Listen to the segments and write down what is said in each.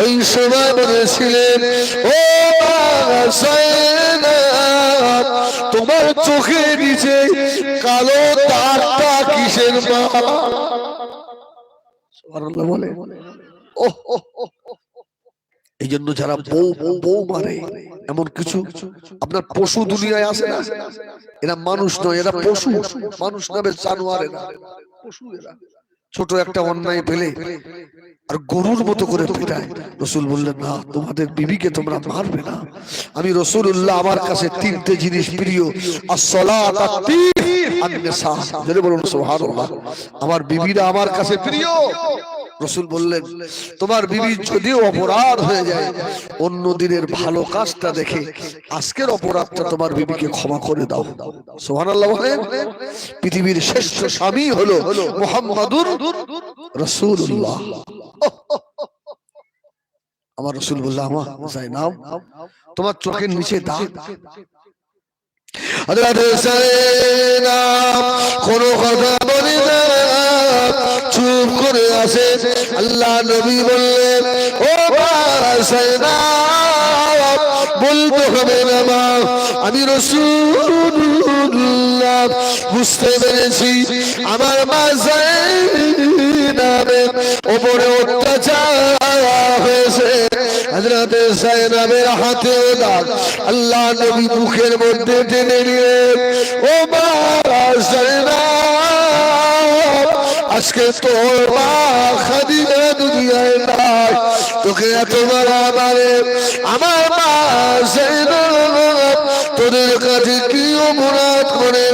ওই সময় বলেছিলেন, ও যায়েনাব, তোমার চোখের নিচে কালো দাগটা কিসের মা? সুবহানাল্লাহ বলে। এই জন্য যারা বউ মারে, এমন কিছু আপনার পশু দুনিয়ায় আছে না, এরা মানুষ নয়, এরা পশু। মানুষ নামে জানোয়ার, এরা পশু। এরা ছোট একটা অন্যায় পেলে আর গরুর মতো করে পিটায়। রাসূল বললেন, না, তোমাদের বিবিকে তোমরা মারবে না। আমি রাসূলুল্লাহ, আমার কাছে তিনটে জিনিস প্রিয়, as-সালাত, at-তীর, আন-নিসা। জোরে বলুন সুবহানাল্লাহ। আমার বিবিরা আমার কাছে প্রিয়। রাসূল বললেন, তোমার বিবি যদিও অপরাধ হয়ে যায়, অন্য দিনের ভালো কাজটা দেখে আজকের অপরাধটা তোমার বিবিকে ক্ষমা করে দাও। সুবহানাল্লাহ বলেন। পৃথিবীর শ্রেষ্ঠ স্বামী হলো মুহাম্মাদুর রাসূলুল্লাহ। আমার রাসূল বললেন, আমার যায়নাব, তোমার চোখের নিচে দাগ। হযরত যায়নাব কোনো কথা বলে না, চুপ করে আছে। আল্লাহ নবী বললেন, ও যায়নাব, বলতে হবে না মা, আমি রাসূলুল্লাহ বুঝতে পেরেছি আমার মা যায়নাবের উপরে অত্যাচার হয়েছে। হযরত যায়নাবের হাতে দাগ। আল্লাহ নবী মুখের মধ্যে টেনে নিলেন, ও মা যায়নাব, আজকে তোর মা খাদিজা দুনিয়ায় নাই, তোকে এত মারা মারে আমার মা যায়নাব তোদের কাছে কি অপরাধ করে?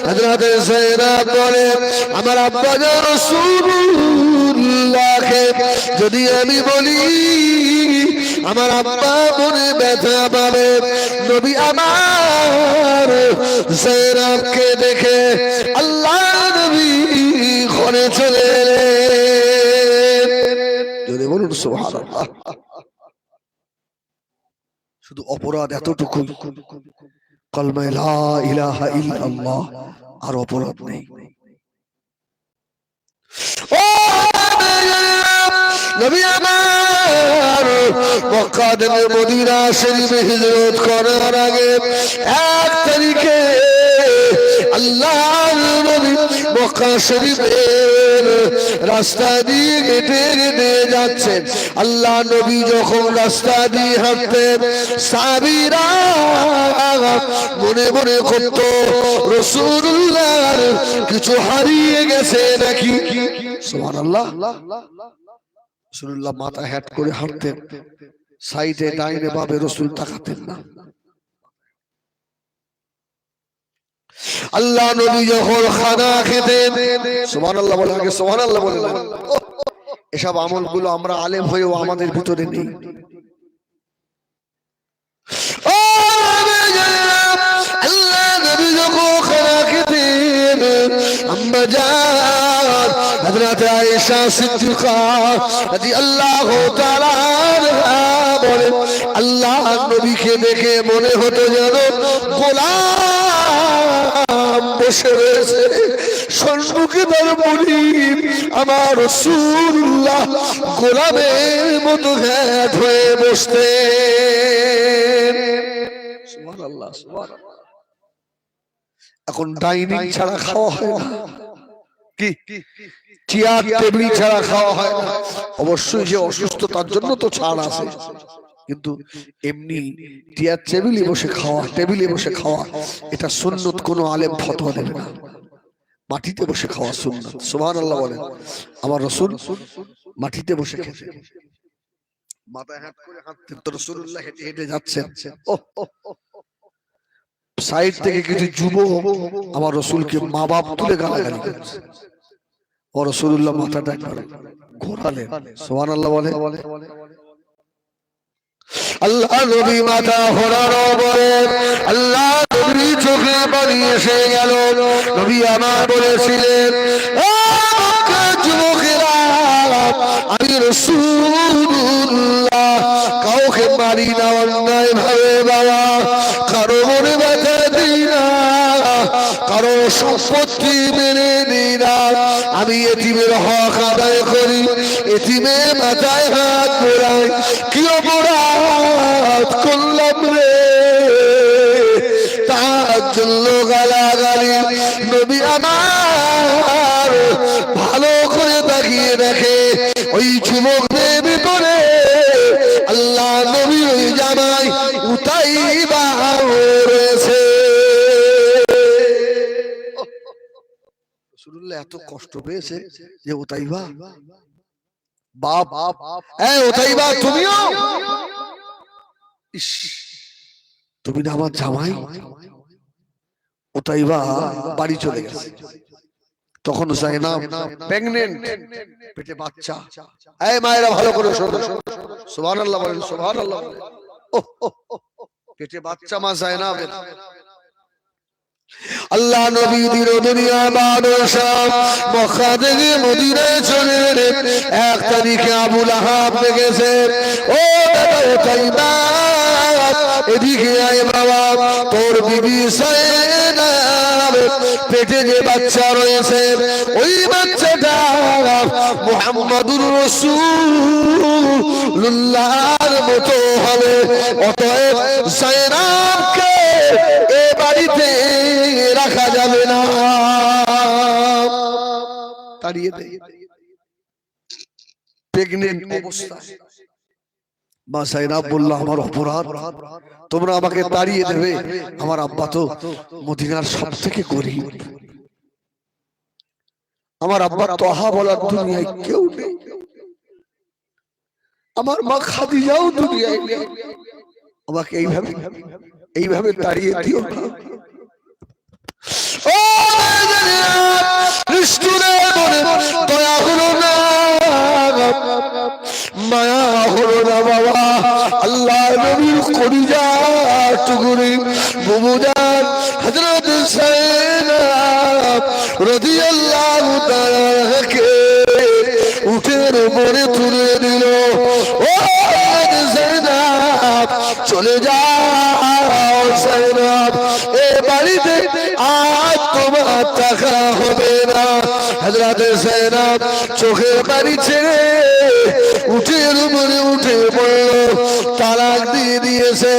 হযরত যায়নাব বলে, আমার আব্বা রাসূলুল্লাহকে যদি আমি বলি আমার আব্বা মনে ব্যথা পাবে। নবী আমার যায়নাবকে দেখে আল্লাহ নবী ঘরে চলে এলেন। যদি বলুন সুবহানাল্লাহ। শুধু অপরাধ এতটুকু, কলমা লা ইলাহা ইল্লাল্লাহ, আর অপরাধ নেই। ও নবী আমার মক্কা থেকে মদিনা শরীফে হিজরত করার আগে 1 তারিখে আল্লাহর নবী মক্কা শরীফের রাস্তা দিয়ে হেঁটে হেঁটে যাচ্ছেন। আল্লাহ নবী যখন রাস্তা দিয়ে হাঁটতেন, সাহাবীরা মনে মনে করত রাসূলুল্লাহ কিছু হারিয়ে গেছে নাকি। সুবহানাল্লাহ। রাসূলুল্লাহ মাথা হ্যাট করে হাঁটতেন, সাইডে ডাইনে বামে রাসূল তাকাতেন না। আল্লাহ নবী যখন খানা খেতেন, সুবহানাল্লাহ বলে, আগে সুবহানাল্লাহ বলে। এসব আমলগুলো আমরা আলেম হয়েও আমাদের ভিতরে নেই। আল্লাহ নবী যখন খানা খেতেন, আম্মা জান হযরত আয়েশা সিদ্দিকা রাদিয়াল্লাহু তাআলা বলে, আল্লাহ নবীকে দেখে মনে হতো যেন গোলাম বসে রয়েছে, সম্মুখে তার মুরিদ আমার রাসূলুল্লাহ গোলামের মতো ঘাট হয়ে বসতেন। সুবহানাল্লাহ, সুবহানাল্লাহ। এখন ডাইনিং ছাড়া খাওয়া হয় না, কি চেয়ার টেবিল ছাড়া খাওয়া হয় না। অবশ্যই যে অসুস্থ তার জন্য তো ছাড় আছে, কিন্তু এমনি চেয়ার টেবিলে বসে খাওয়া, টেবিলে বসে খাওয়া, এটা সুন্নত। কোনো আলেম ফতোয়া দেবে না। মাটিতে বসে খাওয়া সুন্নত। সুবহানাল্লাহ বলেন। আমার রাসূল মাটিতে বসে খেতেন, মাথা হাত করে হাঁটতেন, তো রাসূলুল্লাহ হেঁটে হেঁটে যাচ্ছেন। সাইড থেকে কিছু যুবক আমার রাসূলকে মা বাপ তুলে গালাগালি করছে। ও রাসূলুল্লাহ মাথাটা একবার ঘোরালেন। সুবহানাল্লাহ বলে। আল্লাহ নবী মাথা ঘোরানোর পরে আল্লাহ নবী চোখে পানি এসে গেল। নবী আমার বলেছিলেন, ও মক্কা যুবকেরা, আমি রাসূলুল্লাহ কাউকে মারি না অন্যায় ভাবে বাবা, কারো মনে ব্যথা দিই না, কারো সম্পত্তি মেনে নিই না। আমি এতিমের হক আদায় করি, এতিমে মাথায় হাত বোড়ায়, কি অপরাধ করলাম রে, তার জন্য গালাগালি। নবী আমার ভালো করে তাকিয়ে দেখে ওই যুবকদের ভিতরে আল্লাহ নবী ওই জামাই উতাইবা রয়েছে। রাসূলুল্লাহ এত কষ্ট পেয়েছে যে উতাইবা বাপ, এই উতাইবা তুমিও, ইস তুমি না আমার জামাই। উতাইবা বাড়ি চলে গেছে। তখন যায়নাব প্রেগন্যান্ট, পেটে বাচ্চা। এই মায়েরা ভালো করে শোনো, সুবহানাল্লাহ বলেন, সুবহানাল্লাহ বলেন। পেটে বাচ্চা মা যায়নাবের। আল্লাহ নবী দিন দুনিয়া বাদশাহ মক্কা থেকে মদিনায় চলে এলেন। 1 তারিখে আবু লাহাব দেখেছে, ও দাদা উতাইবা এদিকে আয় বাবা, তোর বিবি যায়নাব পেটে যে বাচ্চা রয়েছে ওই বাচ্চাটা মুহাম্মাদুর রাসূলুল্লাহর মতো হবে। অতএব যায়নাবকে এ বাড়িতে রাখা যাবে না, তাড়িয়ে দে। প্রেগন্যান্ট অবস্থায় মা যায়নাব বলল, আমার অপরাধ, তোমরা আমাকে তাড়িয়ে দেবে। আমার আব্বা তো মদিনার সবথেকে গরীব, আমার আব্বা তহা বলার দুনিয়ায় কেউ নেই, আমার মা খাদিজাও দুনিয়ায় নেই, আমাকে এইভাবে তাড়িয়ে দিও না। ও দয়া হলো না, মায়া হলো না বাবা। আল্লাহ নবীর কলিজা টুকরি বুবুজান হযরত যায়নাব রাদিয়াল্লাহু তাআলাকে উটের উপরে তুলে দিল। ও যায়নাব চলে যাও, যায়নাব এ বাড়িতে আজ তোমার টাকা হবে না। হযরত যায়নাব চোখের পানি ছেড়ে উটের উপরে উঠে পড়ল, তালাক দিয়ে দিয়েছে।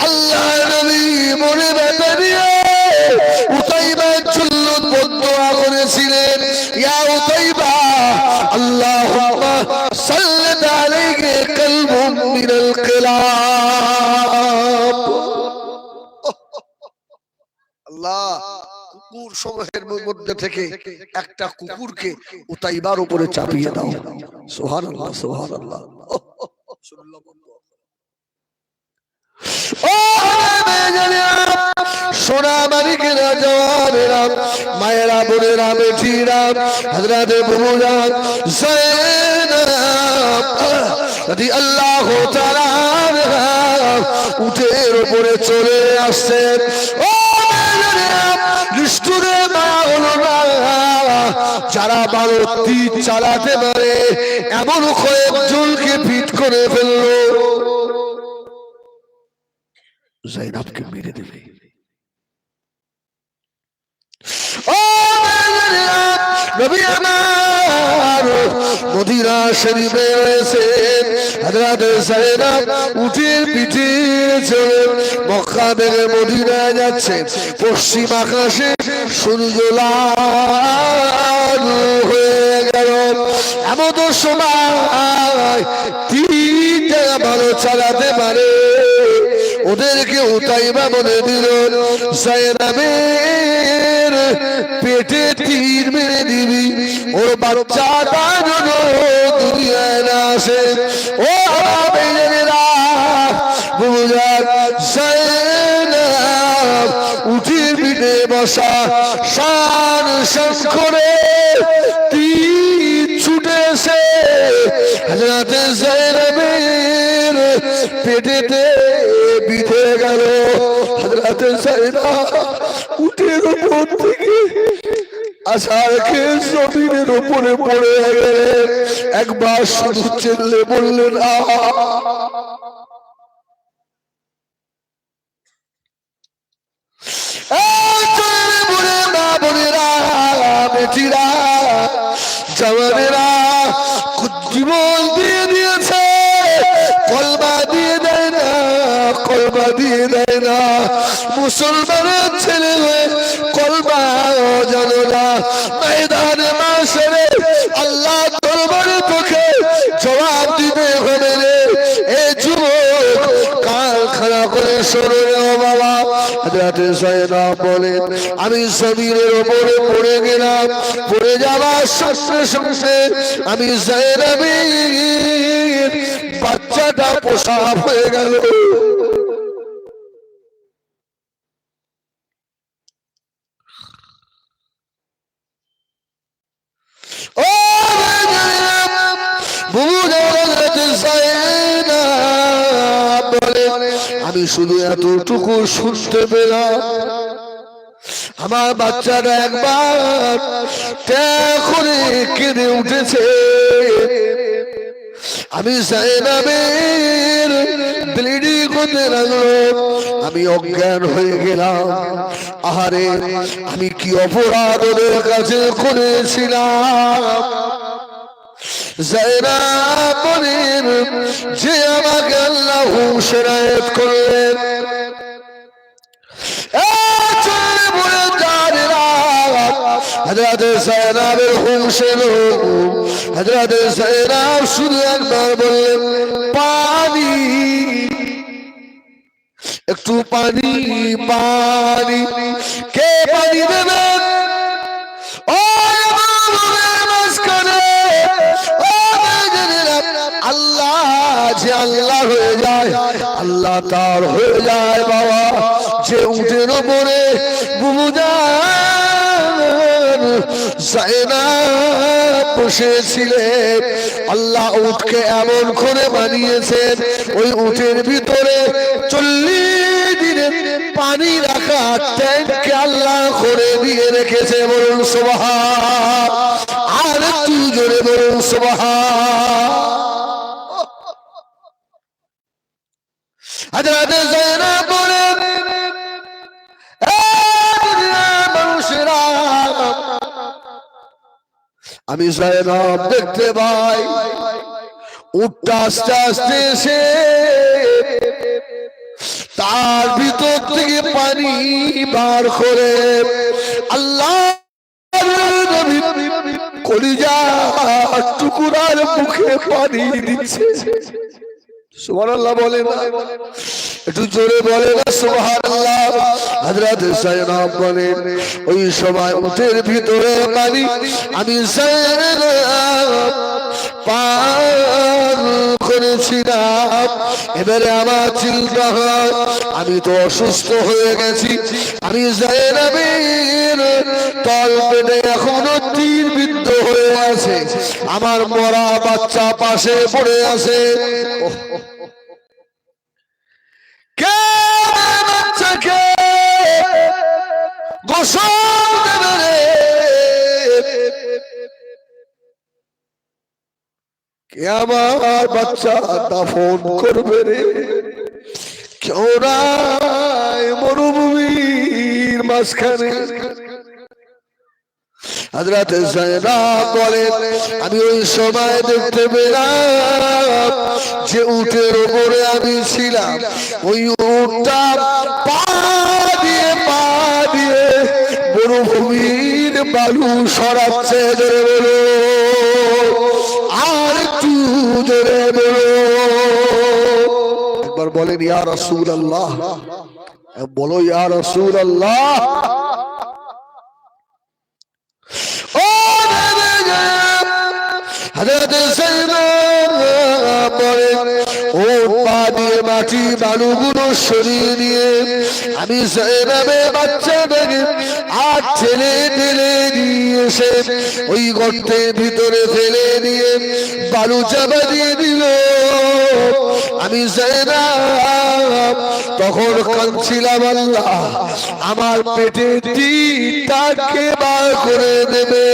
আল্লাহ নবী মনে ব্যথা নিয়ে উতাইবার জন্য বদদুয়া করেছিলেন, ইয়া উতাইবা আল্লাহুম্মা সাল্লিত আলাইহি কলবুম মিনাল কিলাব। আল্লাহ কুকুর সমূহের মধ্যে থেকে একটা কুকুরকে উতাইবার উপরে চাপিয়ে দাও। সুবহানাল্লাহ, সুবহানাল্লাহ। ও সোনা মানিকেরা, জওয়ানেরা, মায়েরা, বোনেরা, বেটিরা, হযরত বুবুজান যায়নাব রাদিয়াল্লাহু তাআলা উটের উপরে চলে আসছেন। ও নিষ্ঠুরে মা হলো না, যারা ভালো তীর চালাতে পারে এমন কয়েকজনকে ফিট করে ফেললো, যায়নাবকে মেরে দেবে। ও নবী আমার মদিনা শরীফে রয়েছে হযরত যায়নাব উটের পিঠে চড়ে মক্কা থেকে মদিনায় যাচ্ছে। পশ্চিম আকাশে সূর্য লাল হয়ে গেল। এমন সময় তিনটা ভালো চালাতে পারে ওদেরকে উতাইবা বলে দিল, যায়নাবের পেটে তীর মেরে দিবি, ওর বাচ্চাটা যেন দুনিয়ায় না আসে। ও বেজেরা বুবুজান যায়নাব উটের পিঠে বসা, শান শান করে তীর ছুটেছে হযরত যায়নাবের পেটেতে বিঁধে গেল। হযরত যায়নাব উটের উপর থেকে আছাড় খেয়ে জমিনের উপরে পড়ে গেলেন। একবার শুধু চেল্লে বললেন, বেটিরা, জওয়ানেরা, জীবন যায় না, মুসলমানের ছেলে হয়ে কলমা জানো না, ময়দানে মাশরে আল্লাহ দরবারে তোকে জবাব দিতে হবে রে। এই যুবক কান খাড়া করে শোনো রে বাবা। হযরতে সাইয়েদনা বলে আমি জমিনের উপরে পড়ে গেলাম, পড়ে যাওয়ার সঙ্গে সঙ্গে আমি যায়েনাবের বাচ্চাটা প্রসাব হয়ে গেল। ও আমি শুধু এতটুকু শুনতে পেলাম, আমার বাচ্চাটা একবার করে কেঁদে উঠেছে। আমি যায়েনাবের ব্লিডিং হতে লাগলো, আমি অজ্ঞান হয়ে গেলাম। আহারে আমি কি অপরাধ ওদের কাছে করেছিলাম। যায়েনাব বলেন যে আমাকে আল্লাহ হুশরায়ত করলেন, হযরতে যায়েনাবের হুশ এলো। হযরতে যায়েনাব শুধু একবার বললেন পানি, একটু পানি, পানি। কে পানি দেবেন? ও আল্লাহ যে আল্লাহ হয়ে যায়, আল্লাহ তার হয়ে যায় বাবা। যে উটের উপরে বুবু যায়েনাব বসেছিলেন, আল্লাহ উটকে এমন করে বানিয়েছেন ওই উটের ভিতরে 40 দিনের পানি রাখা ট্যাঙ্ককে আল্লাহ করে দিয়ে রেখেছে। বলুন সুবহান। আর একটু জোরে বলুন সুবহান। হযরতে যায়েনাব বলেন মানুষেরা, আমি যায়েনাব দেখতে পাই উটটা আস্তে আস্তে এসে তার ভিতর থেকে পানি বার করে আল্লাহ কলিজা টুকুরার মুখে পানি দিচ্ছে। সুবহানাল্লাহ বলে না? একটু জোরে বলে না সুবহানাল্লাহ। হযরতে যায়েনাব বলেন ওই সময় উটের ভিতরে পানি আমি যায়েনাব পান করেছিলাম। এবারে আমার চিন্তা হয় আমি তো অসুস্থ হয়ে গেছি, আমি যায়েনাবের তল পেটে এখনো তীর বিদ্ধ হয়ে আছে, আমার মরা বাচ্চা পাশে পড়ে আছে। কে বাচ্চাকে গোসল দেবে রে? কে আমার বাচ্চা দাফন করবে রে? কেউ নাই মরুভূমির মাঝখানে। হযরতে যায়েনাব বলেন আমি ওই সময় দেখতে পেলাম যে উটের উপরে আমি ছিলাম, ওই উটটা পা দিয়ে মরুভূমির বালু সরাচ্ছে। জোরে বলো, আর একটু জোরে বলো। একবার বলেন ইয়া রাসূলুল্লাহ, বলো ইয়া রাসূলুল্লাহ। হযরতে যায়েনাব বলেন ও পা দিয়ে মাটি বালুগুলো সরিয়ে নিয়ে আমি যায়েনাবের বাচ্চাটাকে আর ঠেলে ঠেলে নিয়ে এসে ওই গর্তের ভিতরে ফেলে দিয়ে বালু চাপা দিয়ে দিল। আমি যায়েনাব তখন কাঁদছিলাম, আল্লাহ আমার পেটে টিটাকে বার করে দেবে,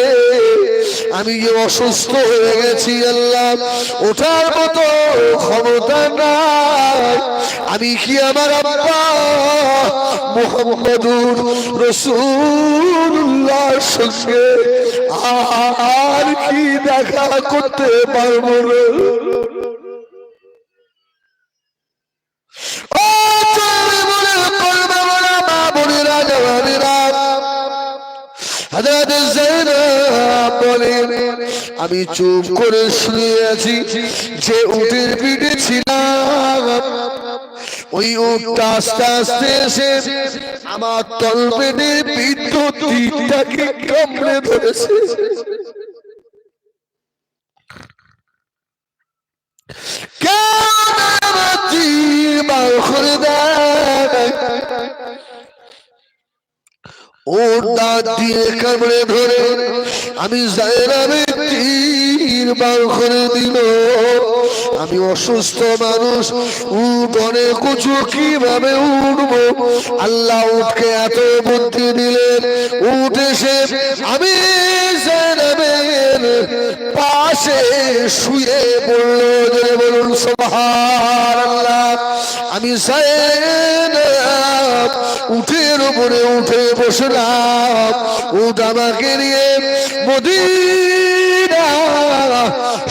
আমি অসুস্থ হয়ে গেছি আল্লাহ, ওঠার মতো ক্ষমতা নাই। আমি কি আমার আব্বা মুহাম্মদুর রাসূলুল্লাহর সঙ্গে আর কি দেখা করতে পারবো না? হযরত যায়েনব বলেন আমি চুপ করে শুয়ে আছি, যে উটের পিঠে ছিলাম ওই উটটা আস্তে আস্তে এসে আমার তলপেটে বিদ্যুৎ তীরটাকে কামড়ে ধরেছে। ওর দাঁত দিয়ে কামড়ে ধরে আমি যায়েনবের তীর বার করে দিল। আমি অসুস্থ মানুষ, উট অনেক উঁচু, কিভাবে উঠবো? আল্লাহ উটকে এত বুদ্ধি দিলেন, উট এসে আমি যায়েনবের পাশে শুয়ে পড়লো। জোরে বলুন সুবহানাল্লাহ। আমি যায়েনব উটের উপরে উঠে বসলাম, উট আমাকে নিয়ে মদিনা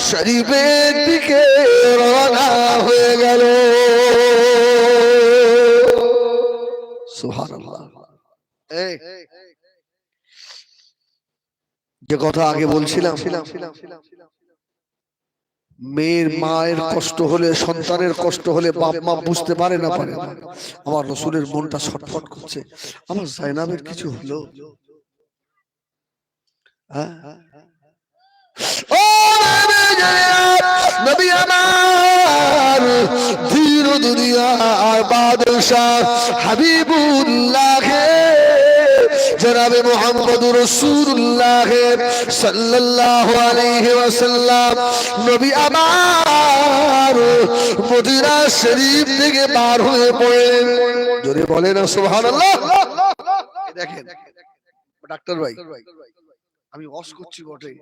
শরীফের দিকে রওনা হয়ে গেল। সুবহানাল্লাহ। যে কথা আগে বলছিলাম, মেয়ের মায়ের কষ্ট হলে, সন্তানের কষ্ট হলে বাপ মা বুঝতে পারে না পারে না। আমার রাসূলের মনটা ছটফট করছে, আমার যায়েনবের কিছু হলো। ও নবী আমার, ধীর দুনিয়ার বাদশাহ হাবিবুল্লাহ জনাবে মুহাম্মদুর রাসূলুল্লাহ সাল্লাল্লাহু আলাইহি ওয়াসাল্লাম নবী আমার মদিনা শরীফ থেকে বার হয়ে পড়লেন। জোরে বলেন সুবহানাল্লাহ। দেখেন ডাক্তার ভাই, আমি ওয়াজ করছি বটে,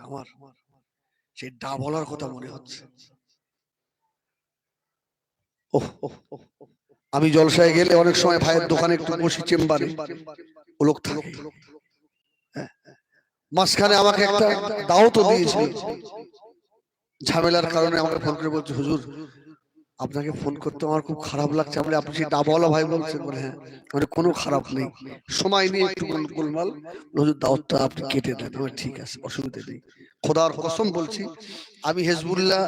আমার সেই ডা বলার কথা মনে হচ্ছে। আমি জলসায় গেলে অনেক সময় ভাইয়ের দোকানে একটু বসি, চেম্বারে ও লোক থাকে, মাঝখানে আমাকে একটা দাওয়াতও দিয়েছিল। ঝামেলার কারণে আমাকে ফোন করে বলছে, হুজুর আপনাকে ফোন করতে আমার খুব খারাপ লাগছে। আপনি আপনি সেই ডাবওয়ালা ভাই বলছেন? বলে হ্যাঁ। মানে কোনো খারাপ নেই, সময় নিয়ে একটু গোলমাল, হুজুর দাওয়াতটা আপনি কেটে দেন। ঠিক আছে, অসুবিধা নেই। খোদার কসম বলছি, আমি হিজবুল্লাহ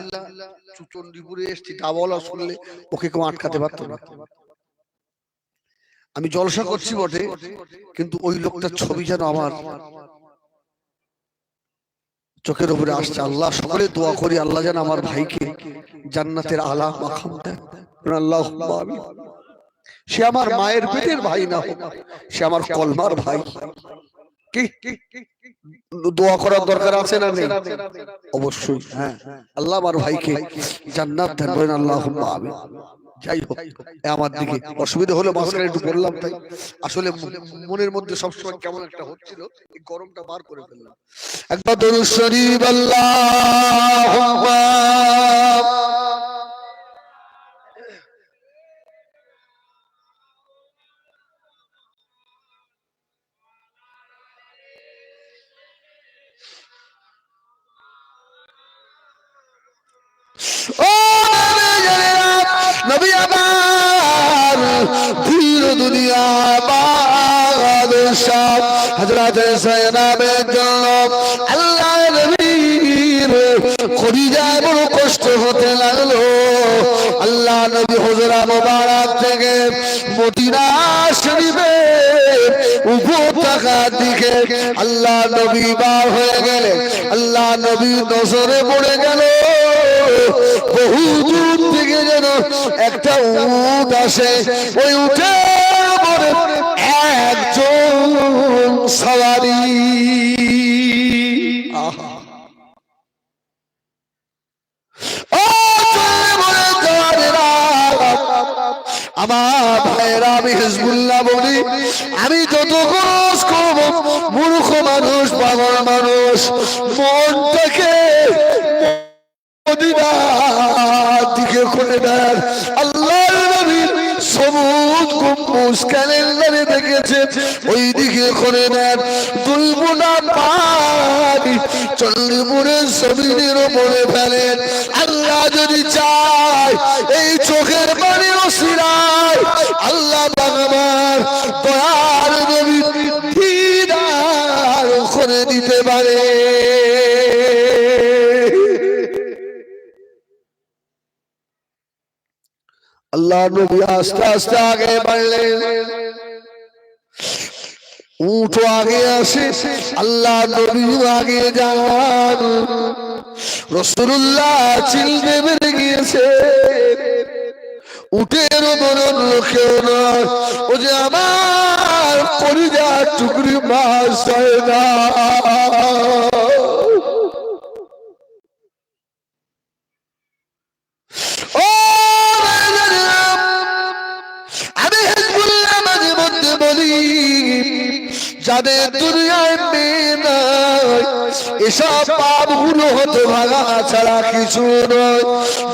চুচন্ডিপুরে এসেছি, ডাবওয়ালা শুনলে ওকে কেউ আটকাতে পারতো না। আমি জলসা করছি বটে, কিন্তু ওই লোকটার ছবি যেন আমার চোখের উপরে আসছে। আল্লাহ সকলে দোয়া করি, আল্লাহ যেন আমার ভাইকে জান্নাতের আলা মাকাম দেন। আল্লাহুম্মা আমিন। সে আমার মায়ের পেটের ভাই না হোক, সে আমার কলমার ভাই। কি দোয়া করার দরকার আছে না নেই? অবশ্যই। হ্যাঁ, আল্লাহ আমার ভাইকে জান্নাত দেন, বলেন আল্লাহুম্মা আমিন। যাই হোক, আমার দিকে অসুবিধা হলো মাঝখানে একটু বললাম, তাই আসলে মনের মধ্যে সবসময় কেমন একটা হচ্ছিল, এই গরমটা বার করে ফেললাম। একবার দরুদ শরীফ আল্লাহুম্মা নবী আমার, ধীর দুনিয়া বাদশাহ হযরত যায়েনবের জন্য আল্লাহর নবীর কলিজায় বড় কষ্ট হতে লাগলো। আল্লাহ নবী হুজরা মুবারক থেকে মদিনা শরীফের উপত্যকার দিকে আল্লাহ নবী বার হয়ে গেলেন। আল্লাহ নবী নজরে পড়ে গেল, বহু দূর থেকে যেন একটা উট আসে, ওই উটের উপরে একজন সওয়ারি। আমার ভাইয়েরা, আমি হিজবুল্লাহ বলি, আমি যত খরচ করবো, মূর্খ মানুষ, পাগল মানুষ, মনটাকে মদিনার দিকে করে দেন। আল্লাহর নবী সবুজ গম্বুজ ক্যালেন্ডারে দেখেছে, ওই দিকে করে দেন। দুলবুনা পানি চন্দ্রপুরের জমিনের উপরে ফেলেন। আল্লাহ যদি চায়, এই চোখের পানি ওসিলায় আল্লাহ ভগবান দয়ার নবী পারে। আল্লাহ নবী আস্তে আস্তে আগে বাড়লেন, উঠো আগে আসে, আল্লাহ নবী আগে যান। রাসূলুল্লাহ চিল্লে বেড়ে গিয়েছে, উটের দরুন কেউ নয়, ও যে আমার কলিজার টুকরি মাছ হয় না। আমি হিজবুল্লাহ মাঝে মধ্যে বলি, যাদের দুনিয়ায় মেয়ে নাই, এসব পাপগুলো হতে ভাগা ছাড়া কিছু নয়।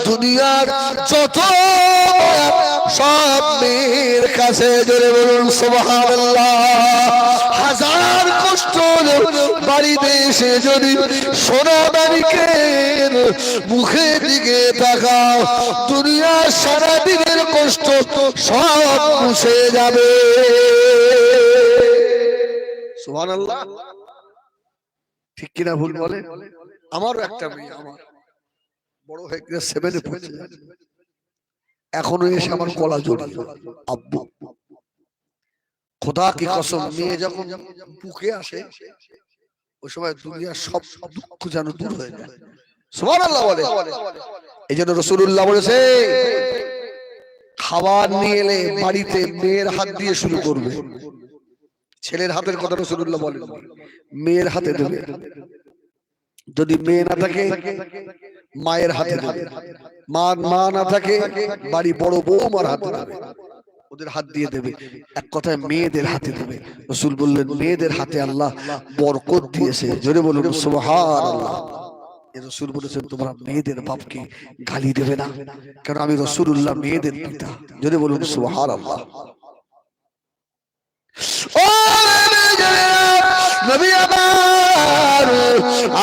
দুনিয়ার যত সব মেয়ের কাছে জোরে বলুন সুবহানাল্লাহ। হাজার কষ্ট বাড়িতে এসে যদি সোনা মানিকের মুখের দিকে তাকাও, দুনিয়ার সারাদিনের কষ্ট সব মুছে যাবে। সুবহানাল্লাহ, ঠিক কিনা ভুল বলে? আমারও একটা মেয়ে, আমার বড় হয়ে গেছে, 7 এ পড়ছে, এখনো এসে আমার গলা জড়িয়ে, আব্বু খোদা কি কসম, মেয়ে যখন বুকে আসে ওই সময় দুনিয়ার সব দুঃখ যেন দূর হয়ে যায়। সুবহানাল্লাহ বলে। এই জন্য রাসূলুল্লাহ বলেছে, খাবার নিয়ে এলে বাড়িতে মেয়ের হাত দিয়ে শুরু করবে। ছেলের হাতের কথা রাসূলুল্লাহ বলেন, মেয়ের হাতে দেবে। যদি মেয়ে না থাকে মায়ের হাতে দেবে, মা না থাকে বাড়ি বড় বৌমার হাতে দেবে, ওদের হাত দিয়ে দেবে। এক কথায় মেয়েদের হাতে দেবে। রাসূল বললেন, মেয়েদের হাতে আল্লাহ বরকত দিয়েছে। জোরে বলুন সুবহানাল্লাহ। রাসূল বলেছেন, তোমরা মেয়েদের বাপকে গালি দেবে না, কারণ আমি রাসূলুল্লাহ মেয়েদের পিতা। জোরে বলুন সুবহানাল্লাহ। ও নবী আমার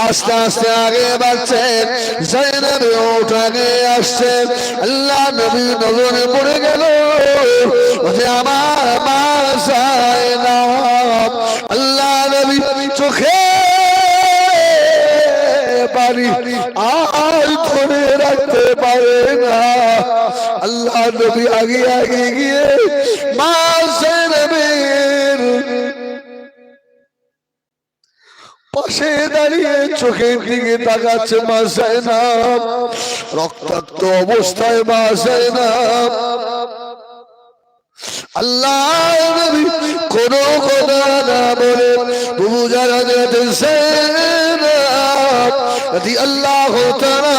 আস্তে আস্তে আগে বাড়ছেন, যায়েনব ওঠ আগে আসছে। আল্লাহ নবী নজরে পড়ে গেল, ওরে আমার মা যায়েনব। আল্লাহ নবী চোখে পানি আর ধরে রাখতে পারে না। আল্লাহ নবী আগে আগে গিয়ে মা যায়েনবের পাশে দাঁড়িয়ে চোখের দিকে তাকাচ্ছে মা যায়েনব। রক্তাক্ত অবস্থায় মা যায়েনব। আল্লাহ নবী কোনো কথা না বলে বুবু জানা যায়েনব রাদিয়াল্লাহু তাআলা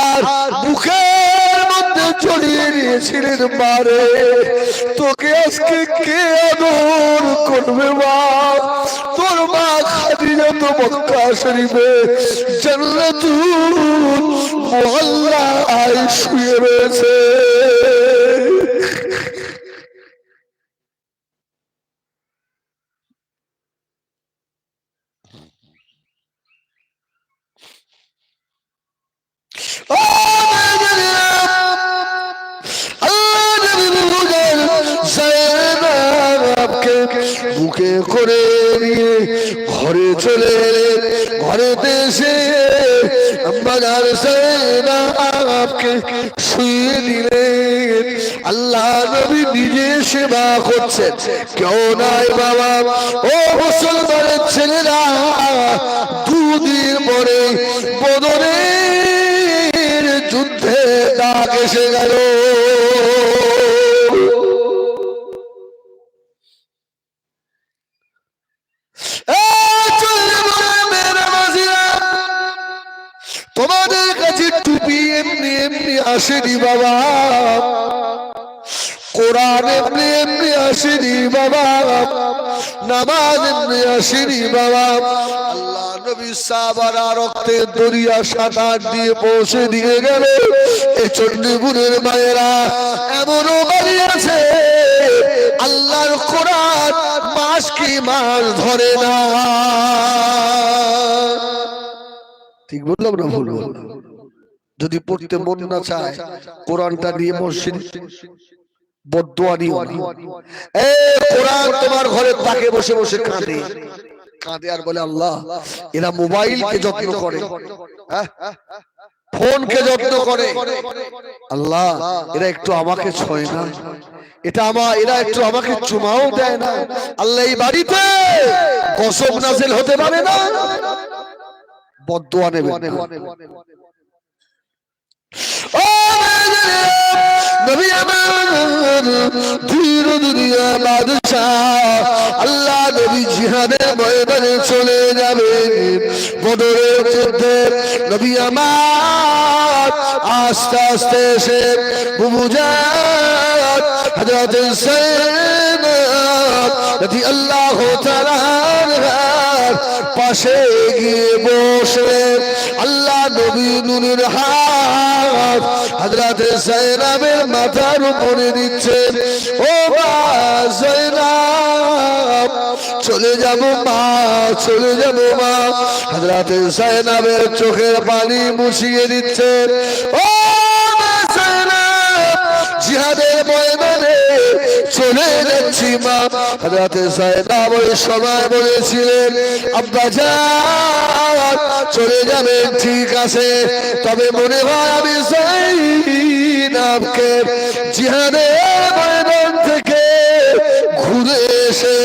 আর বুকের মধ্যে জড়িয়ে নিয়েছিলেন। মারে, তোকে আজকে কে আদর করবে মা? তোর মা খাদিজা তো মক্কা শরীফে জান্নাতুল মুআল্লায় শুয়ে রয়েছে। বুকে করে নিয়ে ঘরে চলে ঘরেতে এসে আম্মাজান যায়েনবকে শুয়ে দিলেন। আল্লাহ নবী নিজে সেবা করছেন, কেউ নাই বাবা। ও মুসলমানের ছেলেরা, দুদিন পরে বদরের যুদ্ধে ডাক এসে গেল। তোমাদের কাছে টুপি এমনি এমনি আসেনি বাবা, কোরআন এমনি এমনি আসেনি বাবা, নামাজ এমনি আসেনি বাবা। আল্লাহ নবী সাহাবারা রক্তের দরিয়া সাঁতার দিয়ে পৌঁছে দিয়ে গেল। এই চণ্ডীপুরের মায়েরা এমনও বাড়ি আছে, আল্লাহর কোরআন মাস কি মাস ধরে না। ঠিক বললাম না ভুল? যদি পড়তে মন না চায়, কোরআনটা নিয়ে মসজিদ বদদুয়া নিও না। এই কোরআন তোমার ঘরে তাকে বসে বসে কাঁদে, কাঁদে আর বলে আল্লাহ এরা মোবাইলকে যত্ন করে, হ্যাঁ ফোনকে যত্ন করে, আল্লাহ এরা একটু আমাকে ছয় না, এরা একটু আমাকে চুমাও দেয় না, আল্লাহ এই বাড়িতে গজব নাযিল হতে পারে না, বদদুয়া নেবেন না। ও নবী আমার ধীর দুনিয়া বাদশাহ আল্লাহ নবী জিহাদের ময়দানে চলে যাবে, বদরের যুদ্ধে নবী আমার আস্তে আস্তে এসে বুবুজান হযরত যায়েনব রাদিয়াল্লাহু তাআলা পাশে গিয়ে বসে আল্লাহ নবী নুনের হাত হযরত যায়েনবের মাথার উপরে দিচ্ছে। ও মা যায়েনব চলে যাব মা, চলে যাব মা, হযরত যায়েনবের চোখের পানি মুছিয়ে দিচ্ছে। ও মা যায়েনব জিহাদের ময়দানে চলে যাচ্ছি মা। হযরত যায়েনব ওই সময় বলেছিলেন আব্বা জান চলে যাবেন ঠিক আছে, তবে মনে হয় আমি যায়েনবকে জিহাদের ময়দান থেকে ঘুরে এসে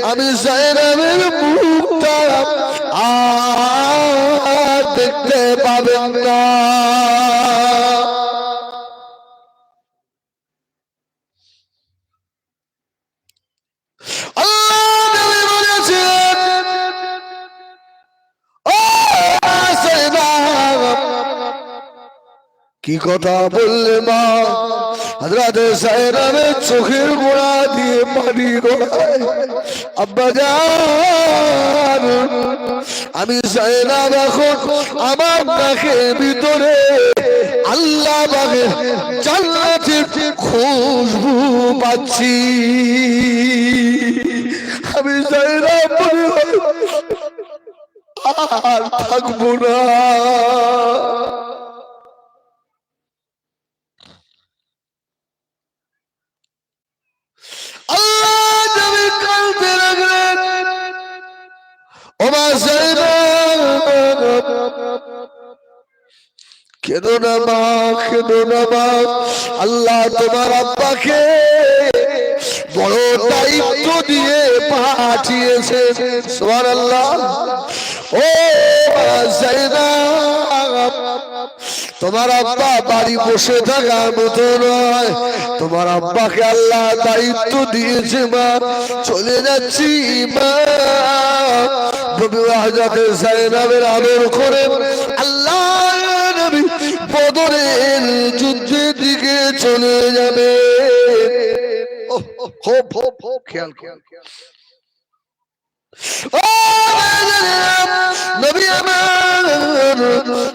আমি যায়েনবের মুখটা আর দেখতে পাবেন না। কি কথা বললে মা? হযরত যায়েনবের চোখের গোড়া দিয়ে পানি গড়ায়। আব্বা জান আমি যায়েনব এখন আমার নাকের ভিতরে আল্লাহ পাকের জান্নাতের খুশবু পাচ্ছি। আমি যায়েনব আর থাকবো না। কেঁদো না মা, কেঁদো না মা, আল্লাহ তোমার আব্বাকে বড় দায়িত্ব দিয়ে পাঠিয়েছে। সুবহানাল্লাহ। ও যায়েনব তোমার আব্বা বাড়ি বসে থাকার মতো নয়, তোমার আব্বাকে আল্লাহ দায়িত্ব দিয়েছে মা, চলে যাচ্ছি মা। নবী হযরত যায়েনবের আদর করে আল্লাহ নবী বদরের যুদ্ধের দিকে চলে যাবে। খেয়াল খেয়াল নবী আমার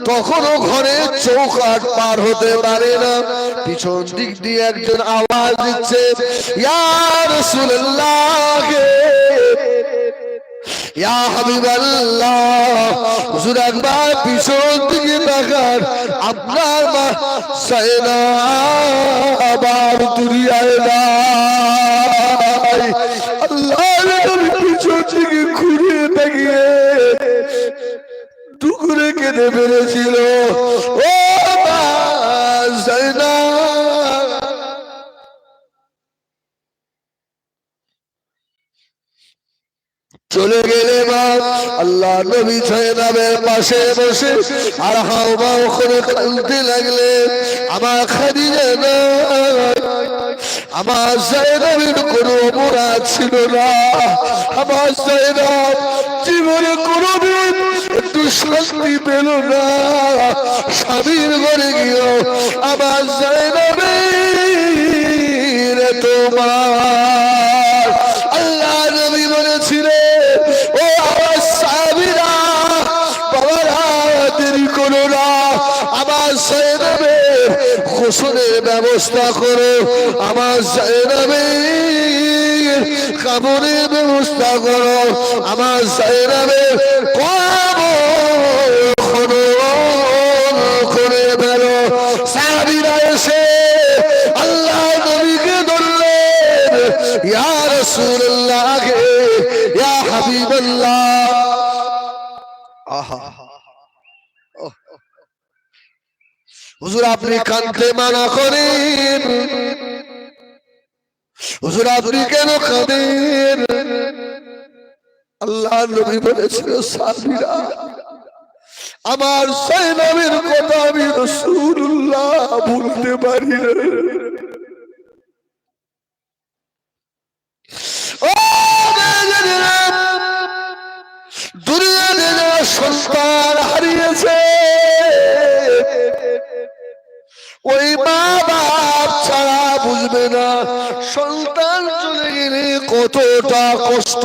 তখনও ঘরে চৌকাঠ পার হতে পারে না, পিছন দিক দিয়ে একজন আওয়াজ দিচ্ছে ইয়া রাসূলুল্লাহ, ইয়া হাবিবাল্লাহ, হুজুর একবার পিছন দিকে তাকান, আপনার মা যায়েনব আর দুনিয়ায় নাই। আল্লাহর পিছন দিকে ঘুরে তাকিয়ে টুকরে কেঁদে ফেলেছিল। ও মা যায়েনব চলে গেলে মা। আল্লাহ নবী যায়েনবের পাশে বসে আর হাওমাও করে কাঁদতে লাগলেন। আমার খাদিজা না, আমার যায়েনবের কোনো অপরাধ ছিল না, আমার যায়েনব জীবনে কোনোদিন একটু শান্তি পেল না। স্বামীর ঘরে গিয়েও আমার যায়েনবের তোমার আল্লাহ নবী বলেছিলেন ও আমার সাহাবীরা বাবারা দেরি করো না, আমার যায়েনবের গোসলের ব্যবস্থা করো, আমার যায়েনবের কাপড়ের ব্যবস্থা করো, আমার যায়েনবের কবর খনন করে ফেলো। সাহাবীরা এসে আল্লাহ নবীকে ধরলেন, ইয়া রাসূলুল্লাহ, ইয়া হাবিব ইল্লাল্লাহ। আহা, হুজুর আপনি কাঁদতে মানা করেন, হুজুর আপনি কেন কাঁদেন? আল্লাহ নবী বলেছিল, সাহাবীরা আমার সাইনামের কথা আমি রাসূলুল্লাহ বলতে পারি না। ও দুনিয়াতে যারা সন্তান হারিয়েছে, ওই মা বাপ ছাড়া বুঝবে না সন্তান চলে গেলে কতটা কষ্ট।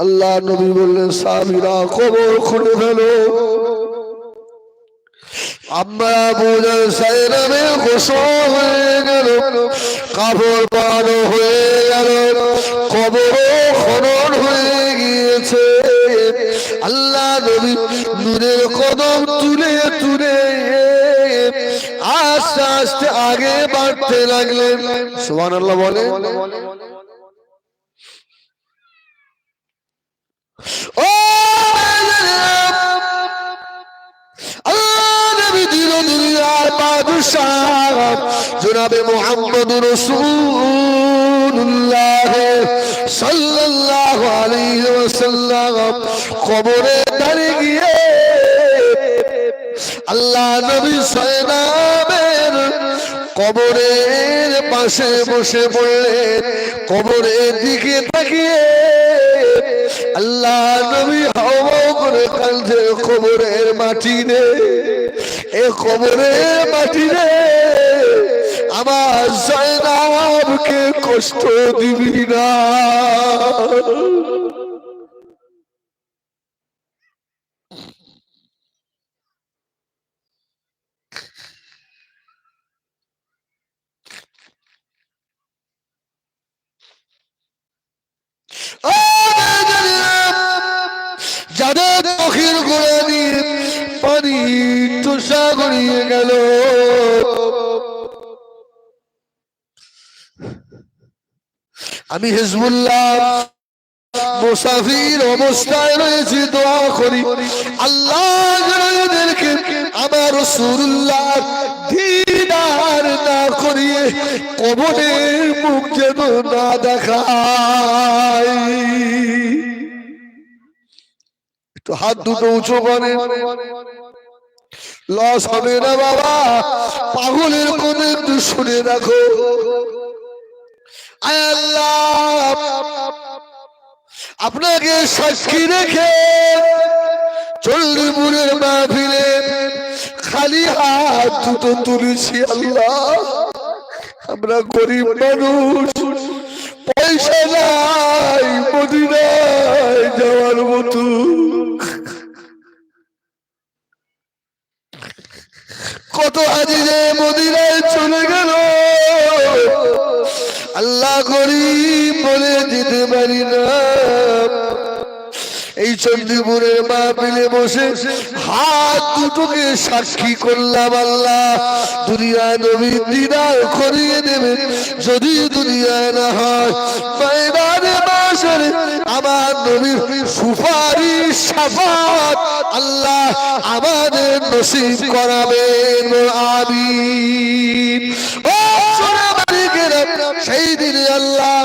আল্লাহ নবী বললেন, সাহাবীরা কবর খুলে ফেলো। আমরা বোঝার সাইনামে গোসল হয়ে গেল, কাপড় পানো হয়ে গেল, কবর খনন হয়ে গিয়েছে। আল্লাহ নবী নূরের কদম তুলে তুলে আস্তে আস্তে আগে বাড়তে লাগলেন। সুবহানাল্লাহ বলে। ও জনাবে মুহাম্মদুর রাসূলুল্লাহ সাল্লাল্লাহু আলাইহি ওয়াসাল্লাম কবরে দাঁড়িয়ে গিয়ে আল্লাহ নবী সাইনামের কবরের পাশে বসে পড়লেন। কবরের দিকে তাকিয়ে আল্লাহ নবী হাওয়া করে কাঁদছে, কবরের মাটি রে, এ কবরের মাটি রে, আমার জায়নাবকে কষ্ট দিবি না। যাদের চোখের গোড়া দিয়ে পানি তুষা গড়িয়ে গেল, আমি হিজবুল্লাহ মুসাফির অবস্থায় রয়েছি, দোয়া করি আল্লাহ এদেরকে আমার রাসূলুল্লাহ দিদার না করিয়ে কবরের মুখ যেন না দেখায়। একটু হাত দুটো উঁচু করে, লস হবে না বাবা, পাগলের কোন একটু শুনে রাখো। আল্লাহ আপনাকে সাক্ষী রেখে চল্লিপুরের মাহফিলে খালি হাত দুটো তুলেছি। আল্লাহ আমরা গরিব মানুষ, পয়সা নাই মদিনায় যাওয়ার মতো, কত হাজি যে মদিনায় চলে গেল, আল্লাহ গরিব বলে যেতে পারি না। এই চন্দ্রপুরের মাহফিলে বসে হাত দুটোকে সাক্ষী করলাম, আল্লাহ দুনিয়ায় নবীর দিদার করিয়ে দেবে। যদি দুনিয়ায় না হয় ময়দানে মাশরে আমার নবীর সুপারিশ শাফাত আল্লাহ আমাদের নসিব করাবেন, আমিন। ও সোনা মালিকেরা, সেই দিনে আল্লাহ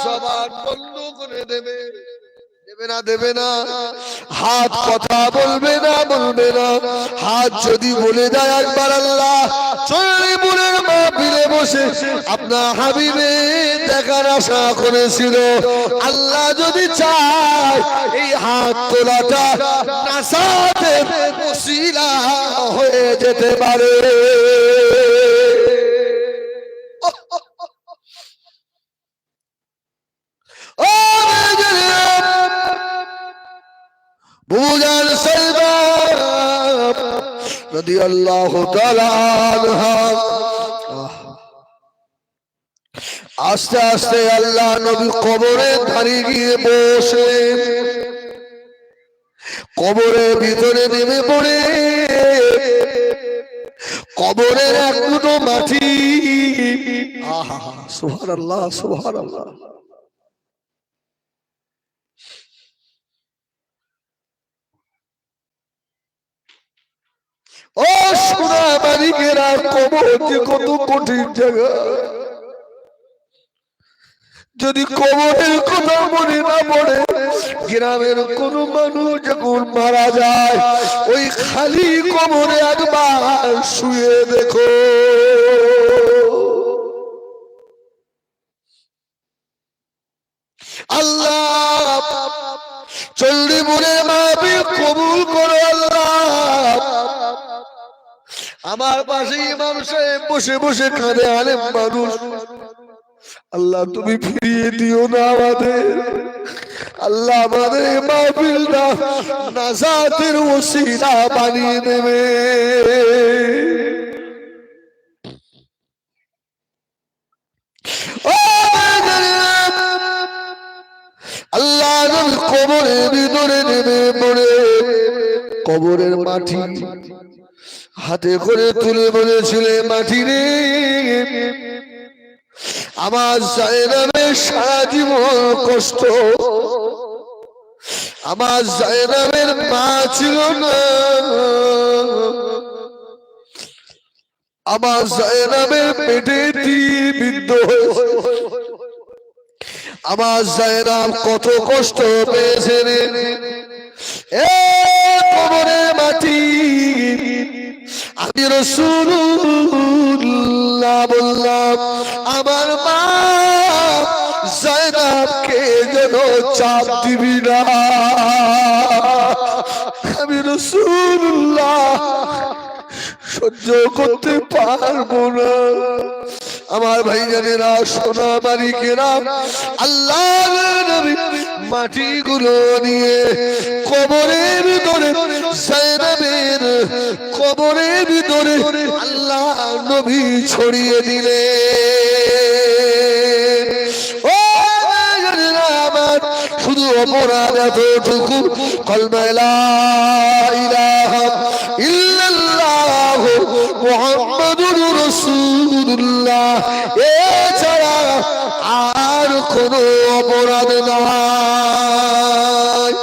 জবান বন্ধ করে দেবে, দেবে না, দেবে না, হাত কথা বলবে না, বলবে না। হাত যদি বলে দেয় একবার, আল্লাহ চল্লিপুরের মাহফিলে বসে আপনার হাবিবে দেখার আশা করেছিল, আল্লাহ যদি চায় এই হাত তোলাটা নাসাতের ওসিলা হয়ে যেতে পারে। বুজার সালমান রাদিয়াল্লাহু তাআলা আনহা আস্তে আস্তে আল্লাহ নবী কবরে দাঁড়িয়ে গিয়ে বসে, কবরের ভিতরে নেমে পড়ে কবরের এক মুঠো মাটি, আহা সুবহানাল্লাহ সুবহানাল্লাহ। ও সোনা মানিকেরা, কবর যে কত কঠিন জায়গা। যদি কবরের কথা মনে না পড়ে, গ্রামের কোন মানুষ যখন মারা যায় ওই খালি কবরে একবার শুয়ে দেখো। আল্লাহ চল্লি মনে মাহফিল কবুল করো আল্লাহ। আমার পাশে ইমাম সাহেব বসে বসে কাঁদে আলেম মানুষ, আল্লাহ তুমি ফিরিয়ে দিও না আমাদের। আল্লাহ আমাদের মাহফিলটা নাজাতের ওসিলা বানিয়ে দেবে। আল্লাহ কবরের ভিতরে নেমে পড়ে কবরের মাটি হাতে করে তুলে বলেছিলে, মাটি রে আমার জায়নামের সারা জীবন কষ্ট, আমার জায়নামের মা ছিল না, আমার জায়নামের পেটে বিদ্ধ হয়েছে, আমার জায়নাম কত কষ্ট পেয়েছে রে। এ কবরের মাটি, আমি রাসূলুল্লাহ বললাম আমার মা জায়নাবকে যেন চাপ দিবি না। আমি রাসূলুল্লাহ সহ্য করতে পারবো না। আমার ভাইজানেরা, সোনা মানিকেরা, আল্লাহর নবী মাটিগুলো নিয়ে কবরের ভিতরে জায়নাবের কবরের ভিতরে আল্লাহ নবী ছড়িয়ে দিলে। ও ভাইজানেরা আমার, শুধু অপরাধ এতটুকু, কলমা লা ইলাহা ইল্লাল্লাহ মুহাম্মাদুর রাসূলুল্লাহ এছাড়া আর কোনো অপরাধ নাই।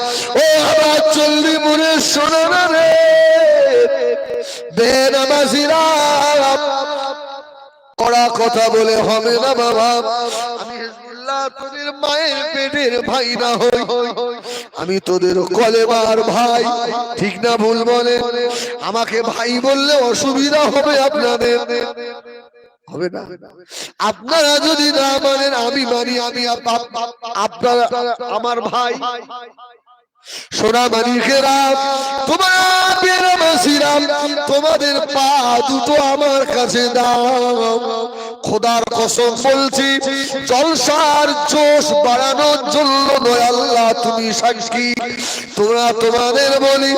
ও আমার চল্লি মনে শোনো না রে বেনামাজিরা, কড়া কথা বলে হবে না বাবা। আমি হিজবুল্লাহ তোদের মায়ের পেটের ভাই না হই, আমি তোদের কলেমার ভাই, ঠিক না ভুল বলে? আমাকে ভাই বললে অসুবিধা হবে আপনাদের, হবে না? আপনারা যদি না মানেন আমি মানি, আমি আপনারা আমার ভাই। সোনা মানিকেরা, তোমাদের পা দুটো আমার কাছে দাও। খোদার কসম বলছি, জলসার জোশ বাড়ানোর জন্য নয়, আল্লাহ তুমি সাক্ষী। তোমরা তোমাদের বলি,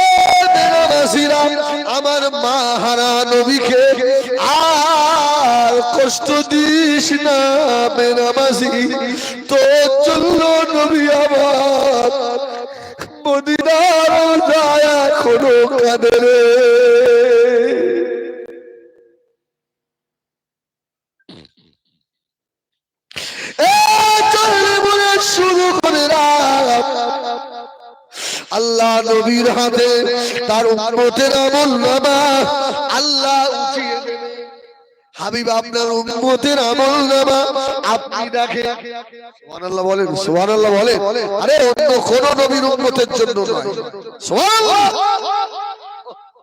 এ বেনামাজিরা, আমার মা হারা নবীকে আর কষ্ট দিস না বেনামাজি, তোর জন্য নবী আমার মদিনার যায় এখনো কাঁদে রে। শুরু করে আল্লাহ নবীর হাতে তার উম্মতের আমলনামা আল্লাহ উঠিয়ে দেবে। হাবিব আপনার উম্মতের আমলনামা আপনি দেখেন। সুবহানাল্লাহ বলেন, সুবহানাল্লাহ বলেন। আরে অন্য কোন নবীর উম্মতের জন্য নয়। সুবহানাল্লাহ।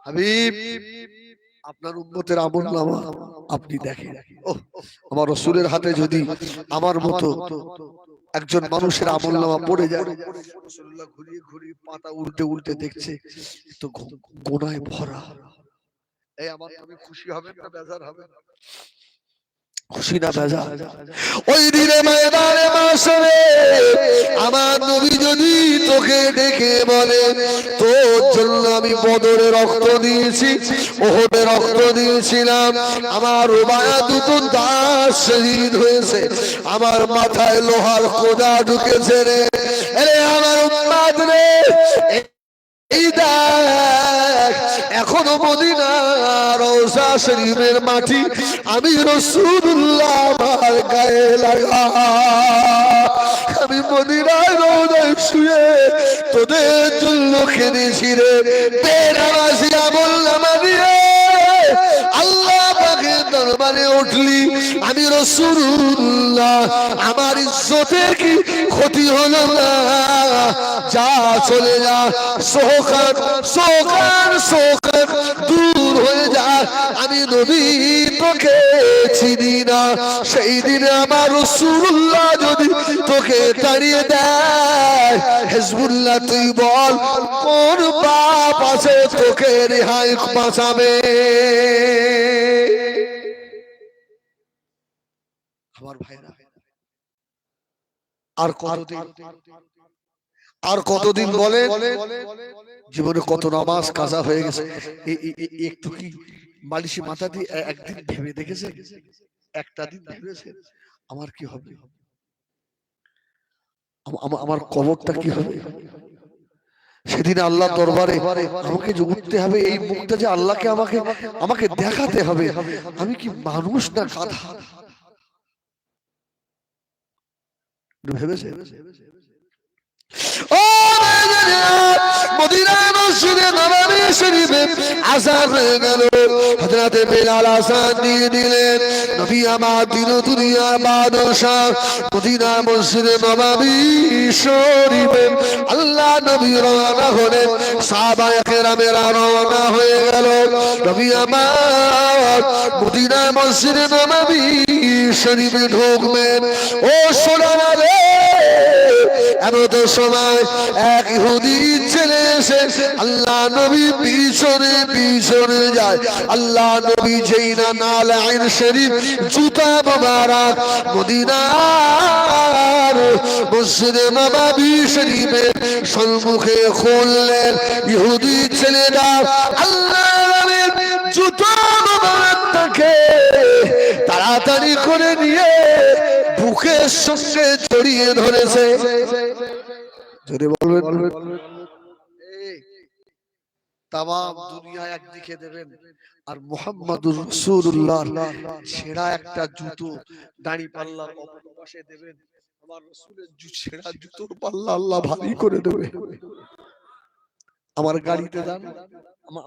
হাবিব আপনার উম্মতের আমলনামা আপনি দেখেন। আমার রাসূলের হাতে যদি আমার মতো একজন মানুষের আমলনামা পড়ে যায়, রাসূলুল্লাহ ঘুরিয়ে ঘুরিয়ে পাতা উল্টে উল্টে দেখছে, তো গোনায় ভরা। এই আমার নবী খুশি হবেন না বেজার হবেন? খুশি না বেজার? ওই দিনে ময়দানে মাশরে আমার নবী যদি তোকে ডেকে বলে, তোর জন্য আমি বদরে রক্ত দিয়েছি, ওহদে রক্ত দিয়েছিলাম, আমার রুবায়া দুটো দাস শহীদ হয়েছে, আমার মাথায় লোহার কোদা ঢুকেছে রে, আরে আমার উম্মত রে, এই দেখ এখনো মদিনা রওজা শরীফের মাটি আমি রাসূলুল্লাহ আমার গায়ে লাগা। আমি মদিনার রওজায় শুয়ে তোদের জন্য কেঁদেছি রে বেনামাজি আমল নামা দিয়ে আল্লাহ পাকের দরবারে উঠলি। আমি রাসূলুল্লাহ আমার ইজ্জতের কি ক্ষতি হলো না? যা চলে যা, শোকান শোকান শোকান দূর হয়ে যা। আমি নবী তোকে চিনি না। সেই দিনে আমার রাসূলুল্লাহ যদি তোকে তাড়িয়ে দেয়, হিজবুল্লাহ তুই বল কোন বাপ আছে তোকে রেহাই বাঁচাবে? আমার ভাইরা, আর কতদিন বলে জীবনে কত নামাজ কাজা হয়ে গেছে। একটু কি মালিশি মাথা দিয়ে একদিন ভেবে দেখেছে? একটা দিন ভেবেছে আমার কি হবে, আমার কবরটা কি হবে? সেদিন আল্লাহ দরবারে আমাকে যে উঠতে হবে, এই মুখটা যে আল্লাহকে আমাকে দেখাতে হবে আমি কি মানুষ না গাধা। ভেবেছে? মদিনার মসজিদে নববী শরীফে আযান হয়ে গেল। হযরত বেলাল আযান দিয়ে দিলেন। নবী আমার দিন দুনিয়ার বাদশা মদিনার মসজিদে নববী শরীফে আল্লাহ নবী রওনা হলেন। সাহাবায়ে কেরামেরা রওনা হয়ে গেল। নবী আমার মদিনার মসজিদে নববী শরীফে ঢুকবেন। ও সোনারা রে, এমন সময় এক ইহুদি ছেলে এসে আল্লাহ নবী পিছনে পিছনে যায়। আল্লাহ নবী যেই না নালাইন শরীফ জুতা মোবারক মদিনার মসজিদে নববী শরীফের সম্মুখে খুললেন। ইহুদি ছেলেরা আল্লাহ নবীর জুতা মোবারকটাকে তাড়াতাড়ি করে নিয়ে বুকের সঙ্গে জড়িয়ে ধরেছে। জোরে বলবেন। তামাম দুনিয়া একদিকে দেবেন আর মুহাম্মাদুর রাসূলুল্লাহ ছেঁড়া একটা জুতো দাড়ি পাল্লার অপর পাশে দেবেন। আমার রাসূলের ছেঁড়া জুতোর পাল্লা আল্লাহ ভারী করে দেবে। আমার গাড়িতে যান,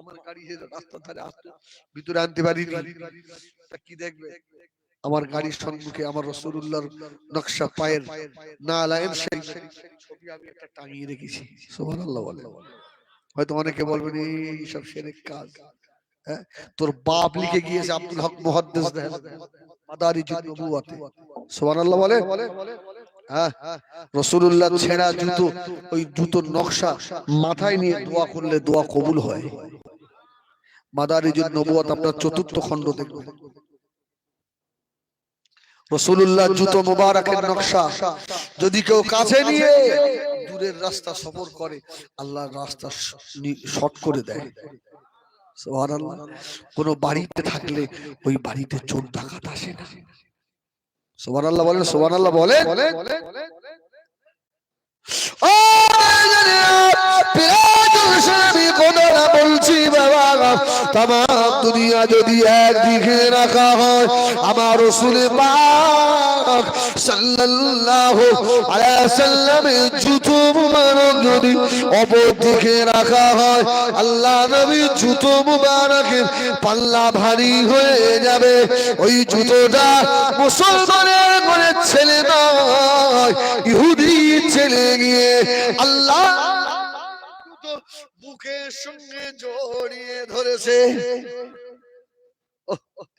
আমার গাড়ি রাস্তা ধারে আসতে ভিতরে আনতে পারি কি দেখবে? আমার গাড়ির সম্মুখে আমার রাসূলুল্লাহর নকশা পায়ের নালায়েন শরীফ ছবি আমি একটা টাঙিয়ে রেখেছি। সুবহানাল্লাহ বলে। হয়তো অনেকে বলবেন এই সব শিরক কাজ। হ্যাঁ, তোর বাপ লিখে গিয়েছে আব্দুল হক মুহাদ্দিস মাদারিজুন নবুওয়াতে। সুবহানাল্লাহ বলে। হ্যাঁ, রাসূলুল্লাহ ছেঁড়া জুতো, ওই জুতোর নকশা মাথায় নিয়ে দোয়া করলে দোয়া কবুল হয়। মাদারিজুন নবুওয়াত আপনার ৪র্থ খণ্ড দেখবেন। রাসূলুল্লাহ জুতো মোবারকের নকশা যদি কেউ কাছে নিয়ে দূরের রাস্তা সফর করে, আল্লাহর রাস্তা শর্ট করে দেয়। সুবহানাল্লাহ। কোন বাড়িতে থাকলে ওই বাড়িতে চোর ডাকাত আসে না। সুবহানাল্লাহ বলেন, সুবহানাল্লাহ বলেন। ও বলছি বাবা, তামাম দুনিয়া যদি একদিকে রাখা হয়, আমার রাসূল পাক সাল্লাল্লাহু আলাইহি সাল্লামের জুতো মুবারক যদি অপর দিকে রাখা হয়, আল্লাহ নবীর জুতো মুবারকের পাল্লা ভারী হয়ে যাবে। ওই জুতোটা মুসলমানের ঘরের ছেলে নয়, ইহুদি ছেলে গিয়ে আল্লাহ বুকের সঙ্গে জড়িয়ে ধরেছে।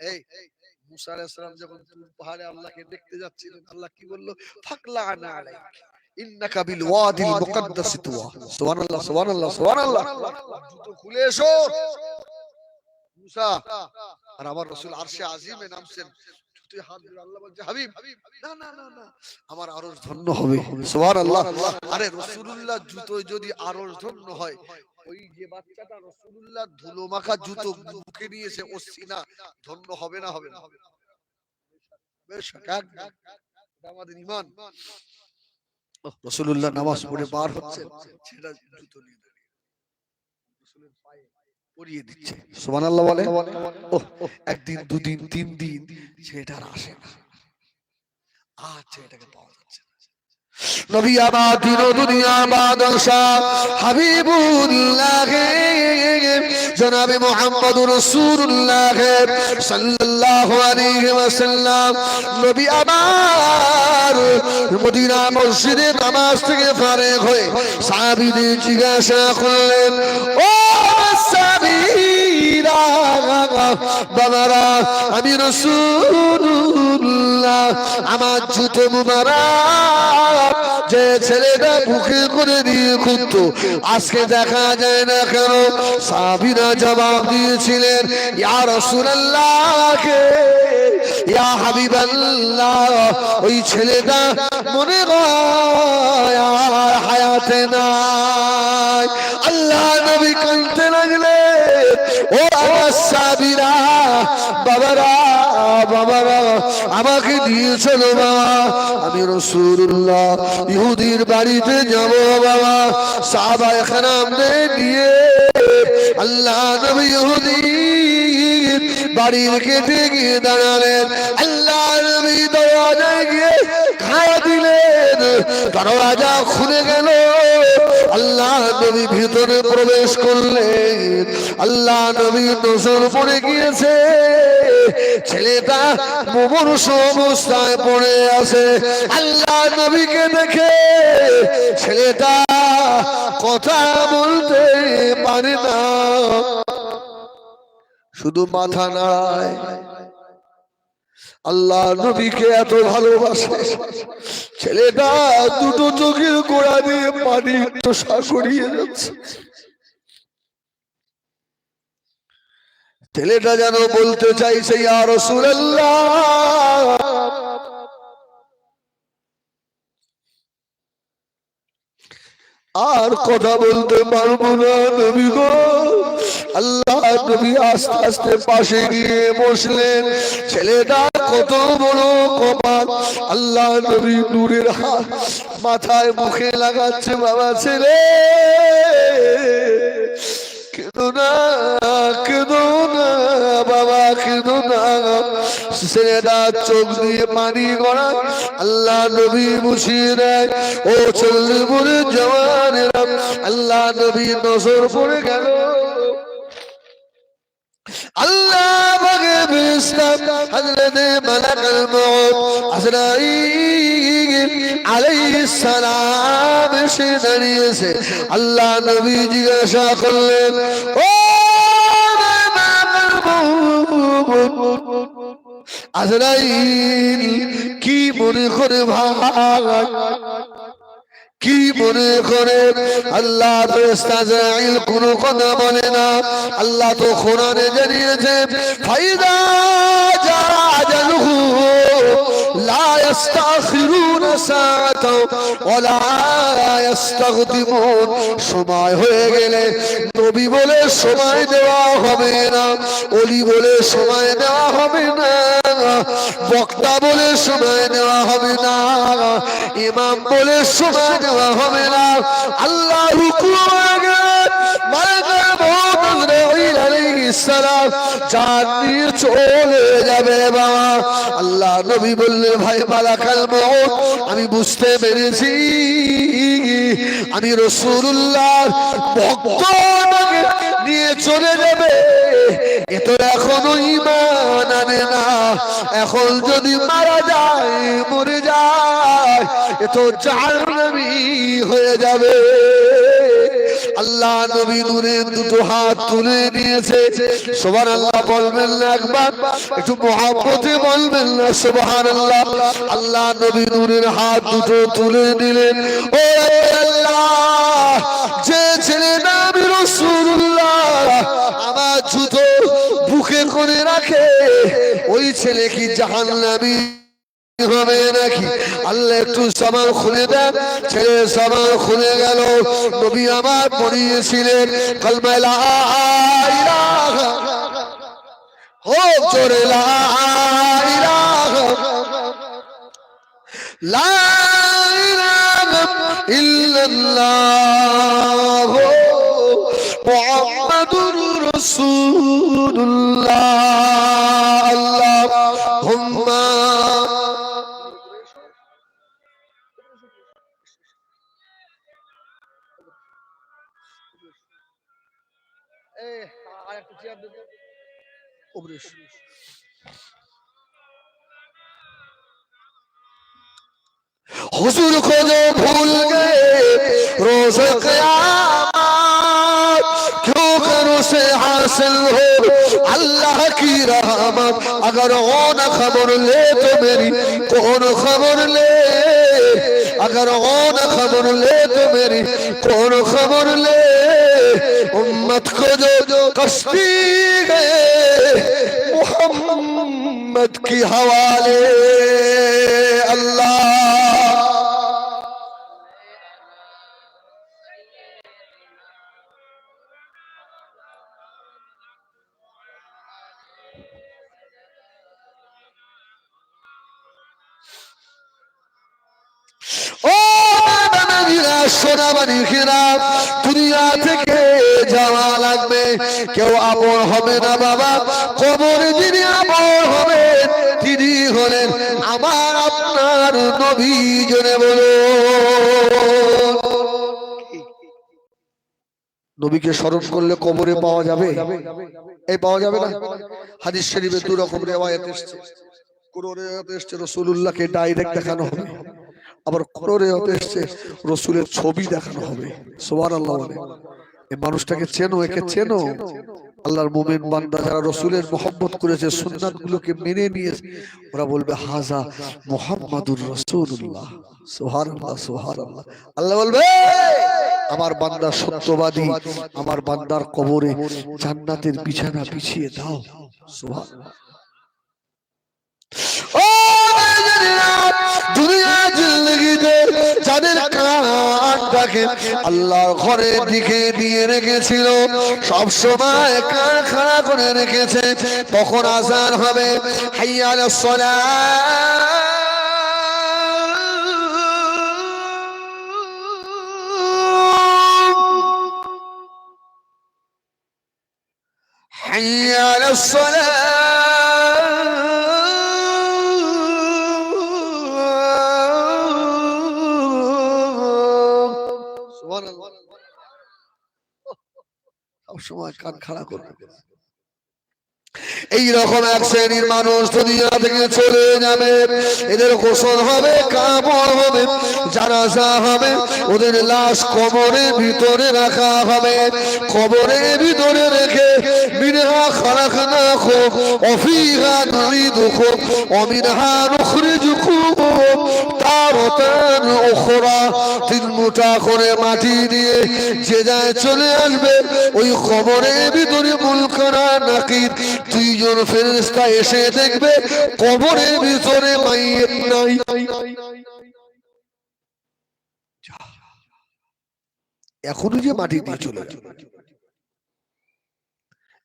এই মুসা আলাইহিস সালাম যখন তুর পাহাড়ে আল্লাহকে দেখতে যাচ্ছিলেন, আল্লাহ কি বললো? ফাকলানা আলাইক ইন্নাকা বিল ওয়াদিল মুকদ্দাস তুয়া। সুবহানাল্লাহ, সুবহানাল্লাহ, সুবহানাল্লাহ। জুতো খুলে এসো মুসা। আর আমার রাসূল আরশে আজিমে নামছেন। জুতোয় হাত দিয়ে আল্লাহ বলছে, হাবিব না না না না, আমার আরশ ধন্য হবে। সুবহানাল্লাহ। আরে রাসূলুল্লাহ জুতোয় যদি আরশ ধন্য হয়, ওই যে বাচ্চাটা রাসূলুল্লাহ ধুলো মাখা জুতো মুখে নিয়েছে, ও সিনা ধন্য হবে না? হবে না? বেশ আমাদের ঈমান। রাসূলুল্লাহ নামাজ পড়ে বার হচ্ছেন, সেটা জুতো নিয়ে দাঁড়িয়ে রাসূলের পায়ে পরিয়ে দিচ্ছে। সুবহানাল্লাহ বলে। ওহ, একদিন দুদিন তিন দিন ছেলেটার আসে না, আর ছেলেটাকে পাওয়া যাচ্ছে না। নবী আমার দিন দুনিয়া বাদশাহ হাবিবুল্লাহ জনাবে মুহাম্মদুর রাসূলুল্লাহ সাল্লাল্লাহু আলাইহি ওয়াসাল্লাম নবী আমার মদিনা মসজিদে নামাজ থেকে ফারেগ হয়ে সাহাবীদের জিজ্ঞাসা করলেন, ও সাহাবীরা বাবারা, আমি রাসূলুল্লাহ আমার জুতো মুবারক যে ছেলেটা বুকে করে নিয়ে ঘুরতো আজকে দেখা যায় না কেন? সাহাবীরা জবাব দিয়েছিলেন, ইয়া রাসূলুল্লাহ, ইয়া হাবিবাল্লাহ, ওই ছেলেটা মনে হয় আর হায়াতে নাই। আল্লাহ নবী কাঁদতে লাগলেন, ও আমার সাহাবীরা বাবারা বাবারা, আমাকে নিয়ে চলো বাবা, আমি রাসূলুল্লাহ ইহুদির বাড়িতে যাব বাবা। সাহাবায়ে কেরামদের নিয়ে আল্লাহ নবী ইহুদির বাড়ির গেটে গিয়ে দাঁড়ালেন। আল্লাহ নবী দরজায় গিয়ে খাড়া দিলেন, দরজা খুলে গেল। আল্লাহ নবী ভিতরে প্রবেশ করলেন। আল্লাহ নবী নজর পড়ে গিয়েছে ছেলেটা মুমূর্ষ অবস্থায় পড়ে আছে। আল্লাহ নবীকে দেখে ছেলেটা কথা বলতে পারে না, শুধু মাথা নাড়ায়। আল্লাহ নবীকে এত ভালোবাসে, ছেলেটা দুটো চোখের গোড়া দিয়ে পানি তোষা করিয়ে যাচ্ছে। ছেলেটা যেন বলতে চাইছে, ইয়া রাসূলুল্লাহ, আর কথা বলতে পারবো না নবী গো। আল্লাহ নবী আস্তে আস্তে পাশে গিয়ে বসলেন। ছেলেটা কত বড় কপাল, আল্লাহ নবী নূরের হাত মাথায় মুখে লাগাচ্ছে। বাবা ছেলে কেঁদো না, কেঁদো না বাবা, কেঁদো না। ছেলেটা চোখ দিয়ে পানি গড়া আল্লাহ নবী মুছিয়ে দেয়। ও চল্লিশ বছরের জওয়ানেরা, আল্লাহ নবী নজর পড়ে গেল। আল্লাহ পাকের ফেরেশতা হযরত মালাকুল মউত আজরাইল আলাইহিস সালাম এসে দাঁড়িয়েছে। আল্লাহ নবী জিজ্ঞাসা করলেন, ও আজরাইল, কি মনে করে ভাই, কি মনে করে? আল্লাহ ফেরেশতা আজরাইল কোনো কথা বলে না। আল্লাহ তো কোরআনে জানিয়েছে, ফাইদা জাআজালহু লা ইস্তাখিরুনা সাআতা ওয়া লা ইস্তাগদিমুন। সময় হয়ে গেলে নবী বলে সময় দেওয়া হবে না, ওলি বলে সময় দেওয়া হবে না, বক্তা বলে সময় দেওয়া হবে না, ইমাম বলে সময় দেওয়া হবে না। আল্লাহ হুকুম হয়ে গেল, মালাকুল মউত আজরাইল আলাইহিস সালাম জান নিয়ে চলে যাবে বাবা। আল্লাহ নবী বললেন, ভাই মালাকুল মউত, আমি বুঝতে পেরেছি আমি রাসূলুল্লাহ ভক্ত আমাকে নিয়ে চলে যাবে। এ তো এখনো ঈমান আনে না, এখন যদি মারা যায়, মরে যায়, এ তো জাহান্নামী হয়ে যাবে। আল্লাহ নবী নূরের দুটো হাত তুলে নিয়েছে। সুবহানাল্লাহ বলবেন না একবার? একটু মুহাব্বতে বলবেন না সুবহানাল্লাহ? আল্লাহ নবী নূরের হাত দুটো তুলে নিলেন। ও আল্লাহ, যে ছেলেটা আমি রাসূলুল্লাহ আমার জুতো বুকে করে রাখে, ওই ছেলে কি জাহান্নামী হবে নাকি? আল্লাহ একটু সামাল খুলে দেন। ছেলে সামাল খুলে গেল। নবী আমার পড়িয়েছিলেন কালমা লা ইলাহা, হোক জোরে লা ইলাহা, লা ইলাহা ইল্লাল্লাহ মুহাম্মাদুর রাসূলুল্লাহ। আর একটা চেয়ার দে তো অবরেশ हुजूर को जो भूल गए रोज क़यामत क्यों कर उसे हासिल हो अल्लाह की रहमत अगर वो न खबर ले तो मेरी कौन खबर ले अगर वो न खबर ले तो मेरी कौन खबर ले उम्मत को जो कश्ती गए मोहम्मद की हवाले अल्लाह সোনা বানিয়েরা দুনিয়া থেকে যাওয়া লাগবে কেউ আপন হবে না বাবা কবরে যিনি আপন হবে তিনি হলেন আমার আপনার নবী জনে বলো নবীকে স্মরণ করলে কবরে পাওয়া যাবে এই পাওয়া যাবে না হাদিস শরীফে দুই রকম রিওয়ায়াত এসেছে কোন রিওয়ায়াত এসেছে রাসূলুল্লাহকে ডাইরেক্ট দেখানো হবে আবার কোন রিওয়ায়াত এসেছে রাসূলের ছবি দেখানো হবে সুবহানাল্লাহ বলে এই মানুষটাকে চেনো একে চেনো আল্লাহর মুমিন বান্দা যারা রাসূলের মহব্বত করেছে সুন্নাতগুলোকে মেনে নিয়েছে ওরা বলবে হাজা মুহাম্মাদুর রাসূলুল্লাহ সুবহানাল্লাহ সুবহানাল্লাহ আল্লাহ বলবে আমার বান্দা সত্যবাদী আমার বান্দার কবরে জান্নাতের বিছানা বিছিয়ে দাও সুবহানাল্লাহ ও দুনিয়া জিন্দেগিতে যাদের কানটাকে আল্লাহর ঘরের দিকে দিয়ে রেখেছিল সব সময় কান খাড়া করে রেখেছে তখন আযান হবে হাইয়া আলাস সালাহ হাইয়া আলাস সালাহ সময় কান খাড়া করবে এইরকম এক শ্রেণীর মানুষ দুনিয়া থেকে চলে যাবে এদের গোসল হবে কাফন হবে জানাজা হবে ওদের লাশ কবরের ভিতরে রাখা হবে কবরের ভিতরে রেখে মিনহা খালাকনাকুম ওয়া ফিহা নুঈদুকুম ওয়া মিনহা নুখরিজুকুম তারাতান উখরা তিন মুঠা করে মাটি দিয়ে যে যায় চলে আসবে ওই কবরের ভিতরে মুলকারা নাকির দুইজন ফেরেশতা এসে দেখবে কবরের ভিতরে মাইয়িত নাই এখনো যে মাটি দিয়ে চলে গেল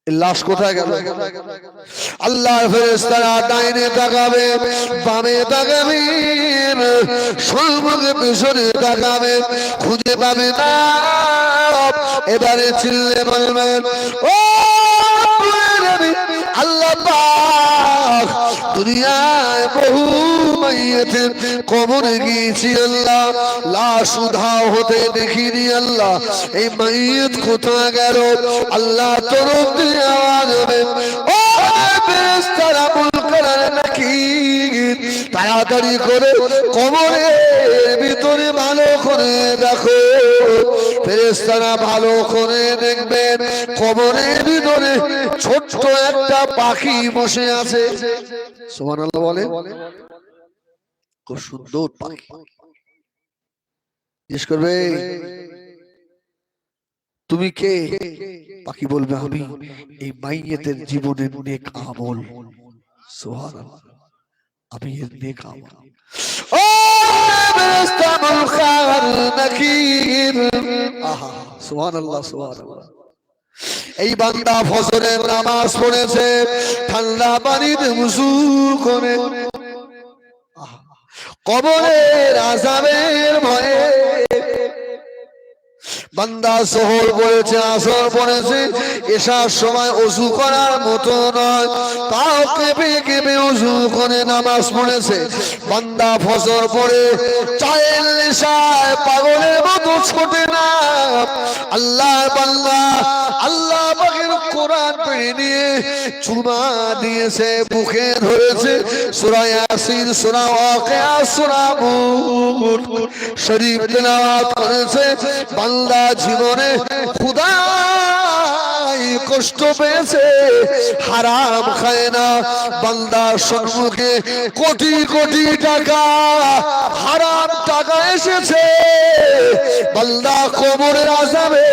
লাশ কোথায় গেল আল্লাহর ফেরেশতারা ডাইনে তাকাবে বামে তাকাবে সম্মুখে পিছনে তাকাবে খুঁজে পাবে না এবারে চিল্লে বলবেন ও আল্লাহ পাক দুনিয়ায় বহু মাইয়িতের কবরে গিয়েছি আল্লাহ লাশ উধাও হতে দেখিনি আল্লাহ এই মাইয়িত কোথায় গেল আল্লাহ তরফ দিয়ে আওয়াজ হবে ও ফেরেশতারা মুনকার নাকির তাড়াতাড়ি করে কবরের ভিতরে ভালো করে দেখো ফেরেশতারা ভালো করে দেখবেন কবরের ভিতরে ছোট্ট একটা পাখি বসে আছে সুবহানাল্লাহ বলে খুব সুন্দর পাখি জিজ্ঞেস করবে তুমি কে পাখি বলবে আমি এই মাইয়িতের জীবনের নেক আমল সুবহানাল্লাহ আমি এর নেক আমল ও ফেরেশতা মুনকার নাকির আহা সুবহানাল্লাহ সুবহানাল্লাহ এই বান্দা ফজরের নামাজ পড়েছে ঠান্ডা পানিতে ওযু করে কবরের আযাবের ভয়ে বান্দা যোহর পড়েছে আসর পড়েছে এশার সময় ওযু করার মতো নয় তাও কেঁপে কেঁপে ওযু করে নামাজ পড়েছে বান্দা ফজর পড়ে চায়ের নেশায় পাগলের মতো ছোটে না আল্লাহ বান্দা আল্লাহ পাকের কোরআন পড়ে নিয়ে চুমা দিয়েছে, বুকে ধরেছে। সূরা ইয়াসিন, সূরা ওয়াকিয়া, সূরা মুলক শরীফ তেলাওয়াত করেছে। বান্দা জীবনে খোদা কষ্ট পেয়েছে, হারাম খায় না। বান্দার সম্মুখে কোটি কোটি টাকা, হারাম টাকা এসেছে। বান্দা কবরের আযাবে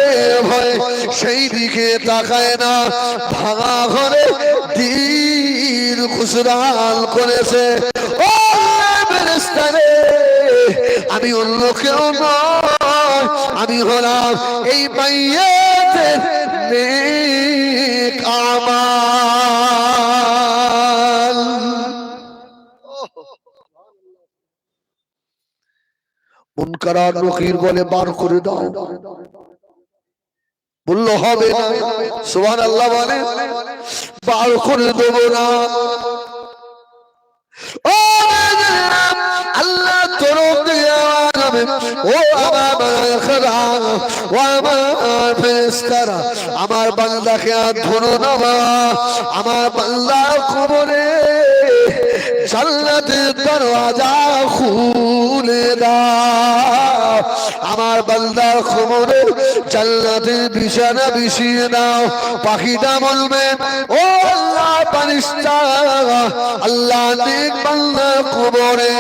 ভয় সেই দিকে তাকায় না। ভাঙা ঘরে দিন খুসরান করেছে। ও ফেরেশতারে, আমি অন্য কেউ নয়, আমি হলাম এই মাইয়াতের নেক আমাল। মুনকার আর নকির বলে বার করে দাও, বলল হবে না। সুবহানাল্লাহ বলে বার করে দেব না। ও আল্লাহ তরফ থেকে আওয়াজ হবে, ও আমার মালায়েকা, ও আমার ফেরেশতারা, আমার বান্দাকে আর ধরো না। আমার বান্দা কবরে জান্নাতের দরওয়াজা খুলে দাও। আমার বান্দার কবরে জান্নাতের বিছানা বিছিয়ে দাও। পাখিটা বলবে, ও আল্লাহ ফেরেশতা, আল্লাহ নেক বান্দার কবরে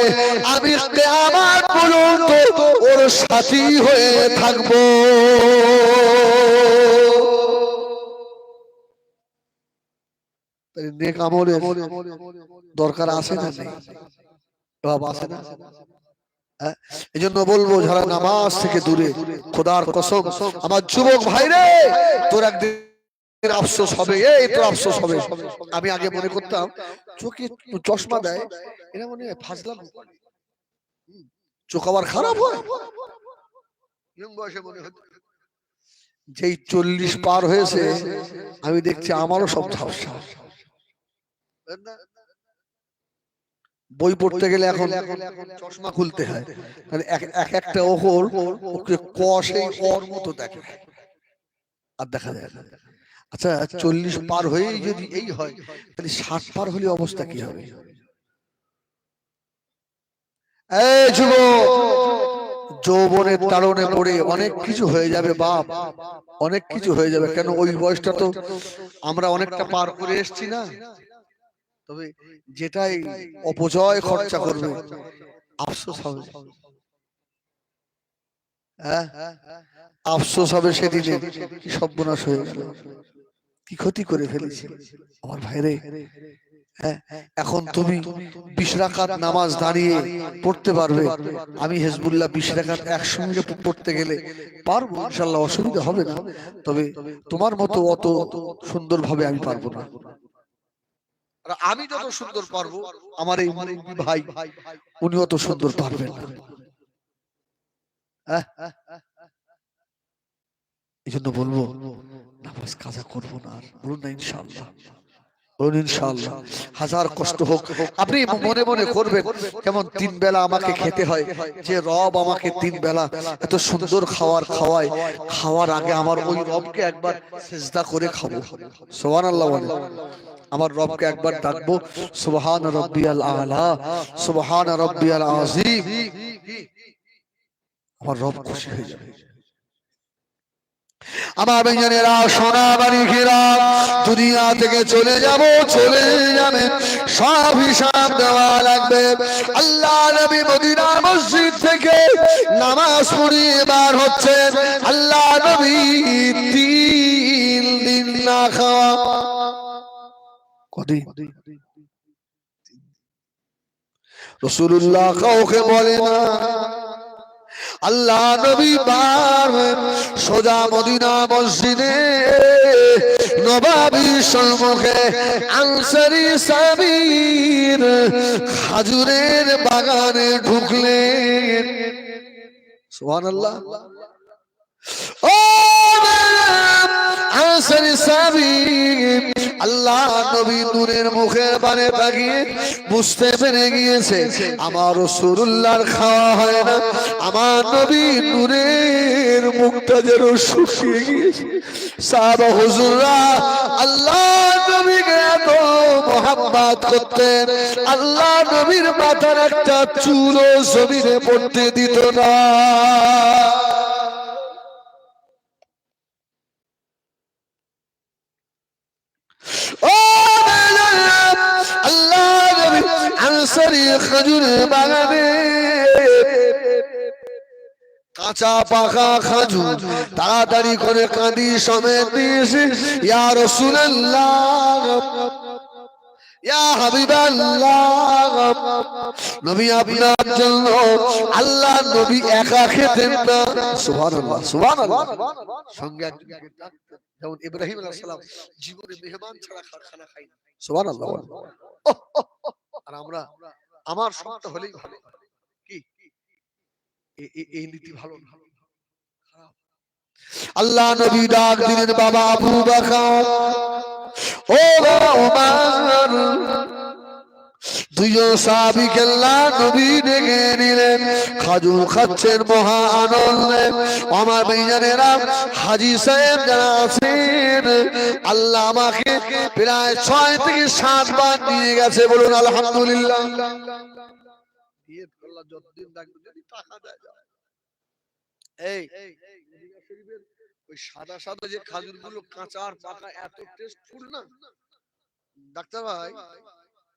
আমি কিয়ামত পর্যন্ত ওর সাথী হয়ে থাকবো। নেক আমলের দরকার আছে না? আছে না? এই জন্য বলবো, যারা নামাজ থেকে দূরে, খোদার কসম আমার যুবক ভাই রে, তোর একদিন আফসোস হবে। এই তোর আফসোস হবে। আমি আগে মনে করতাম চোখে চশমা দেয় এরা মনে হয় ফাজলাম, চোখ আবার খারাপ হয়। যেই 40 পার হয়েছে আমি দেখছি আমারও সব ঝাপসা। বই পড়তে গেলে এখন চশমা খুলতে হয়, এক একটা ওহর কষে ওর মতো দেখে আর দেখা যায় না। আচ্ছা 40 পার হয়েই যদি এই হয়, তাহলে 60 পার হলে অবস্থা কি হবে? এই যুবক, যৌবনের তাড়নে পড়ে অনেক কিছু হয়ে যাবে বাপ, অনেক কিছু হয়ে যাবে। কেন ওই বয়সটা তো আমরা অনেকটা পার করে এসেছি না? তবে যেটাই অপচয় খরচা করবে আফসোস হবে। আফসোস হবে সেদিনে, কি সর্বনাশ হয়ে গেল, কি ক্ষতি করে ফেলেছি আমার ভাইরে। এখন তুমি 20 রাকাত নামাজ দাঁড়িয়ে পড়তে পারবে, আমি হিজবুল্লাহ 20 রাকাত একসঙ্গে পড়তে গেলে পারবো ইনশাআল্লাহ, অসুবিধা হবে না। তবে তোমার মতো অত সুন্দর ভাবে আমি পারবো না। আমি যত সুন্দর পারবো আমার এই ভাই উনি অত সুন্দর পারবেন না। এই জন্য বলবো নামাজ কাজা করবো না আর, বলুন না ইনশাআল্লাহ, বলুন ইনশাআল্লাহ। হাজার কষ্ট হোক আপনি মনে মনে করবেন কেমন 3 বেলা আমাকে খেতে হয়, যে রব আমাকে 3 বেলা এত সুন্দর খাবার খাওয়ায়, খাওয়ার আগে আমার ওই রবকে একবার সিজদা করে খাবো। সুবহানাল্লাহ বলে আমার রবকে একবার ডাকবো, সুবহান রাব্বিয়াল আলা, সুবহান রাব্বিয়াল আযীম। আমার রব খুশি হয়ে যাবে। আমার বেঞ্জানেরা, সোনা বাড়িঘেরা, দুনিয়া থেকে চলে যাব, চলে যাবে, সব হিসাব দেওয়া লাগবে। আল্লাহ নবী মদিনার মসজিদ থেকে নামাজ পড়িয়ে বার হচ্ছে। আল্লাহ নবী 3 দিন না খাওয়া। কদিন? রাসূলুল্লাহ কাউকে বলে না। আল্লাহ নবী বার সোজা মদিনা মসজিদে নববীর সম্মুখে আনসারী সাহাবীর খাজুরের বাগানে ঢুকলেন। সুবহানাল্লাহ। ও আনসারী সাহাবী আল্লাহ নবী নূরের মুখের পানে তাকিয়ে বুঝতে পেরে গিয়েছে আমার রাসূলুল্লাহর খাওয়া হয় না, আমার নবী নূরের মুখটা যেন শুকিয়ে গিয়েছে। সাহাবা হুজুররা আল্লাহ নবীকে এত মোহাব্বত করতেন, আল্লাহ নবীর মাথার একটা চুলও জমিনে পড়তে দিত না। ও আল্লাহ নবী আনসারী খেজুর বাগানে কাঁচা পাকা খাজুর তাড়াতাড়ি করে কাঁদি সমেত দিয়েছে, ইয়া রাসূলুল্লাহ ইয়া হাবিবাল্লাহ, নবী আপনার জন্য। আল্লাহ নবী একা খেতেন না, সুবহানাল্লাহ সুবহানাল্লাহ, সঙ্গে যেমন ইব্রাহিম আলাইহিস সালাম জীবনে মেহমান ছাড়া খানা খাই না, সুবহানাল্লাহ। আর আমরা আমার সবটা হলেই ভালো, কি এই নীতি ভালো না, আল্লাহ নবী ডাক দিলেন বাবা আবু বকর, ও বাবা ওমর, দুইজন সাহাবীকে আল্লাহ নবী ডেকে নিলেন, খাজুর খাচ্ছেন মহা আনন্দে। আমার ভাইজানেরা, হাজী সাহেব যারা আছেন, আল্লাহ আমাকে প্রায় 6 থেকে 7 বার নিয়ে গেছে, বলুন আলহামদুলিল্লাহ। আল্লাহ যতদিন ডাকবে যদি টাকা দেয়। এই ওই সাদা সাদা যে খাজুর গুলো কাঁচা আর পাকা এত টেস্টফুল না ডাক্তার ভাই,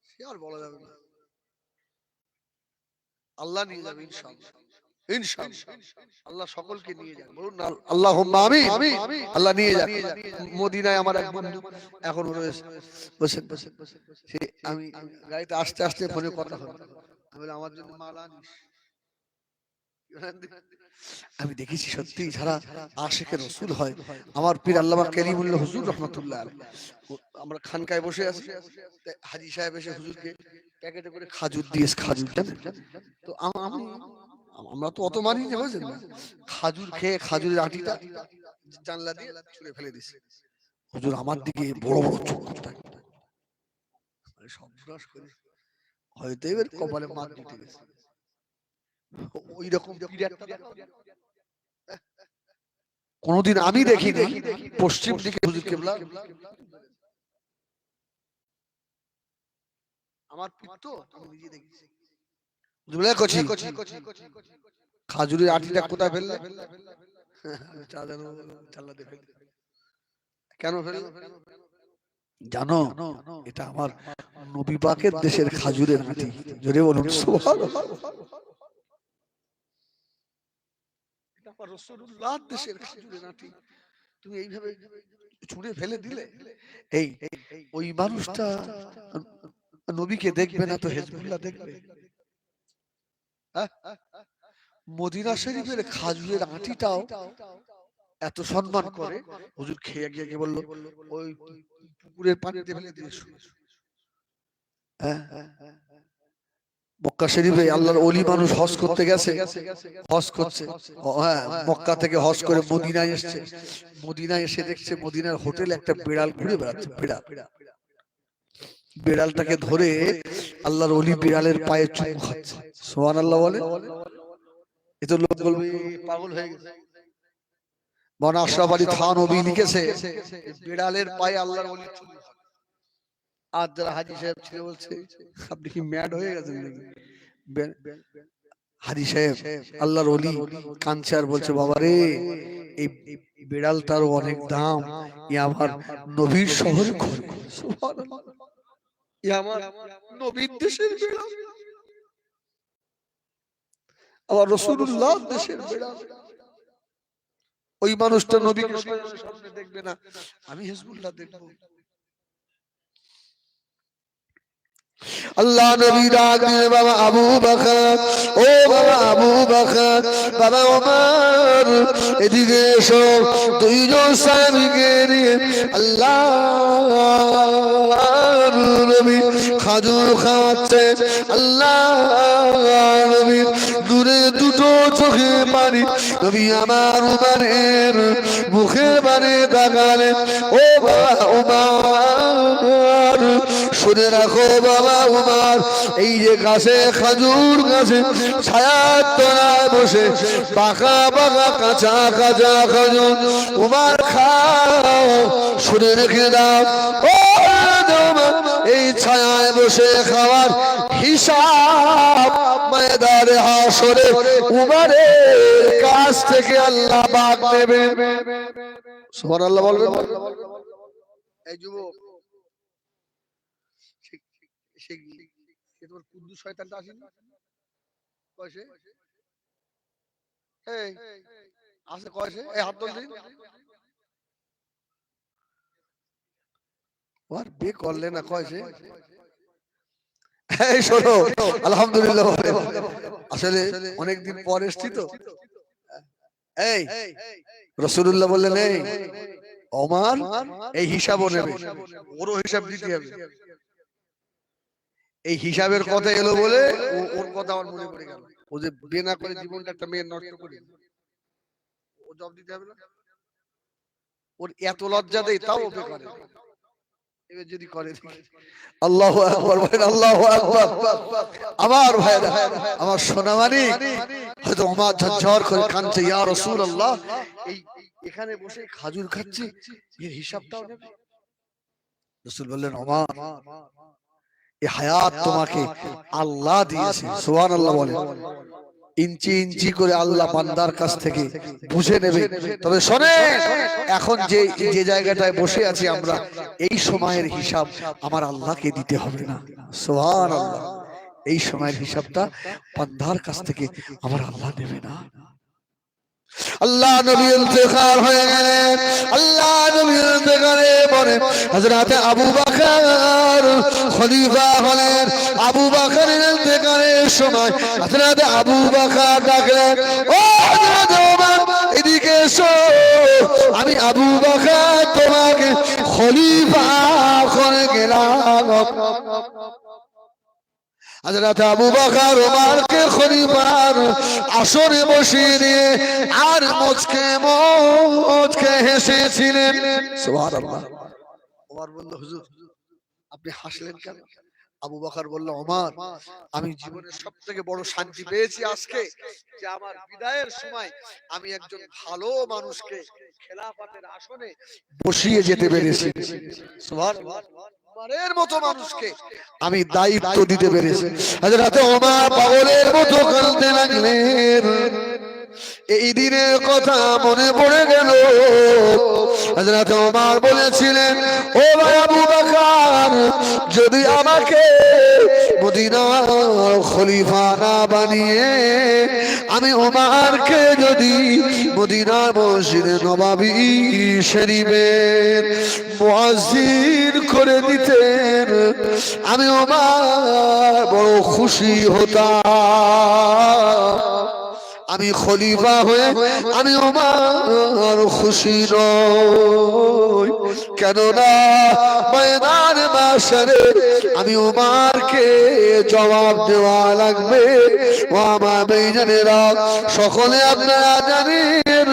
সে আর বলা যাবে না। আল্লাহ নিয়ে যাবে ইনশাআল্লাহ, ইনশাআল্লাহ আল্লাহ সকলকে নিয়ে যাবে, বলুন না আল্লাহুম্মা আমিন। আল্লাহ নিয়ে যাবে। মদিনায় আমার এক বন্ধু এখন রয়েছে, বসে সে আমি গাড়িতে আস্তে আস্তে ফোনে কথা হলো, আমি বললাম আমার জন্য মাল আনিস। আমি দেখেছি সত্যি যারা আশিকে রাসূল হয়, আমার পীর আল্লামা কালিমুল্লাহ হুজুর রাহমাতুল্লাহ আলাইহি, আমরা খানকায় বসে আছি, হাজী সাহেব এসে হুজুরকে প্যাকেটে করে খাজুর দিয়ে, খাজুর জানেন তো আমরা তো অত মানি না, বুঝলেন না, খাজুর খেয়ে খাজুরের আটিটা জানলা দিয়ে ছুঁড়ে ফেলে দিছে। হুজুর আমার দিকে বড় বড় চোখ করতে সর্বনাশ করে, হয়তো এবার কপালে মার দিতে গেছে। ওই রকম কোনদিন আমি দেখিনি। পশ্চিম দিকে হুজুর কিবলা আমার পিত্ত আমি নিজে দেখেছি। খাজুরের আটিটা কোথায় ফেললে? কেন ফেললে জানো? এটা আমার নবী পাকের দেশের খাজুরের আটি। জোরে বলুন সুবহানাল্লাহ। আমার রাসূলুল্লাহর দেশের খাজুরের আটি তুমি এইভাবে ছুঁড়ে ফেলে দিলে। এই ওই মানুষটা নবীকে দেখবে না তো হিজবুল্লাহ দেখবে? মদিনা শরীফের খাজুরের আটিটাও এত সম্মান করে, হুজুর খেয়ে গিয়ে বলল ওই পুকুরের পানিতে ফেলে দিয়েছো। মক্কা শরীফে আল্লাহর ওলি মানুষ হজ করতে গেছে, হজ করছে, হ্যাঁ মক্কা থেকে হজ করে মদিনায় এসেছে, মদিনায় এসে দেখছে মদিনার হোটেলে একটা বিড়াল ঘুরে বেড়াচ্ছে। বিড়ালটাকে ধরে আল্লাহর ওলি বিড়ালের পায়ে চুমু খাচ্ছে। সুবহানাল্লাহ বলে। এ তো লোক বলবে পাগল হয়ে গেছে। মাওলানা আশরাফ আলী থানভী লিখেছে বিড়ালের পায়ে আল্লাহর ওলি চুমু। আর যারা হাজী সাহেব ছিল বলছে আপনি কি ম্যাড হয়ে গেছেন নাকি? হাজী সাহেব আল্লাহর ওলি কাঁদছে আর বলছে বাবা রে, এই বিড়ালটারও অনেক দাম, ই আমার নবীর শহরে ঘর। সুবহানাল্লাহ, ই আমার নবীর দেশের বিড়াল, আমার রাসূলুল্লাহর দেশের বিড়াল। ওই মানুষটা নবীকে সামনে দেখবে না, আমি হিজবুল্লাহ দেখবো। আল্লাহ নবী ডাক দিলেন বাবা আবু বকর, ও বাবা আবু বকর, বাবা ওমর এদিকে এসো। দুইজন সাহাবীকে নিয়ে আল্লাহ নবী খাজুর খাচ্ছে। আল্লাহ নবী দূরে দুটো চোখে পানি নবী আমার উমরের মুখের বারে তাকালেন। ও বাবা ওমর শুনে রাখো বাবা উমার, এই যে গাছে খাজুর গাছে ছায়ার তলায় বসে পাকা পাকা কাঁচা কাঁচা খাজুর উমার খাও, শুনে রেখে দাও ও এই ছায়ায় বসে খাওয়ার হিসাব ময়দানে হাসরে উমারের কাছ থেকে আল্লাহ পাক নেবে। সুবহানাল্লাহ বলবেন। এই যুবক তোমার কুদ্দুস শয়তানটা আসেনি কয়সে? এই আসে কয়সে? এই হাত তুল দিন। ওর বে করলে না কয়সে? এই শোনো, আলহামদুলিল্লাহ আসলে অনেকদিন পর এসছি তো। এই রাসূলুল্লাহ বললেন এই ওমর এই হিসাবও নেবে, ওরও হিসাব দিতে হবে। এই হিসাবের কথা এলো বলে ওর কথা আমার মনে পড়ে গেল। ও যে বিয়ে না করে জীবনটা একটা মেয়ের নষ্ট করে, ও জব দিতে হবে না? ওর এত লজ্জা দেয় তাও ওকে করে। এবার যদি করে আল্লাহু আকবার বলেন, আল্লাহু আকবার। আমার ভাইরা, আমার সোনামানি হয়তো ওমর ঝরঝর করে কাঁদছে, ইয়া রাসূলুল্লাহ এই এখানে বসে খাজুর খাচ্ছি, এর হিসাবটাও নেবে? রাসূল বললেন ওমর এই হায়াত তোমাকে আল্লাহ দিয়েছে, সুবহানাল্লাহ বলেন। ইঞ্চি ইঞ্চি করে আল্লাহ বান্দার কাছ থেকে বুঝে নেবে। তবে শোনেন, এখন যে যে জায়গাটায় বসে আছি আমরা, এই সময়ের হিসাব আমার আল্লাহকে দিতে হবে না, সুবহানাল্লাহ। এই সময়ের হিসাবটা বান্দার কাছ থেকে আমার আল্লাহ নেবে না। আল্লাহ নবী ইন্তেকাল হয়ে গেলেন, আল্লাহ নবী ইন্তেকালে পরে হযরত আবু বকর খলিফা হলেন। আবু বকরের ইন্তেকালের সময় হযরত আবু বকর ডাকলেন, ও হযরত ওমর এদিকে এসো, আমি আবু বকর তোমাকে খলিফা করে গেলাম। হযরত আবু বকর ওমরকে খলিফার আসনে বসিয়ে দিয়ে আর মুচকে হেসেছিলেন, সুবহানাল্লাহ। ওমর বলল হুজুর আপনি হাসলেন কেন? আবু বকর বলল ওমর আমি জীবনের সবথেকে বড় শান্তি পেয়েছি আজকে, যে আমার বিদায়ের সময় আমি একজন ভালো মানুষকে খেলাফতের আসনে বসিয়ে যেতে পেরেছি, সুবহানাল্লাহ। ওমরের মতো মানুষকে আমি দায়িত্ব দিতে পেরেছি। হযরত ওমর পাগলের মতো কাঁদতে লাগলেন। এই দিনের কথা মনে পড়ে গেল। হযরত ওমর বলেছিলেন, ও ভাই আবু বকর যদি আমাকে মদিনার খলিফা না বানিয়ে আমি ওমরকে যদি মদিনার মসজিদে নববী শরীফের মুয়াজ্জিন করে দিতেন, আমি ওমর বড় খুশি হতাম। আমি খলিফা হয়ে আমি ওমর খুশি নই, কেননা ময়দান মাশরে আমি ওমরকে জবাব দেওয়া লাগবে। ও আমার ভাইজানেরা, সকলে আপনারা জানেন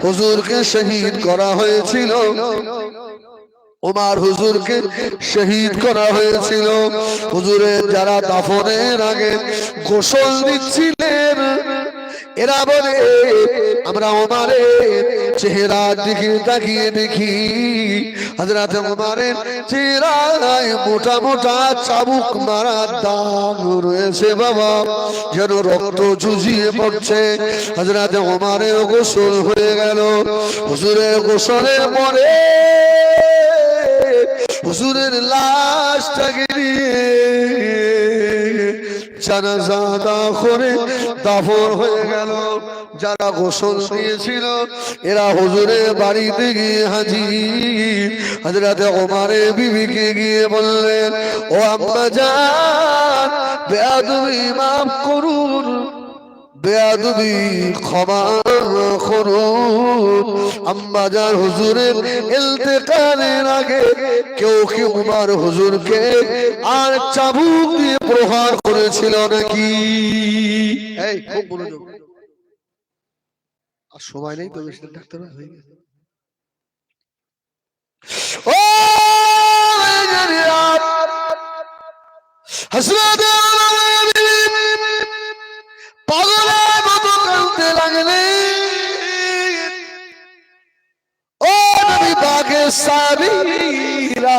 হুজুরকে শহীদ করা হয়েছিল, ওমর হুজুরকে শহীদ করা হয়েছিল। হুজুরের যারা দাফনের আগে গোসল দিচ্ছিলেন, এরা বলে আমরা ওমরের চেহারার দিকে তাকিয়ে দেখি হযরত ওমরের চেহারায় মোটা মোটা চাবুক মারার দাগ রয়েছে বাবা, যেন রক্ত ঝুঝিয়ে পড়ছে। হযরত ওমরের গোসল হয়ে গেল। হুজুরের গোসলের পরে হুজুরের লাশটাকে নিয়ে জানাজা করে দাফন হয়ে গেল। যারা গোসল দিয়েছিল এরা হুজুরের বাড়িতে গিয়ে হাজির। হযরত ওমরের বিবিকে গিয়ে বললেন, ও আম্মা জান বেয়াদবি মাফ করুন, বেয়াদবি ক্ষমা করুন। আম্মা জান হুজুরের ইন্তেকালের আগে কেউ কি ওমর হুজুরকে আর চাবুক দিয়ে প্রহার করেছিল নাকি? এই খুব মনোযোগ, আর সময় নেই তো বেশি ডাক্তার হয়ে গেছে। ও হযরত পাগলের মতো কাঁদতে লাগলেন। ও নবী পাকের সাহাবীরা,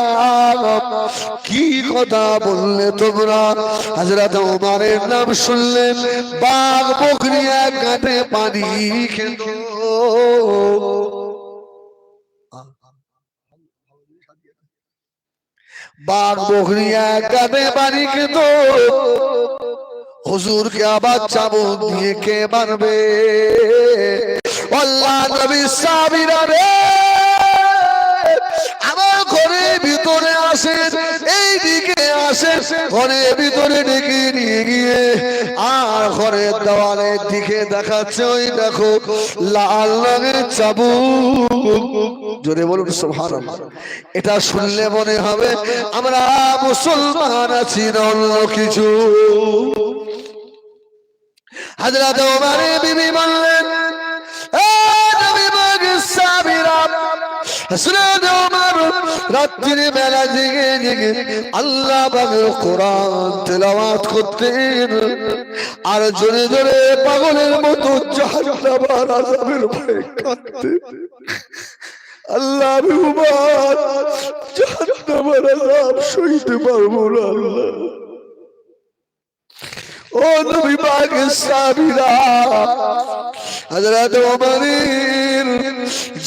কি কথা বললে তোমরা? হযরত ওমরের নাম শুনলেন, বাঘ বকরি এক ঘাটে পানি খেত। বাঘ বকরি এক ঘাটে পানি খেত। হুজুরকে আবার চাবুক দিয়ে কে মারবে? আল্লাহ নবী সাহাবীরা রে, আমার ঘরের ভিতরে আসেন, এই দিকে আসেন, ঘরের ভিতরে ডেকে নিয়ে গিয়ে আর ঘরের দেওয়ালের দিকে দেখাচ্ছে, ওই দেখো লাল রঙের চাবুক। জোরে বলুন সুবহানাল্লাহ। এটা শুনলে মনে হবে আমরা মুসলমান আছি না অন্য কিছু। হযরত ওমর বিবি বললেন, এ নবী পাকের সাহাবীরা, হযরত ওমর রাত্রির বেলা জেগে জেগে আল্লাহ পাকের কোরআন তেলাওয়াত করতেন, আর জোরে জোরে পাগলের মতো জাহান্নামের আযাবের ভয়ে কাঁদতেন। আল্লাহ আমি উম্মত জাহান্নামের আযাব সইতে পারবো না আল্লাহ। ও নবী পাকের সাহাবীরা, হযরত ওমরের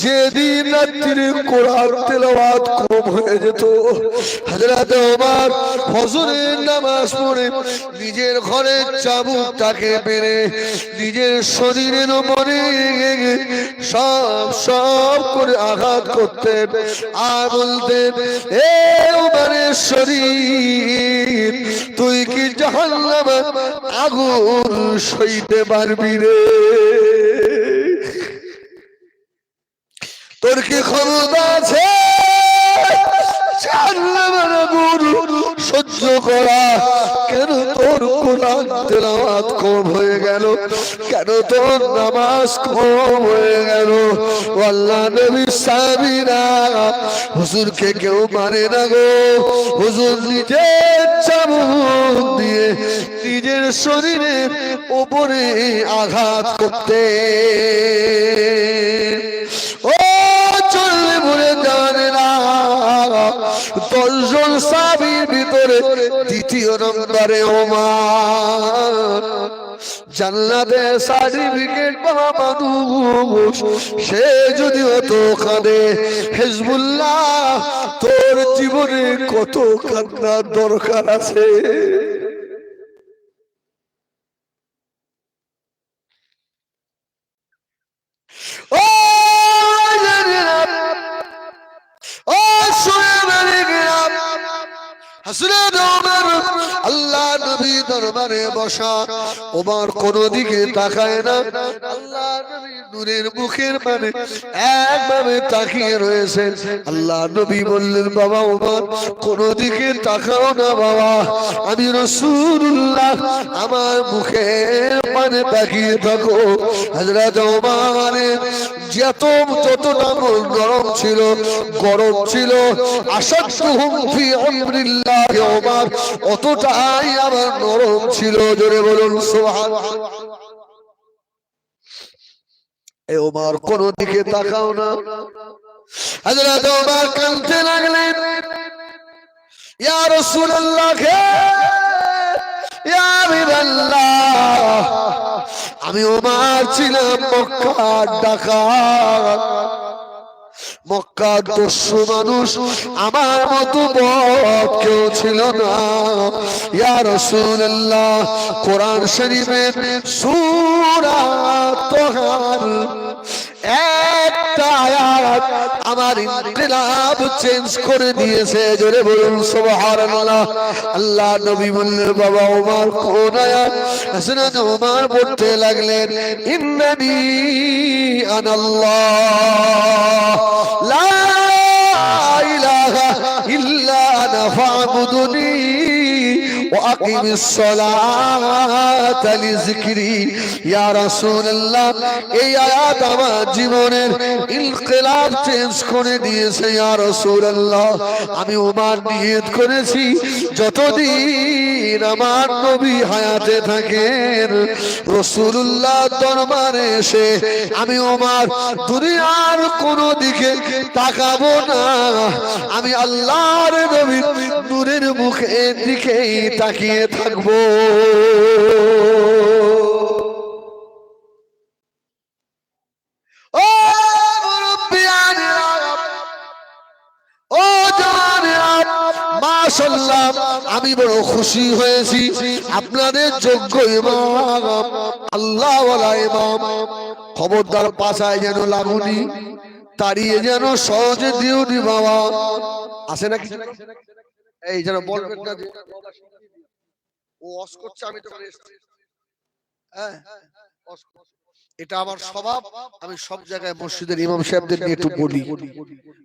যেদিন রাত্রিরে কোরআন তেলাওয়াত কম হয়ে যেত, হযরত ওমর ফজরের নামাজ পড়ে নিজের ঘরের চাবুকটাকে পেরে নিজের শরীরের উপরে সব সব করে আঘাত করতেন আর বলতেন, এ ওমরের শরীর, তুই কি জাহান্নামের আগুন সইতে পারবি রে? তোর কি ক্ষমতা আছে জাহান্নামের আগুন সহ্য করা? কেন তোর কোরআন তেলাওয়াত কম হয়ে গেল? কেন তোর নামাজ কম হয়ে গেল? আল্লাহ নবী সাহাবীরা, হুজুরকে কেউ মানে না গো, হুজুর নিজের চাবুক দিয়ে নিজের শরীরের উপরে আঘাত করতে। ও চললে ভুলে যাবে না, 10 জন সাহাবীর ভিতরে দ্বিতীয় নম্বরে ওমর। জান্নাতে সার্টিফিকেট পাওয়া মানুষ, সে যদি অত কাঁদে, হিজবুল্লাহ তোর জীবনে কত কান্নার দরকার আছে? ও হযরত ওমর আল্লাহ নবী দরবারে বসা, ওমর কোন দিকে তাকায় না, আল্লাহ নবী নূরের মুখের মানে একভাবে তাকিয়ে রয়েছেন। আল্লাহ নবী বললেন, বাবা ওমর কোন দিকে তাকাও না বাবা, আমি রাসূলুল্লাহ, আমার মুখের মানে তাকিয়ে থাকো। হযরত ওমরের যতটা নরম ছিল, গরম ছিল, আসাদুহুম ফি আমরিল্লাহ ওমর অতটাই আবার নরম ছিল। জোরে বলুন সুবহানাল্লাহ। এ ওমর কোন দিকে তাকাও না। হযরত ওমর কাঁদতে লাগলেন, ইয়া রাসূলুল্লাহ, ইয়া হাবিবাল্লাহ, আমি ওমর ছিলাম মক্কার ডাকাত, মক্কার দস্যু মানুষ, আমার মতো বদ কেউ ছিল না। ইয়া রাসূলুল্লাহ, কোরআন শরীফের সূরা তাহার একটা আয়াত আমার ইনকিলাব চেঞ্জ করে দিয়েছে। জোরে বলুন সুবহানাল্লাহ। আল্লাহ নবী বললেন, বাবা ওমর কোন আয়াত? হযরত ওমর পড়তে লাগলেন, ইন্নানি আনাল্লাহ লা ইলাহা ইল্লা আনা ফা'বুদুনি ওয়া আকিমিস সালাতা লিযিকরি ইয়া রাসূলুল্লাহ। এই আয়াত আমার জীবনের ইনকিলাব চেঞ্জ করে দিয়েছে ইয়া রাসূলুল্লাহ। আমি ওমর নিয়ত করেছি যতদিন আমার নবী হায়াতে থাকেন রাসূলুল্লাহ দরবারে এসে আমি ওমর দুনিয়ার কোন দিকে তাকাবো না, আমি আল্লাহর নবীর নূরের মুখের দিকেই তাকিয়ে থাকবো। ও মুরব্বিয়ানেরা, ও জানেরা, মাশাআল্লাহ আমি বড় খুশি হয়েছি আপনাদের যোগ্য ইমাম, আল্লাহওয়ালা ইমাম। খবরদার পাছায় যেন লাগুনি, তাড়িয়ে যেন সহজে দিওনি বাবা। আসে না কিছু এই যেন বলবেন না ও অস করছে আমি তো এসেছি। হ্যাঁ, এটা আমার স্বভাব। আমি সব জায়গায় মসজিদের ইমাম সাহেবদের নিয়ে একটু বলি,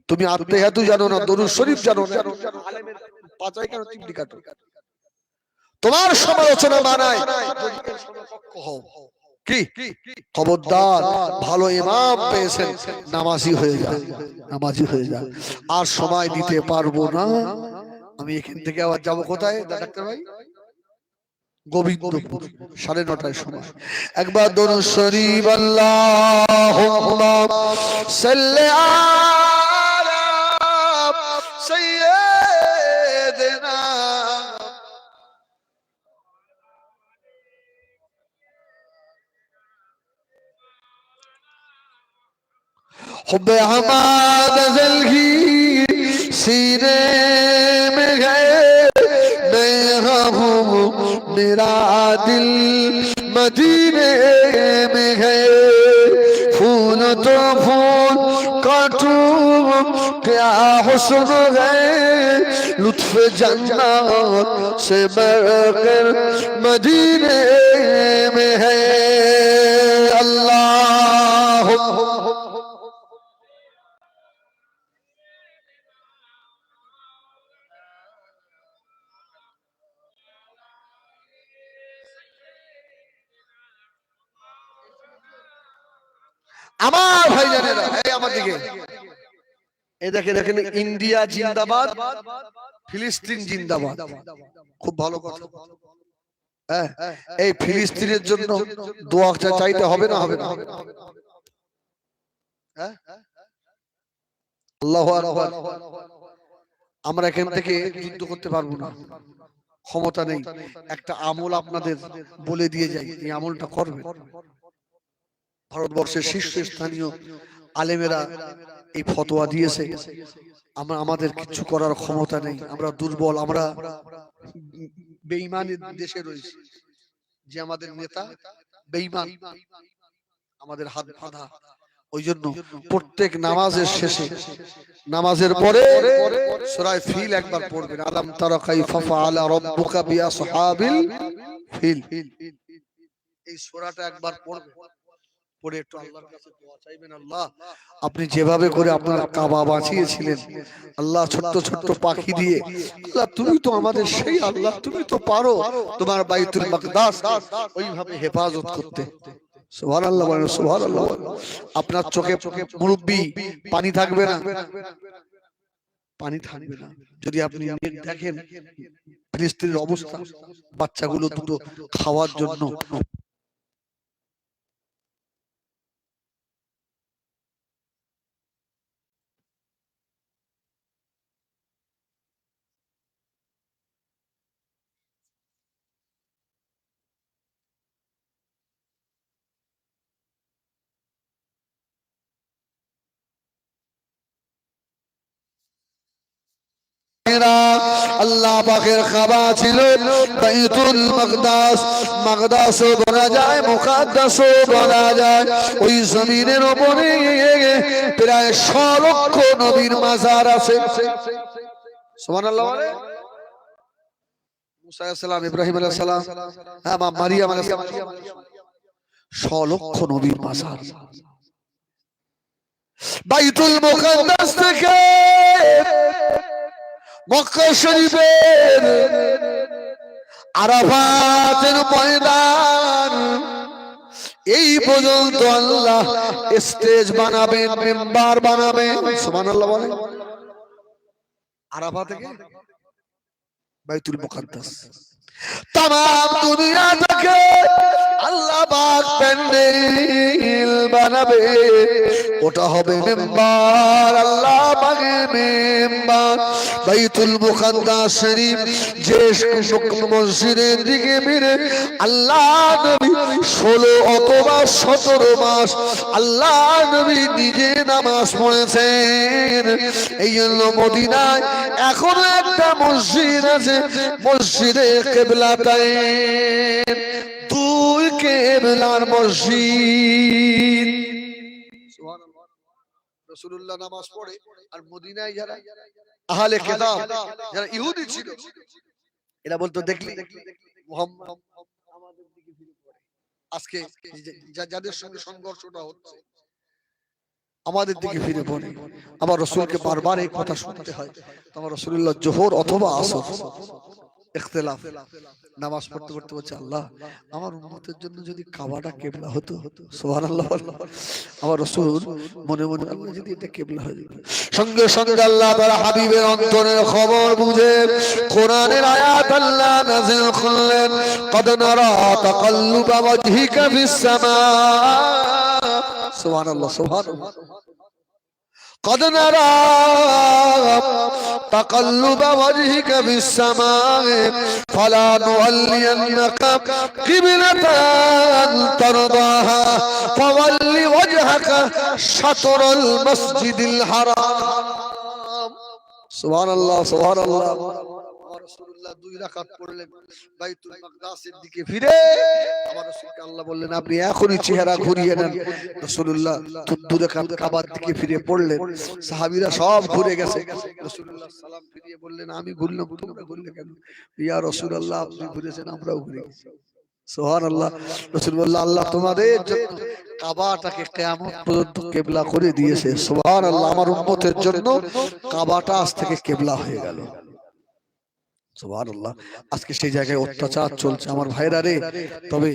তুমি আত্মেহাতু জানো না, দরুদ শরীফ জানো না, আলেমের পাচাই কেন চিমটি কাটো? তোমার সমালোচনা মানায় কি? খবরদার, ভালো ইমাম পেয়েছেন, নামাজি হয়ে যায়, নামাজি হয়ে যায়। আর সময় দিতে পারবো না, আমি এখান থেকে আবার যাবো কোথায় ডাক্তার ভাই? গোবিন্দপুর, 9:30টার সময়। একবার দরুদ শরীফ আল্লাহুম্মা সাল্লি আলা সাইয়্যিদিনা हुब्बे हमाद ज़िलगी सीने में है, मैं रहूं मेरा दिल मदीने में है। फूल तो फूल काटूं क्या हुस्न है, लुत्फ जन्नत से बढ़कर मदीने में है। अल्लाह আমার ভাইজানেরা, এই আমার দিকে এই দেখেন, ইন্ডিয়া জিন্দাবাদ, ফিলিস্তিন জিন্দাবাদ। খুব ভালো কথা। হ্যাঁ, এই ফিলিস্তিনের জন্য দোয়া চাইতে হবে না? হবে না? হ্যাঁ, আল্লাহু আকবার। আমরা এখান থেকে যুদ্ধ করতে পারবো না, ক্ষমতা নেই। একটা আমল আপনাদের বলে দিয়ে যাই, এই আমলটা করবেন। ভারতবর্ষের শীর্ষস্থানীয় আলেমেরা এই ফতোয়া দিয়েছে, আমাদের কিছু করার ক্ষমতা নেই, আমরা দুর্বল, আমরা বেঈমানের দেশে রয়েছি। যে আমাদের নেতা বেঈমান, আমাদের হাত বাঁধা। ওই জন্য প্রত্যেক নামাজের শেষে, নামাজের পরে সূরা ফিল একবার পড়বেন, আলাম তারা কাইফা ফাআলা রাব্বুকা বিআসহাবিল ফিল। এই সূরাটা একবার পড়বেন, পড়ে একটু আল্লাহর কাছে দোয়া চাইবেন, আল্লাহ আপনি যেভাবে করে আপনার কাবা বাঁচিয়েছিলেন, আল্লাহ ছোট্ট ছোট্ট পাখি দিয়ে, আল্লাহ তুমি তো আমাদের সেই আল্লাহ, তুমি তো পারো তোমার বাইতুল মাকদাস ওইভাবে হেফাজত করতে। সুবহানাল্লাহ বলেন, সুবহানাল্লাহ। আপনার চোখে মুরব্বি পানি থাকবে না, পানি থাকবে না যদি আপনি দেখেন ফিলিস্তিনের অবস্থা, বাচ্চাগুলো দুটো খাওয়ার জন্য আল্লাহ পাকের খাবা ছিল বাইতুল মাকদাস, মাকদাসও বলা যায়, মুকাদ্দাসও বলা যায়। ওই জমিনের উপরে প্রায় 100 লক্ষ নবীর মাজার আছে। সুবহানাল্লাহ বলে। মুসা আলাইহিস সালাম, ইব্রাহিম আলাইহিস সালাম, হ্যাঁ মারিয়াম আলাইহিস সালাম, 100 লক্ষ নবীর মাজার। বাইতুল মুকাদ্দাস থেকে মক্কা শরীফের আরাফাতের ময়দান এই পর্যন্ত আল্লাহ স্টেজ বানাবেন, মেম্বার বানাবেন। সুবহানাল্লাহ বলেন। আরাফা থেকে বাইতুল মুকাদ্দাস तमाम दुनिया থেকে আল্লাহ পাক প্যান্ডেল বানাবে, ওটা হবে মেম্বার, আল্লাহ পাকের মেম্বার। বাইতুল মুকাদ্দাস শরীফ যে মসজিদের দিকে ফিরে আল্লাহ নবী 16 অথবা 17 মাস আল্লাহ নবী নিজে নামাজ পড়েছেন। এই জন্য মদিনায় এখনো একটা মসজিদ আছে, মসজিদে কিবলাতাইন, দুই কিবলার মসজিদ। সুবহানাল্লাহ। রাসূলুল্লাহ নামাজ পড়ে আর মদিনায় যারা আহলে কিতাব, যারা ইহুদি ছিল, এরা বলতো দেখলি মুহাম্মদ আমাদের দিকে ফিরে পড়ে। আজকে যাদের সঙ্গে সংঘর্ষটা হচ্ছে আমাদের দিকে ফিরে পড়ে। আমার রাসূলকে বারবার এই কথা শুনতে হয়। আমার রাসূলুল্লাহ যোহর অথবা আসর ইখতিলাফ নামাজ পড়তে পড়তে বলছে, আল্লাহ আমার উম্মতের জন্য যদি কাবাটা কিবলা হতো। সুবহানাল্লাহ। আমার রাসূল মনে মনে আল্লাহ যদি এটা কিবলা হয়ে যেত, সঙ্গে সঙ্গে আল্লাহ তাআলা হাবিবের অন্তরের খবর বুঝে কোরআনের আয়াত আল্লাহ নাযিল করলেন, قد نرى تقلب وجهك في السماء। সুবহানাল্লাহ সুবহানাল্লাহ। قد نرى تقلب وجهك في السماء فلنولينك قبلة ترضاها فول وجهك شطر المسجد الحرام। سبحان الله سبحان الله। রাসূলুল্লাহ 2 রাকাত পড়লেন, বাইতুল মাকদাসের দিকে ফিরে আমার রাসূলকে আল্লাহ বললেন, আপনি এখনই চেহারা ঘুরিয়ে নেন। রাসূলুল্লাহ 2 রাকাত কাবার দিকে ফিরে পড়লেন, সাহাবীরা সব ঘুরে গেছে। রাসূলুল্লাহ সালাম ফিরিয়ে বললেন, আমি ঘুরলাম, তোমরা ঘুরলে কেন? ইয়া রাসূলুল্লাহ আপনি ঘুরেছেন, আমরাও ঘুরে গেছি। সুবহানাল্লাহ। রাসূল বললেন, আল্লাহ তোমাদের জন্য কাবাটাকে কিয়ামত পর্যন্ত কিবলা করে দিয়েছে। সুবহানাল্লাহ। আমার উম্মতের জন্য কাবাটা আজ থেকে কিবলা হয়ে গেল। সুবহানাল্লাহ। আজকে সেই জায়গায় অত্যাচার চলছে আমার ভাইরা রে। তবে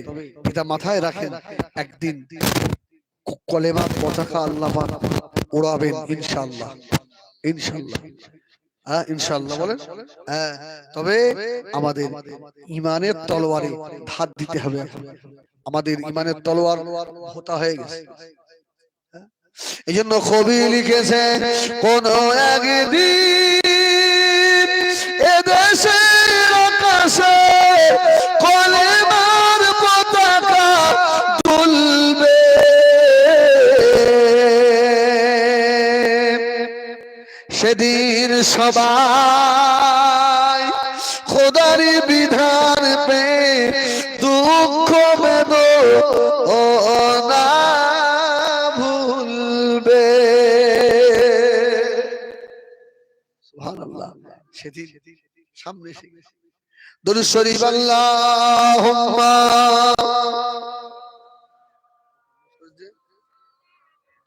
পিতা মাথায় রাখেন, একদিন কলেমার পতাকা আল্লাহ পাক ওড়াবেন ইনশাআল্লাহ। ইনশাআল্লাহ, হ্যাঁ ইনশাআল্লাহ বলেন। হ্যাঁ, তবে আমাদের ঈমানের তলোয়ারে ধার দিতে হবে। আমাদের ঈমানের তলোয়ার ভোতা হয়ে গেছে। এই জন্য কবি লিখেছে, কোন একদিন এদেশের আকাশে কলেমার পতাকা দুলবে, সেদিন সবাই খোদার বিধান পে দুঃখ বেদনা ভুলবে। সুবহানাল্লাহ। সেদিন সামনে এসে গেছে। দরুদ শরীফ আল্লাহুম্মা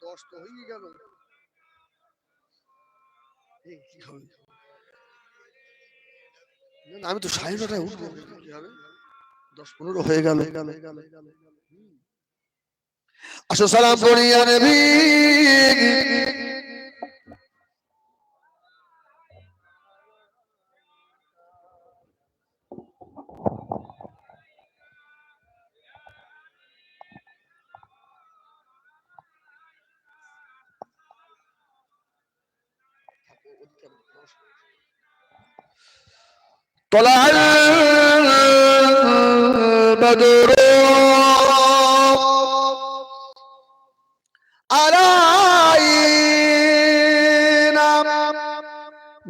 10 তো হয়ে গেল। আমি তো 9:30টায় উঠবো, কি হবে? 10-15 হয়ে গেল। আসো সালাম করি ইয়া নবী। طلع البدر علينا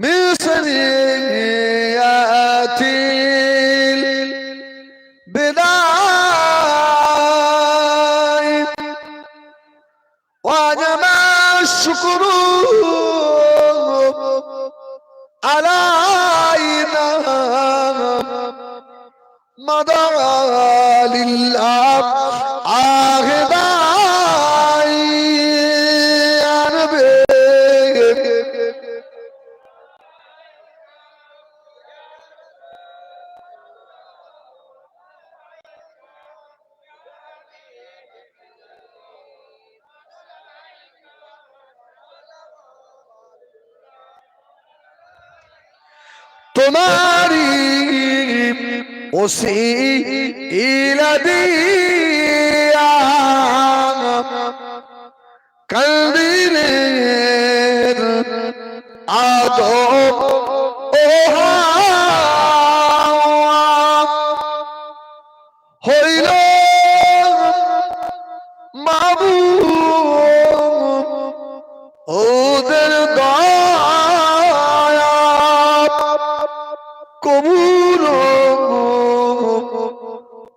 من ثنيات البداية وجب الشكر علينا مضى لله عاهداي يا نبي তোমারি ওসিলা দিয়া কান্দিলেন আদম ও হাওয়া, হইল মাবুদ ওদের দয়া কবুল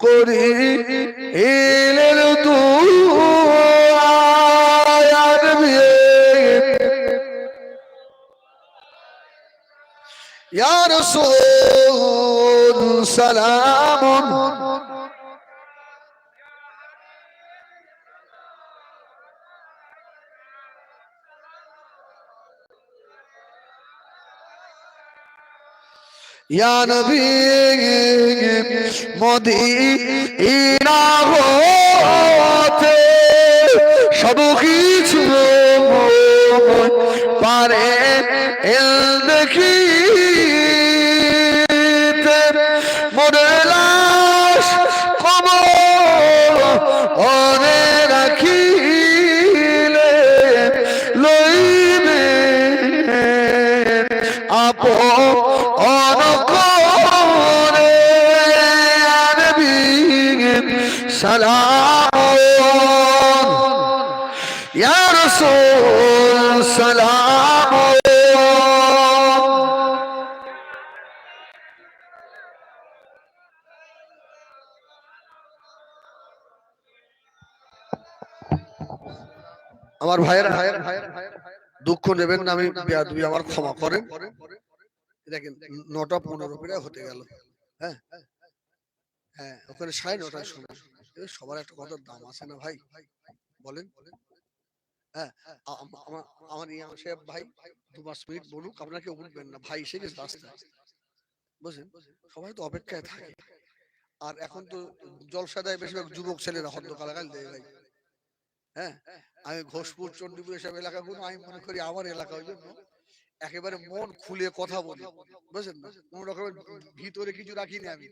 করি এলেন দুআর বিয়ে ইয়া রাসূল সালামুন ইয়া নবী মদিনা হতে সব কিছু পারে এল দেখিতে মনে লাশ কবরে রাখিলে লইবে আপন করে নবী সালাম ইয়া রাসূল সালাম। আমার ভাইয়েরা দুঃখ নেবেন না, আমি বেয়াদবি আমার ক্ষমা করেন। দেখেন ৯টা ১৫ প্রায় হতে গেল। হ্যাঁ হ্যাঁ, ওখানে ৯:৩০ সময় সবার একটা কথার দাম আছে না ভাই, বলেন? হ্যাঁ, আমার ইয়াং সাহেব ভাই ২-৫ মিনিট বলুক, আপনারা কেউ উঠবেন না, ভাই এসে গেছে রাস্তায়, বুঝলেন? সবাই তো অপেক্ষায় থাকে। আর এখন তো জলসা দেয় বেশিরভাগ যুবক ছেলেরা, হদ্দ গালাগাল দেয় ভাই। হ্যাঁ, আমি ঘোষপুর চণ্ডীপুর এসব এলাকাগুলো আমি মনে করি আমার এলাকা, ওই জন্য একেবারে মন খুলে কথা বলি, বুঝলেন না? কোন রকমের ভিতরে কিছু রাখিনি আমি।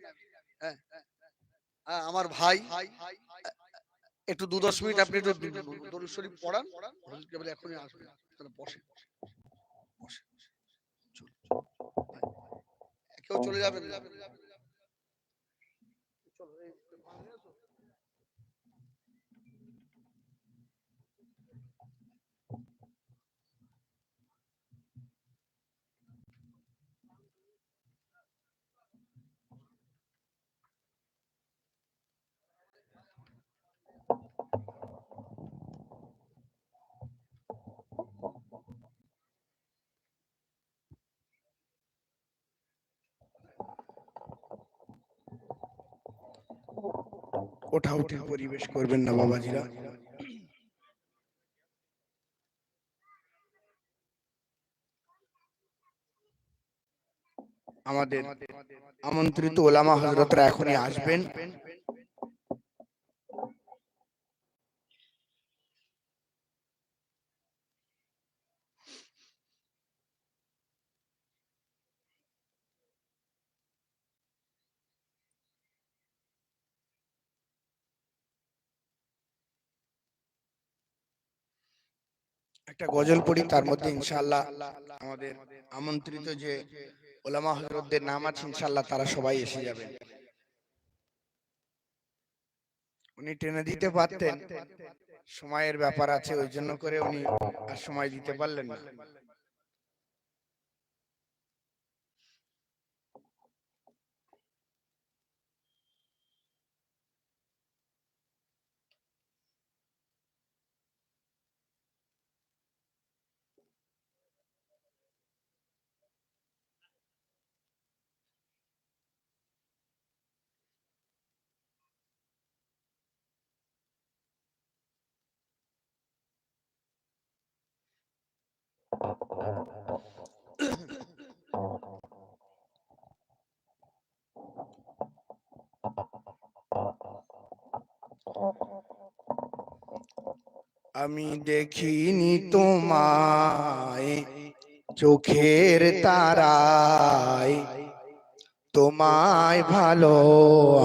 হ্যাঁ, আমার ভাই একটু ২-১০ মিনিট আপনি একটু দরুদ শরীফ পড়ান, হুজুর কেবল এখনই আসবেন, তাহলে বসে বসে কেউ চলে যাবেন না। ওঠা পরিবেশ করবেন না বাবাজিরা। আমাদের আমন্ত্রিত ওলামা হযরতরা এখনই আসবেন। একটা গজল পড়ি, তার মধ্যে ইনশাআল্লাহ আমাদের আমন্ত্রিত যে ওলামা হযরতদের নাম আছে ইনশাআল্লাহ তারা সবাই এসে যাবেন। উনি টেনে দিতে পারতেন, সময়ের ব্যাপার আছে, ওই জন্য করে উনি আর সময় দিতে পারলেন না। আমি দেখিনি তোমায় চোখের তারায় তোমায় ভালো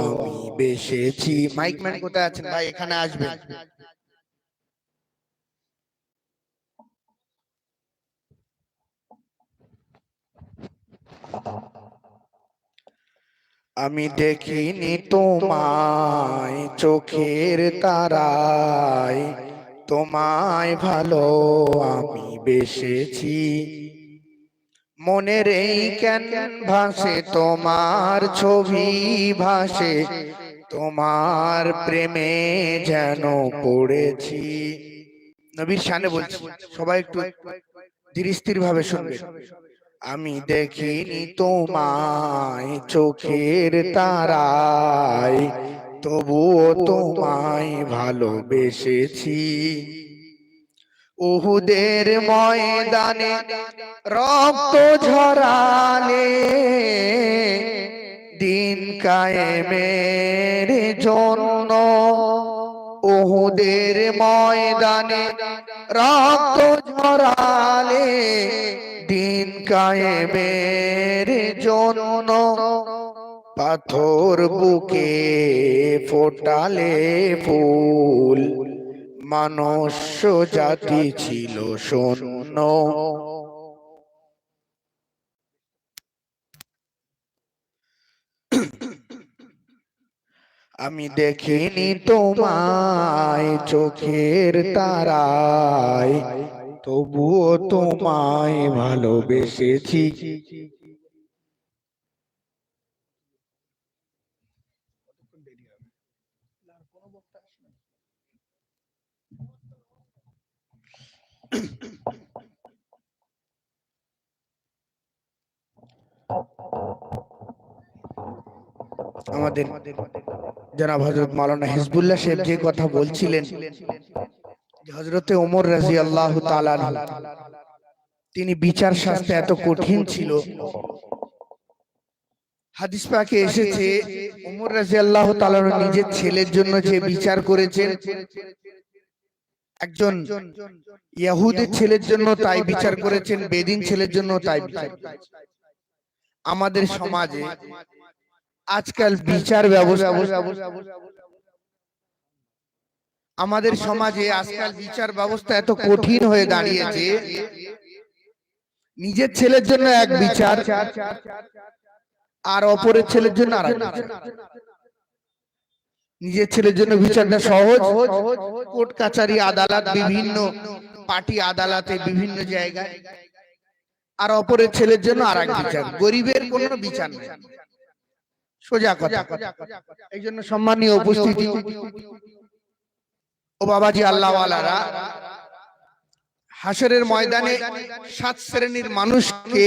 আমি বেসেছি। মাইকম্যান কোথায় আছেন ভাই, এখানে আসবেন। আমি দেখিনি তোমায় চোখের তারায়, তোমায় ভালো আমি বেসেছি। মনের এই ক্যানভাসে তোমার ছবি ভাসে, তোমার প্রেমে যেন পড়েছি। নবীর শানে বলছি, সবাই একটু ধীর স্থির ভাবে শুনবে। আমি দেখিনি তোমায় চোখের তারায়, তবুও তোমায় ভালোবেসেছি। উহুদের ময়দানে রক্ত ঝরালে, দিন কায়েমের জন্য। উহুদের ময়দানে রক্ত ঝরালে, দিন কায়েমের জন্য। পাথর বুকে ফোটালে ফুল, মনুষ্য জাতি ছিল শূন্য। আমি দেখিনি তোমায় চোখের তারায়, তবুও তোমায় ভালোবেসেছি। আমাদের জনাব হযরত মাওলানা হিজবুল্লাহ সাহেব যে কথা বলছিলেন, হযরতে ওমর রাদিয়াল্লাহু তাআলা আনহু, তিনি বিচার শাস্তি এত কঠিন ছিল। হাদিস পাকে এসেছে ওমর রাদিয়াল্লাহু তাআলা নিজের ছেলের জন্য যে বিচার করেছেন, একজন ইহুদির ছেলের জন্য তাই বিচার করেছেন, বেদিন ছেলের জন্য তাই বিচার করেছেন। আমাদের সমাজে আজকাল বিচার ব্যবস্থা, আমাদের সমাজে আজকাল বিচার ব্যবস্থা এত কঠিন হয়ে দাঁড়িয়েছে, নিজের ছেলের জন্য এক বিচার আর অপরের ছেলের জন্য আরেক বিচার। নিজের ছেলের জন্য বিচারটা সহজ, কোর্ট কাচারি আদালত বিভিন্ন পার্টি আদালতে বিভিন্ন জায়গায়, আর অপরের ছেলের জন্য আরেক বিচার। গরিবের কোনো বিচার নেই, সোজা কথা। এই জন্য সম্মানীয় উপস্থিতি ও বাবাজি আল্লাহওয়ালারা, হাসরের ময়দানে 7 শ্রেণীর মানুষকে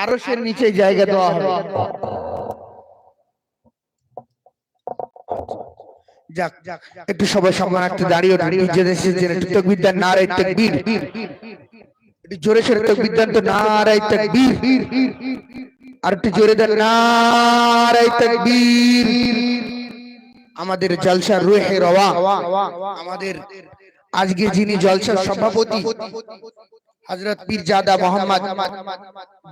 আরশের নিচে জায়গা দেওয়া হবে। যাক, একটু সবাই সম্মানার্থে দাঁড়িয়ে একটু তাকবীর দেন, নারে তাকবীর। একটু জোরে সোরে তাকবীর দেন তো, নারে তাকবীর। আর একটু জোরে দেন, নারে তাকবীর। আমাদের জলসার রূহে রওয়া, আমাদের আজকে যিনি জলসার সভাপতি হযরত পীরজাদা মোহাম্মদ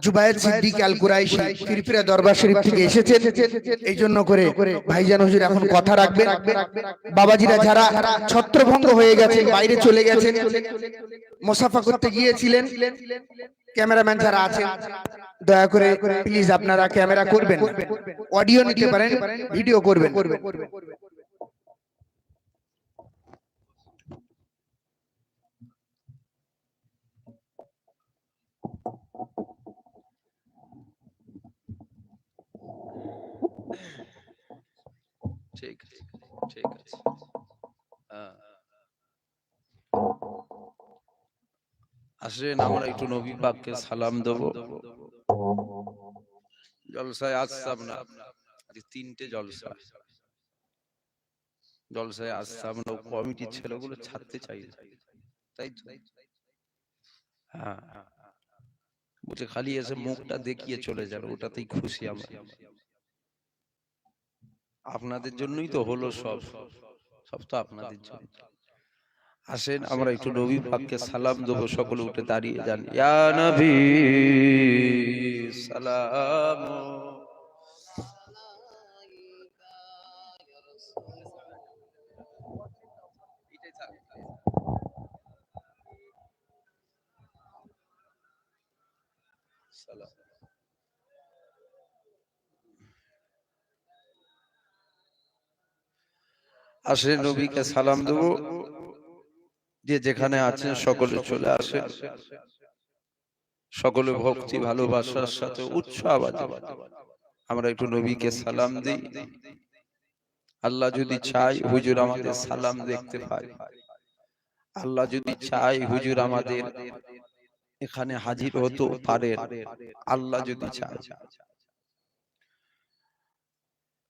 জুবায়ের সিদ্দিক আল কুরাইশি ফিরফিরা দরবার শরীফ থেকে এসেছেন। এই জন্য করে ভাইজান হুজুর এখন কথা রাখবেন। বাবাজিরা যারা ছত্রভঙ্গ হয়ে গেছেন, বাইরে চলে গেছেন, মুসাফা করতে গিয়েছিলেন, ক্যামেরাম্যান যারা আছেন দয়া করে প্লিজ আপনারা ক্যামেরা করবেন, অডিও নিতে পারেন, ভিডিও করবেন। ঠিক আছে, ঠিক আছে। আসেন আমরা একটু নবী পাককে সালাম দেব। জলসায় আসতাম না, আজ 3টে জলসা, জলসায় আসতাম না, কমিটির ছেলেগুলো ছাড়তে চাই না, তাই তো? হ্যাঁ, বলছে খালি এসে মুখটা দেখিয়ে চলে যাবে, ওটাতেই খুশি আমরা। আপনাদের জন্যই তো হলো সব, সব তো আপনাদের জন্য। আসেন আমরা একটু নবী পাককে সালাম দেবো, সকলে উঠে দাঁড়িয়ে যান। ইয়া নবী সালাম। আসেন নবীকে সালাম দেবো, যে যেখানে আছেন সকলে চলে আসেন, সকলে ভক্তি ভালোবাসার সাথে উচ্চ আওয়াজে আমরা একটু নবীকে সালাম দিই। আল্লাহ যদি চায় হুজুর আমাদের সালাম দেখতে পায়, আল্লাহ যদি চায় হুজুর আমাদের এখানে হাজির হতে পারেন, আল্লাহ যদি চায়,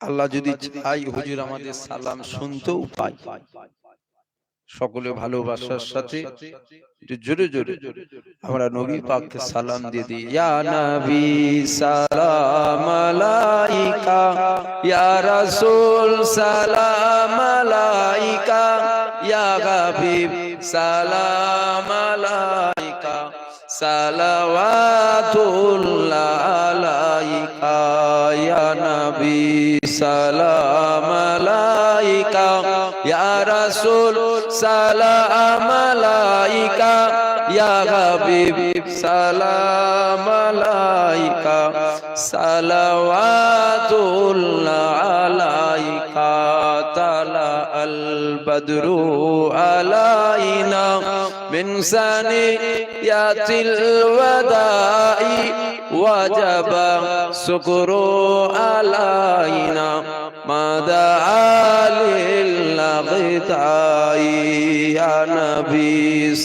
আল্লাহ যদি চায় হুজুর আমাদের সালাম শুনতেও পায়। সকলে ভালোবাসার সাথে জোরে জোরে আমরা নবী পাককে সালাম দিয়ে দিই। ইয়া নবী সালাম আলাইকা, ইয়া রাসূল সালাম আলাইকা, ইয়া হাবিব সালাম আলাইকা, সালাওয়াতুল্লাহ আলাইকা, ইয়া নবী সালাম আলাইকা, ইয়া রাসূল সালাম আলাইকা, ইয়া হাবিব সালাম আলাইকা, সালাওয়াতুল্লাহ আলাইকা, তালা আল বদরু আলাইনা মিন সানিয়াতিল ওয়াদাই ওয়াজাবা শুকরু আলাইনা মাদা লিল্লাগতাই। ইয়া নবী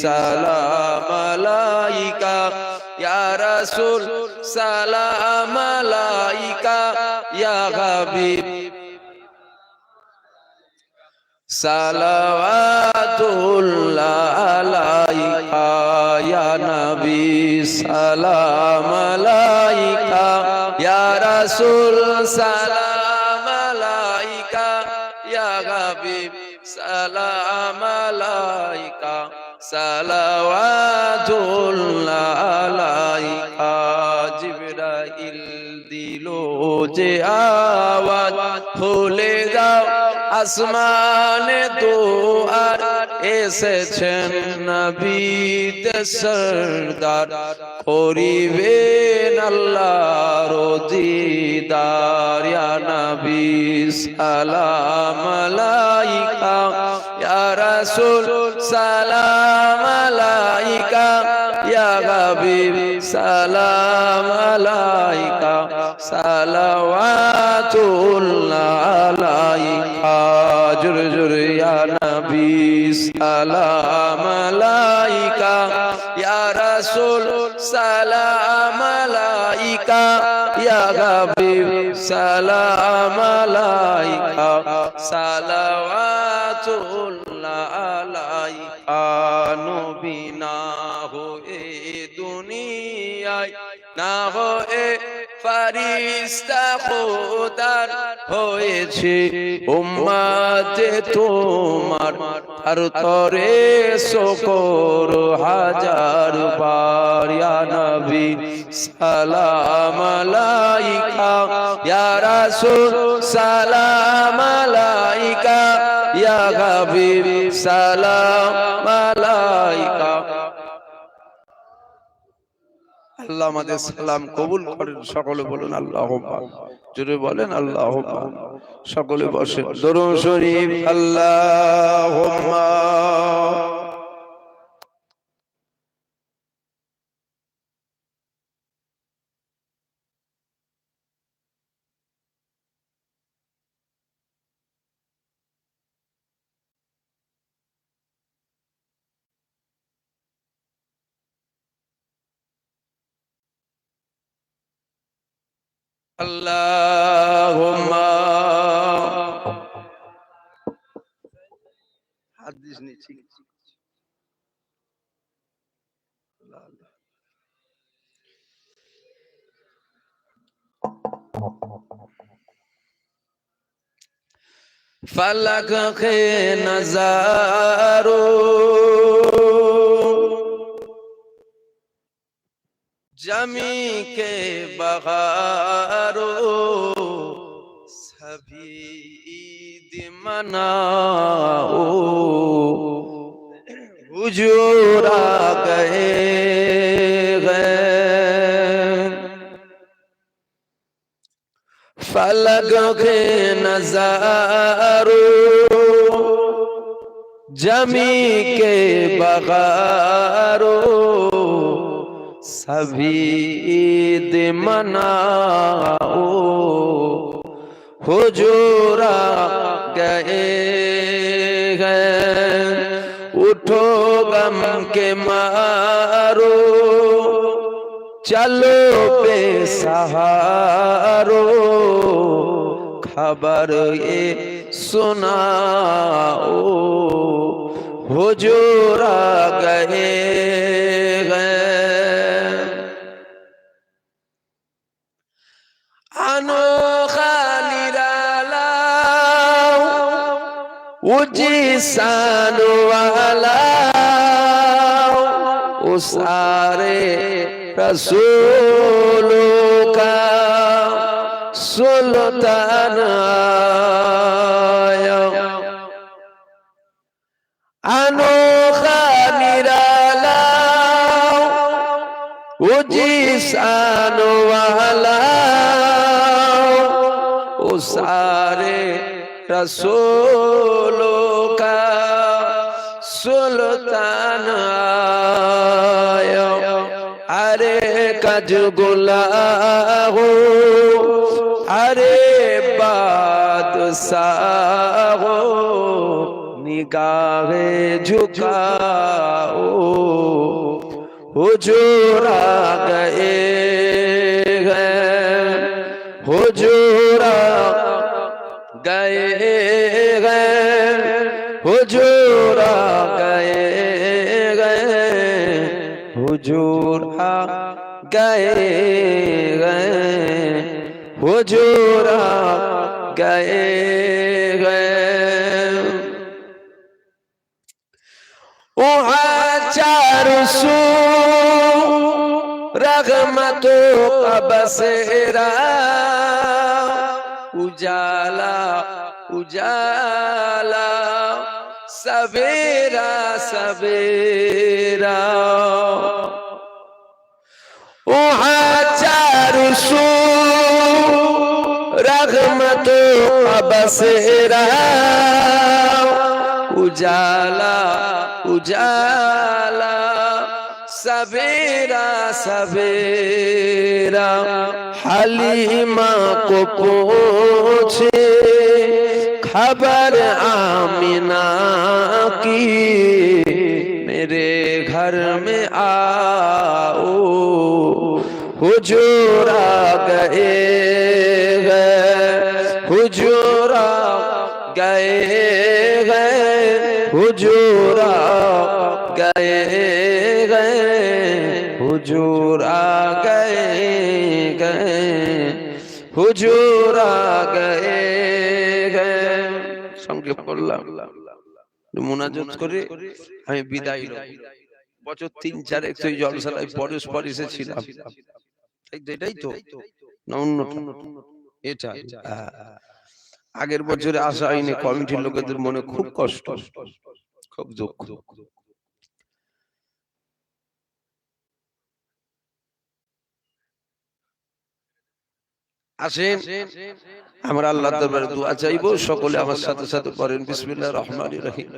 সালাম আলাইকা, ইয়া রাসূল সালাম আলাইকা, ইয়া হাবিব সালাওয়াতুল্লাহ আলাইকা, ইয়া নবী সালাম আলাইকা, ইয়া রাসূল সালাম আলাইকা, ইয়া হাবিব সালাম আলাইকা, সালাওয়াতুল্লাহ আলাইকা। জিবরাইল দিলো যে আওয়াজ, খুলে দাও আসমানে দুয়ার, এসেছেন নবী সরদার, করিবেন আল্লাহর দিদার। ইয়া নবী সালাম আলাইকা, ইয়া রাসূল সালাম আলাইকা, ইয়া হাবিব সালাম আলাইকা, সালাওয়াতুল্লাহ আলাইকা। জোরে জোরে ইয়া নবী সালাম আলাইকা, ইয়া রাসূল সালাম আলাইকা, ইয়া হাবিব সালাম আলাইকা, সালাওয়াতুল্লাহ আলাইকা। নবী না হয়ে দুনিয়ায়, না হয়ে ফারিস্তা খোদার, হয়েছে উম্মতে তোমার, আর তরে শকর হাজার বার। ইয়া নবী সালাম আলাইকা, ইয়া রাসূল সালাম আলাইকা, ইয়া হাবিব সালাম আলাইকা। আল্লাহ আমাদের সালাম কবুল করেন, সকলে বলুন আল্লাহুম্মা। জোরে বলেন আল্লাহুম্মা। সকলে বসেন, দরুদ শরীফ আল্লাহুম্মা। আল্লাহুম্মা। হাদিস নিচে फलक के नजारो जमी के बहारो सभी ईद मनाओ हुजूर आ गए फलक के नजारो जमी के बहारो सभी ईद मनाओ हुजूर आ गए उठो गम के मारो चलो बेसहारो खबर ये सुनाओ हुजूर आ गए अनोखा निराला उजी शान वाला सारे रसूलों का सुल्तान आया अनोखा निराला उजी शान वाला सारे रसूलों का सुल्तान आया अरे कजगुला हो अरे बादशाह हो निगाहे झुकाओ हुजूर आ गए हुजूर आ गए हुजूर आ गए हुजूर आ गए हुजूर आ गए वहाँ चारों सू रहमतों का बसेरा उजाला उजाला सवेरा सवेरा वहाँ चारों सू रहमतों का बसेरा उजाला उजाला सवेरा सवेरा हलीमा को पूछे खबर आमिना की मेरे घर में आओ हुजूर आ गए हुजूर आ गए हुजूर आ गए हुजूर आ गए हुजूर आ गए संक्षेप করলাম মুনাজাত করে আমি বিদায় নেব বছর 3-4 একটু জলসায় পরশ পরিসে ছিলাম এটাই তো না অন্যটা এটা আগের বছরে আসা হয়নি কমিটির লোকেদের মনে খুব কষ্ট খুব দুঃখ আসেন আমরা আল্লাহর দরবারে দোয়া চাইবো সকলে আমার সাথে সাথে পড়েন বিসমিল্লাহির রহমানির রহিম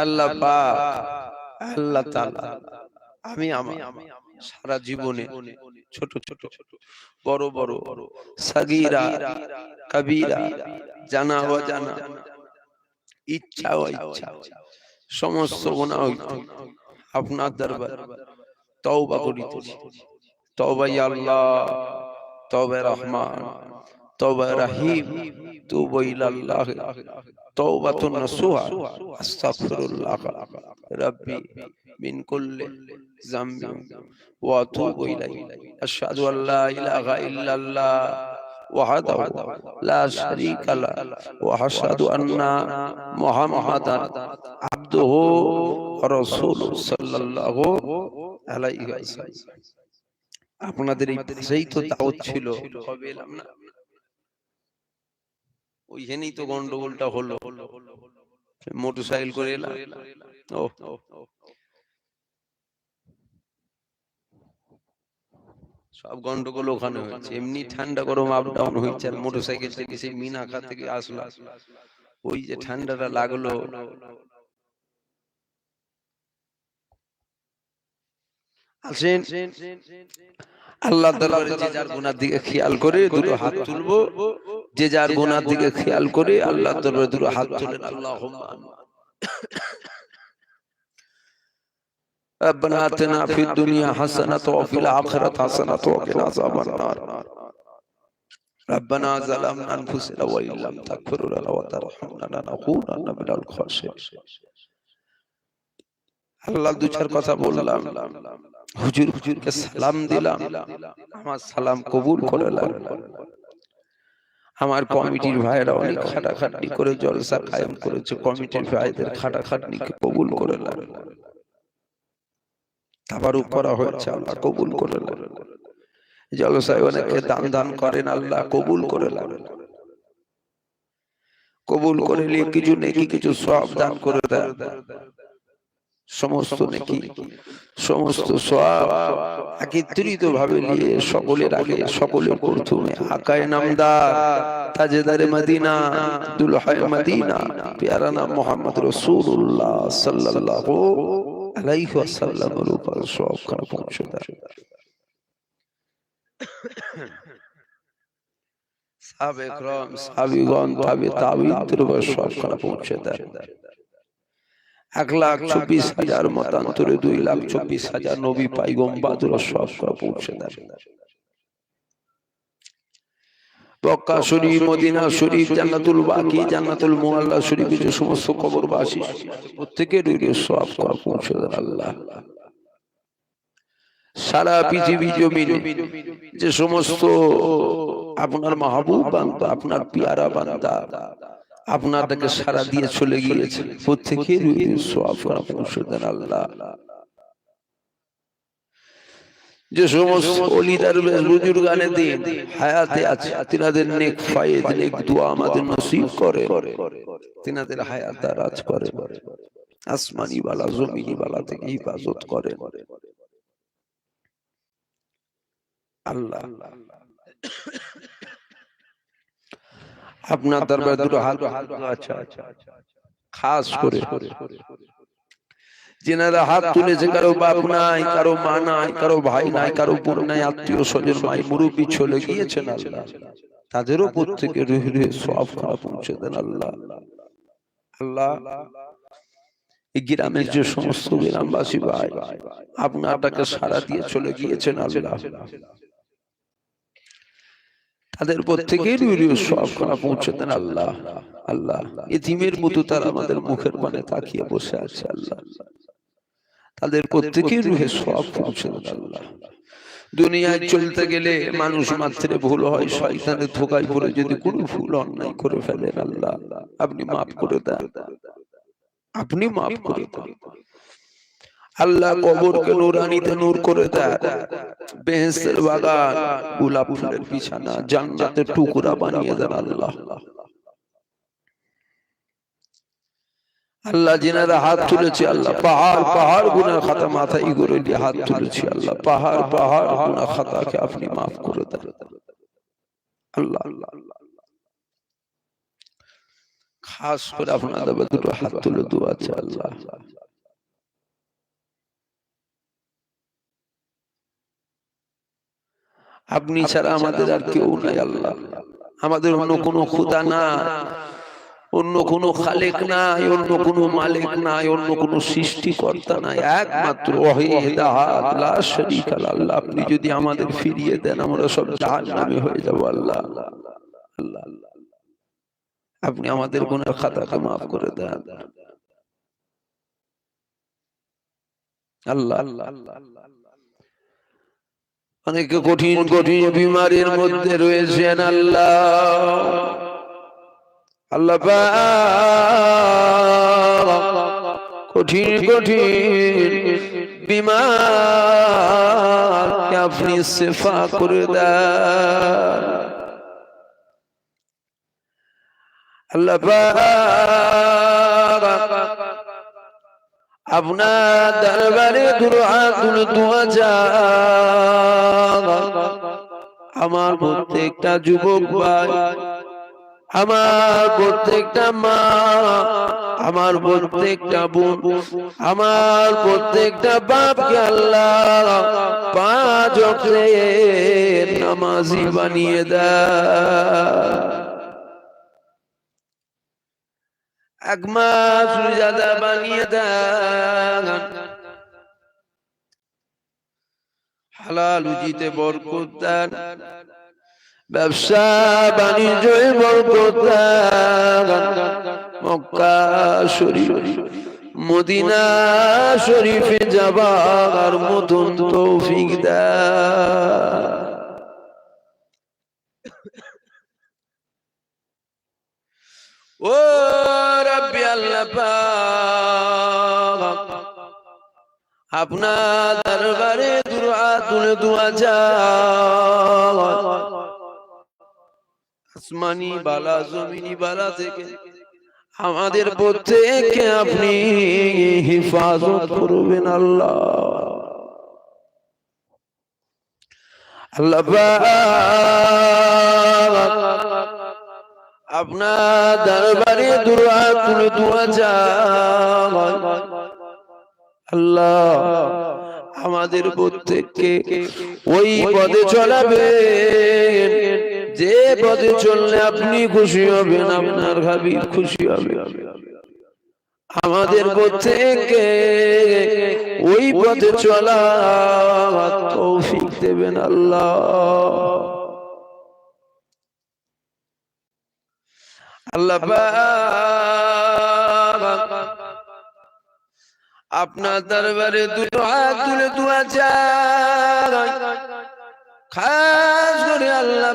আল্লাহ পাক আল্লাহ তাআলা আমি আমার সারা জীবনে ছোট ছোট বড় বড় সাগীরা কবীরা জানা অজানা ইচ্ছা অইচ্ছা সমস্ত গুনাহ হইতে আপনার দরবারে তওবা করিতেছি তওবা ইয়া আল্লাহ तौबा रहमान तौबा रहीम तूबा इलल्लाह तौबातुन नसूहा अस्तगफिरुल्लाह रब्बी मिन कुल्ली ज़म्बिन व अतूबु इलैहि अशहदु अन ला इलाहा इल्लल्लाह وحده لا شريك له وأشهد أن محمدا عبده ورسوله صلى الله عليه وسلم আপনাদের এই পাশেই তো দাওয়াত ছিল কবে এলাম না ওইখানেই তো গন্ডগোলটা হলো মোটরসাইকেল করে এলাম ও সব গন্ডগোল ওখানে হয়েছে এমনি ঠান্ডা গরম আপ ডাউন হয়েছে আর মোটরসাইকেল থেকে সেই মিনাখা থেকে আসলো ওই যে ঠান্ডাটা লাগলো আসেন আল্লাহ দরবারে যে যার গুনার দিকে খেয়াল করে দুটো হাত তুলবো যে যার গুনার দিকে খেয়াল করে আল্লাহ দরবারে দুটো হাত তুলেন আল্লাহুম্মা ربنا آتنا في الدنيا حسنة وفي الآخرة حسنة وقنا عذاب النار ربنا ظلمنا أنفسنا وإن لم تغفر لنا وترحمنا لنكونن من الخاسرين আল্লাহ দু চার কথা বললাম হুজুরকে সালাম দিলাম আমার সালাম কবুল করলেন আমার কমিটির ভাইরা অনেক খাটাখাটনি করে জলসা কায়েম করেছে কমিটির ভাইদের খাটাখাটনিকে কবুল করলেন তাবারুক করা হয়েছে আল্লাহ কবুল করলেন জলসায় অনেকে দান করেন আল্লাহ কবুল করলেন কবুল করে নিয়ে কিছু নেকি কিছু সওয়াব দান করে দেন সমস্ত নেকি সমস্ত সওয়াব একত্রিত ভাবে নিয়ে সকলের আগে সকলের প্রথমে আকায়ে নামদার তাজেদারে মদিনা দুলহায়ে মদিনা প্যারা নাম মুহাম্মদ রাসূলুল্লাহ সাল্লাল্লাহু আলাইহি ওয়াসাল্লামের উপর সওয়াব খানা পৌঁছে দেন সাহাবে کرام সাহাবীগণ তাবে তাবিঈনদের উপর সওয়াব খানা পৌঁছে দেন 1,24,000 মতান্তরে 2,24,000 নবী পয়গম্বরদের সওয়াব খানা পৌঁছে দেন মক্কা শরীফ মদিনা শরীফ জান্নাতুল বাকি জান্নাতুল মুআল্লা শরীফে যে সমস্ত কবরবাসী প্রত্যেকের সওয়াব খানা পৌঁছে দেন আল্লাহ সারা পৃথিবী জমিনে যে সমস্ত আপনার মাহবুব বান্দা আপনার পিয়ারা বান্দা আপনাদেরকে সারা দিয়ে চলে গিয়েছে প্রত্যেকের সওয়াব খানা পৌঁছে দেন আল্লাহ যে সমস্ত ওলিদার বুজুর্গানে দিন হায়াতে আছে তিনাদের নেক ফায়েদ নেক দোয়া আমাদের নসিব করে তিনাদের হায়াত দারাজ করে আসমানি বালা জমিনি বালা থেকে হিফাজত করে আল্লাহ আপনার দরবারে দুটো হাত আচ্ছা খাস করে जिनारा हाथ तुले से करो बाप নাই কারো মা নাই কারো ভাই নাই কারো বোন নাই আত্মীয় স্বজন নাই মুরব্বি চলে গিয়েছেন আল্লাহ তাদেরও প্রত্যেকের রুহে সওয়াব খানা পৌঁছে দেন আল্লাহ আল্লাহ এই গ্রামের যে সমস্ত গ্রামবাসী ভাই আপনাকে সারা দিয়ে চলে গিয়েছেন আল্লাহ তাদের প্রত্যেকের রুহে সওয়াব খানা পৌঁছে দেন আল্লাহ আল্লাহ ইতিমের মতো তারা আমাদের মুখের পানে তাকিয়ে বসে আছে আল্লাহ তাদের প্রত্যেকের রুহে সওয়াব পৌঁছে দেন আল্লাহ দুনিয়ায় চলতে গেলে মানুষ মাত্রে ভুল হয় শয়তানের ধোঁকায় পড়ে যদি কোনো ভুল অন্যায় করে ফেলেন আল্লাহ আপনি মাফ করে দেন আপনি মাফ করে দেন আল্লাহ কবরকে নূরানিতে নূর করে দেন বেহেশতের বাগান গোলাপ ফুলের বিছানা জান্নাতের টুকরা বানিয়ে দেন আল্লাহ আল্লাহ জিনারা হাত তুলেছে আল্লাহ পাহাড় পাহাড় গুনাহ খাতা মাথায় করে দিয়ে হাত তুলেছে আল্লাহ পাহাড় পাহাড় গুনাহ খাতাকে আপনি maaf করে দেন আল্লাহ খাস করে আপনাদের দুটো হাত তুলে দোয়া আছে আল্লাহ আপনি ছাড়া আমাদের আর কেউ নাই আল্লাহ আমাদের অন্য কোনো খোদা না অন্য কোনো খালেক নাই অন্য কোনো মালিক নাই অন্য কোনো সৃষ্টিকর্তা নাই একমাত্র ওয়াহিদ আহাদ লা শারীকা লাহু আল্লাহ আপনি যদি আমাদের ফিরিয়ে দেন আমরা সব জাহান্নামে হয়ে যাব আল্লাহ আল্লাহ আপনি আমাদের গুনাহ খাতাকে maaf করে দেন আল্লাহ অনেকে কঠিন কঠিন বিমারির মধ্যে রয়েছেন আল্লাহ আল্লাহ কঠিন কঠিন বিমার আপনি শিফা করে দেন আল্লাহ আপনার দরবারে দোয়া আমার প্রত্যেকটা যুবক ভাই আমার প্রত্যেকটা মা আমার প্রত্যেকটা বোন আমার প্রত্যেকটা বাপকে আল্লাহ পাঁচ ওয়াক্তের নামাজি বানিয়ে দেয় এক মাস রোজাদার বানিয়ে দেন হালাল রুজিতে বরকত দেন ব্যবসা বাণিজ্যে বরকত দেন মক্কা শরীফ মদিনা শরীফে যাবার মতন তৌফিক দেন ও রব্বি আল্লাহ পাক আপনার দরবারে দোয়া আসমানি বালা জমিনি বালা থেকে আমাদের প্রত্যেককে আপনি হিফাজত করবেন আল্লাহ আল্লাহ পাক আপনার দরবারে দোয়া আল্লাহ আমাদের প্রত্যেককে ওই পথে চলাবেন যে পথে চললে আপনি খুশি হবেন আপনার হাবিব খুশি হবে আমাদের প্রত্যেককে ওই পথে চলা তৌফিক দেবেন আল্লাহ আল্লাহ আপনার দরবারে দুটো হাত তুলে দোয়া চাই খাস করে আল্লাহ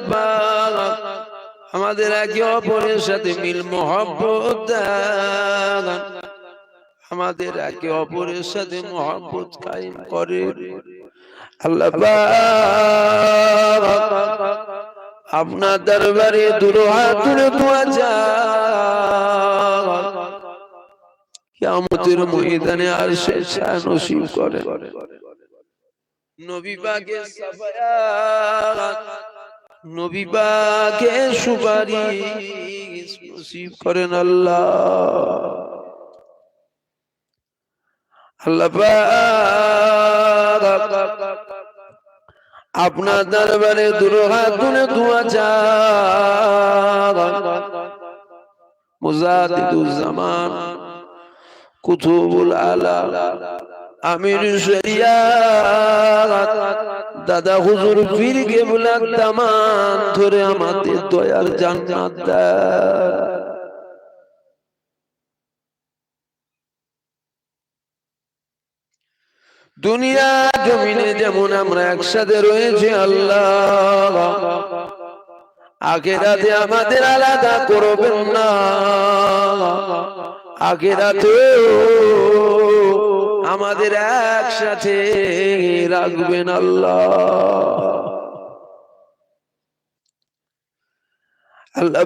আমাদের একে অপরের সাথে মিল মহব্বত দেন আমাদের একে অপরের সাথে মহব্বত কায়েম করে আল্লাহ আপনার দরবারে দুটো হাত তুলে দোয়া চাই কিয়ামতের ময়দানে আরশে শান নসিব করে নবী পাকের শাফায়াত নবী পাকের সুপারিশ নসিব করেন আল্লাহ আল্লাহ পাক আপনার দরবারে দুটো হাত তুলে দোয়া চাই মুজাদ্দিদুজ জামান কুতুবুল আলাম আমির শরিয়াত দাদা হুজুর পীর কেবলা তামান ধরে আমাদের দয়ার জান্নাত দেয় দুনিয়া জমিনে যেমন আমরা একসাথে রয়েছি আল্লাহ আখিরাতে আমাদের আলাদা করবেন না আখিরাতে আমাদের একসাথে রাখবেন আল্লাহ আল্লাহ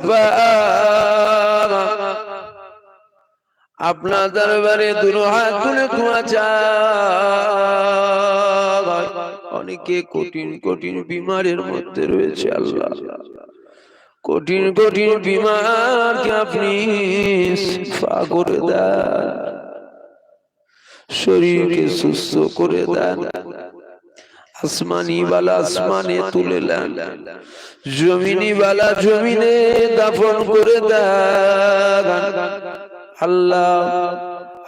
আপনার দরবারে দুটো হাত তুলে দোয়া চাই অনেকে কঠিন কঠিন বিমারের মধ্যে রয়েছে আল্লাহ কঠিন কঠিন বিমারকে আপনি শিফা করে দেন শরীরকে সুস্থ করে দেন আসমানি বালা আসমানে তুলে দেন জমিনি বালা জমিনে দাফন করে দেন আল্লাহ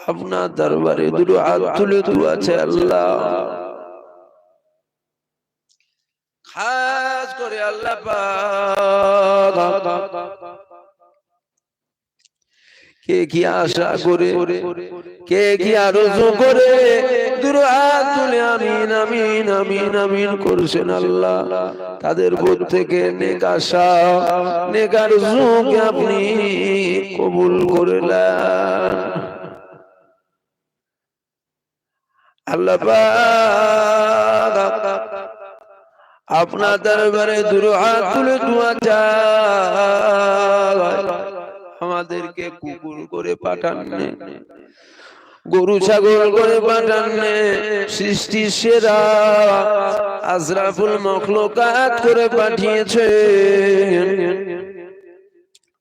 আপনার দরবারে দুটো হাত তুলে দোয়া চাই আল্লাহ খাস করে আল্লাহ পাক কে কি আশা করে কে কি আরজু করে দুরহাত তুলে আমিন আমিন আমিন আমিন করছেন আল্লাহ, তাদের বুক থেকে নেক আশা নেকার ঝোঁক আপনি কবুল করলেন। আল্লাহ পাক আপনার দরবারে দুরহাত তুলে দোয়া চাই, আমাদেরকে কুকুর করে পাঠান, গরু ছাগল করে পাঠান, সৃষ্টি সেরা আশরাফুল মখলুকাত করে পাঠিয়েছেন।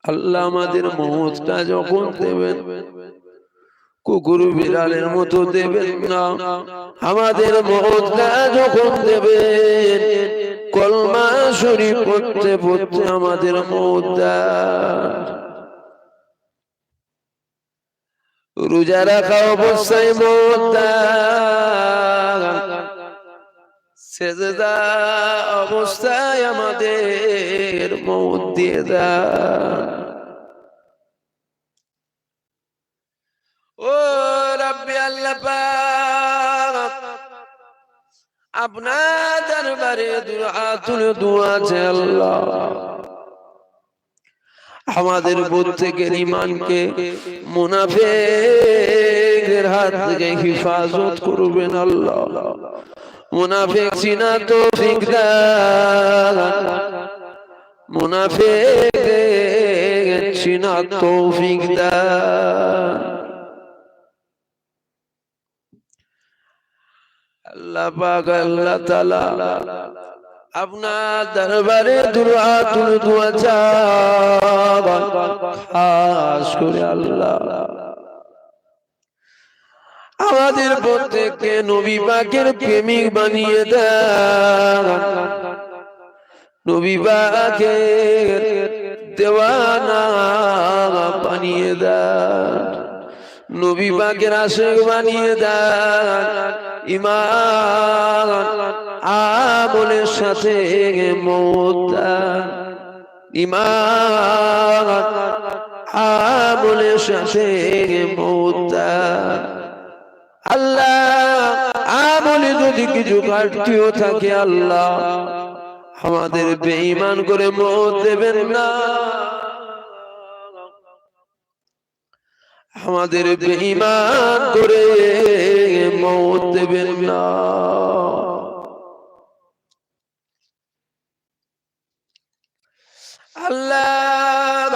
আল্লাহ আমাদের মওতটা যখন দেবেন কুকুর বিড়ালের মতো দেবেন না, আমাদের মওতটা যখন দেবেন কলমা শরীফ পড়তে পড়তে আমাদের মওতটা, রোজা রাখা অবস্থায় মওতটা, সেজদা অবস্থায় আমাদের মওত দিয়ে দেন। ও রব্বি আল্লাহ পাক আপনার দরবারে দুরহাতুল দোয়া আছে আল্লাহ, আমাদের বুক থেকে ঈমানকে মুনাফিকের হাত থেকে হিফাজত করবেন আল্লাহ, মুনাফিক চিনা তৌফিক দান, মুনাফিক চিনা তৌফিক দান। আল্লাহ পাক আল্লাহ তাআলা আপনার দরবারে দুরহাতুল দোয়া চাই, খাস করে আল্লাহ আমাদের প্রত্যেককে নবী পাকের প্রেমিক বানিয়ে দেন, নবী পাকের দেওয়ানা বানিয়ে দেন, নবী পাকের আশিক বানিয়ে দেন, ঈমান আমলের সাথে মওত দেন, ঈমান আমলের সাথে মওত দেন। আল্লাহ আমলে যদি কিছু ঘাটতিও থাকে আল্লাহ আমাদের বেঈমান করে মওত দেবেন না, আমাদের বেঈমান করে মওত দেবেন না। আল্লাহ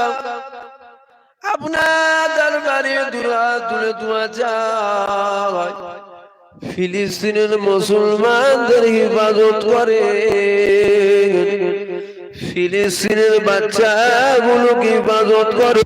আপনার দরবারে দুরহাতুল দোয়া চাই, ফিলিস্তিনের মুসলমানদের হিফাজত করে, ফিলিস্তিনের বাচ্চাগুলোকে হিফাজত করে।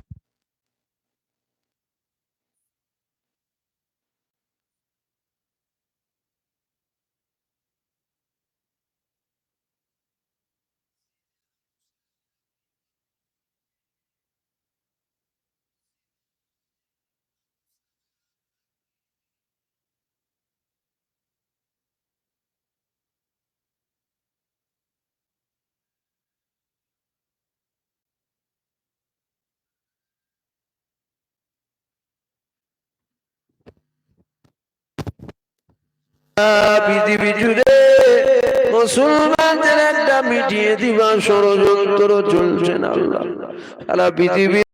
পৃথিবী জুড়ে মুসলমানদের একটা মিটিয়ে দিবা ষড়যন্ত্র চলছে না আল্লাহ, সারা পৃথিবী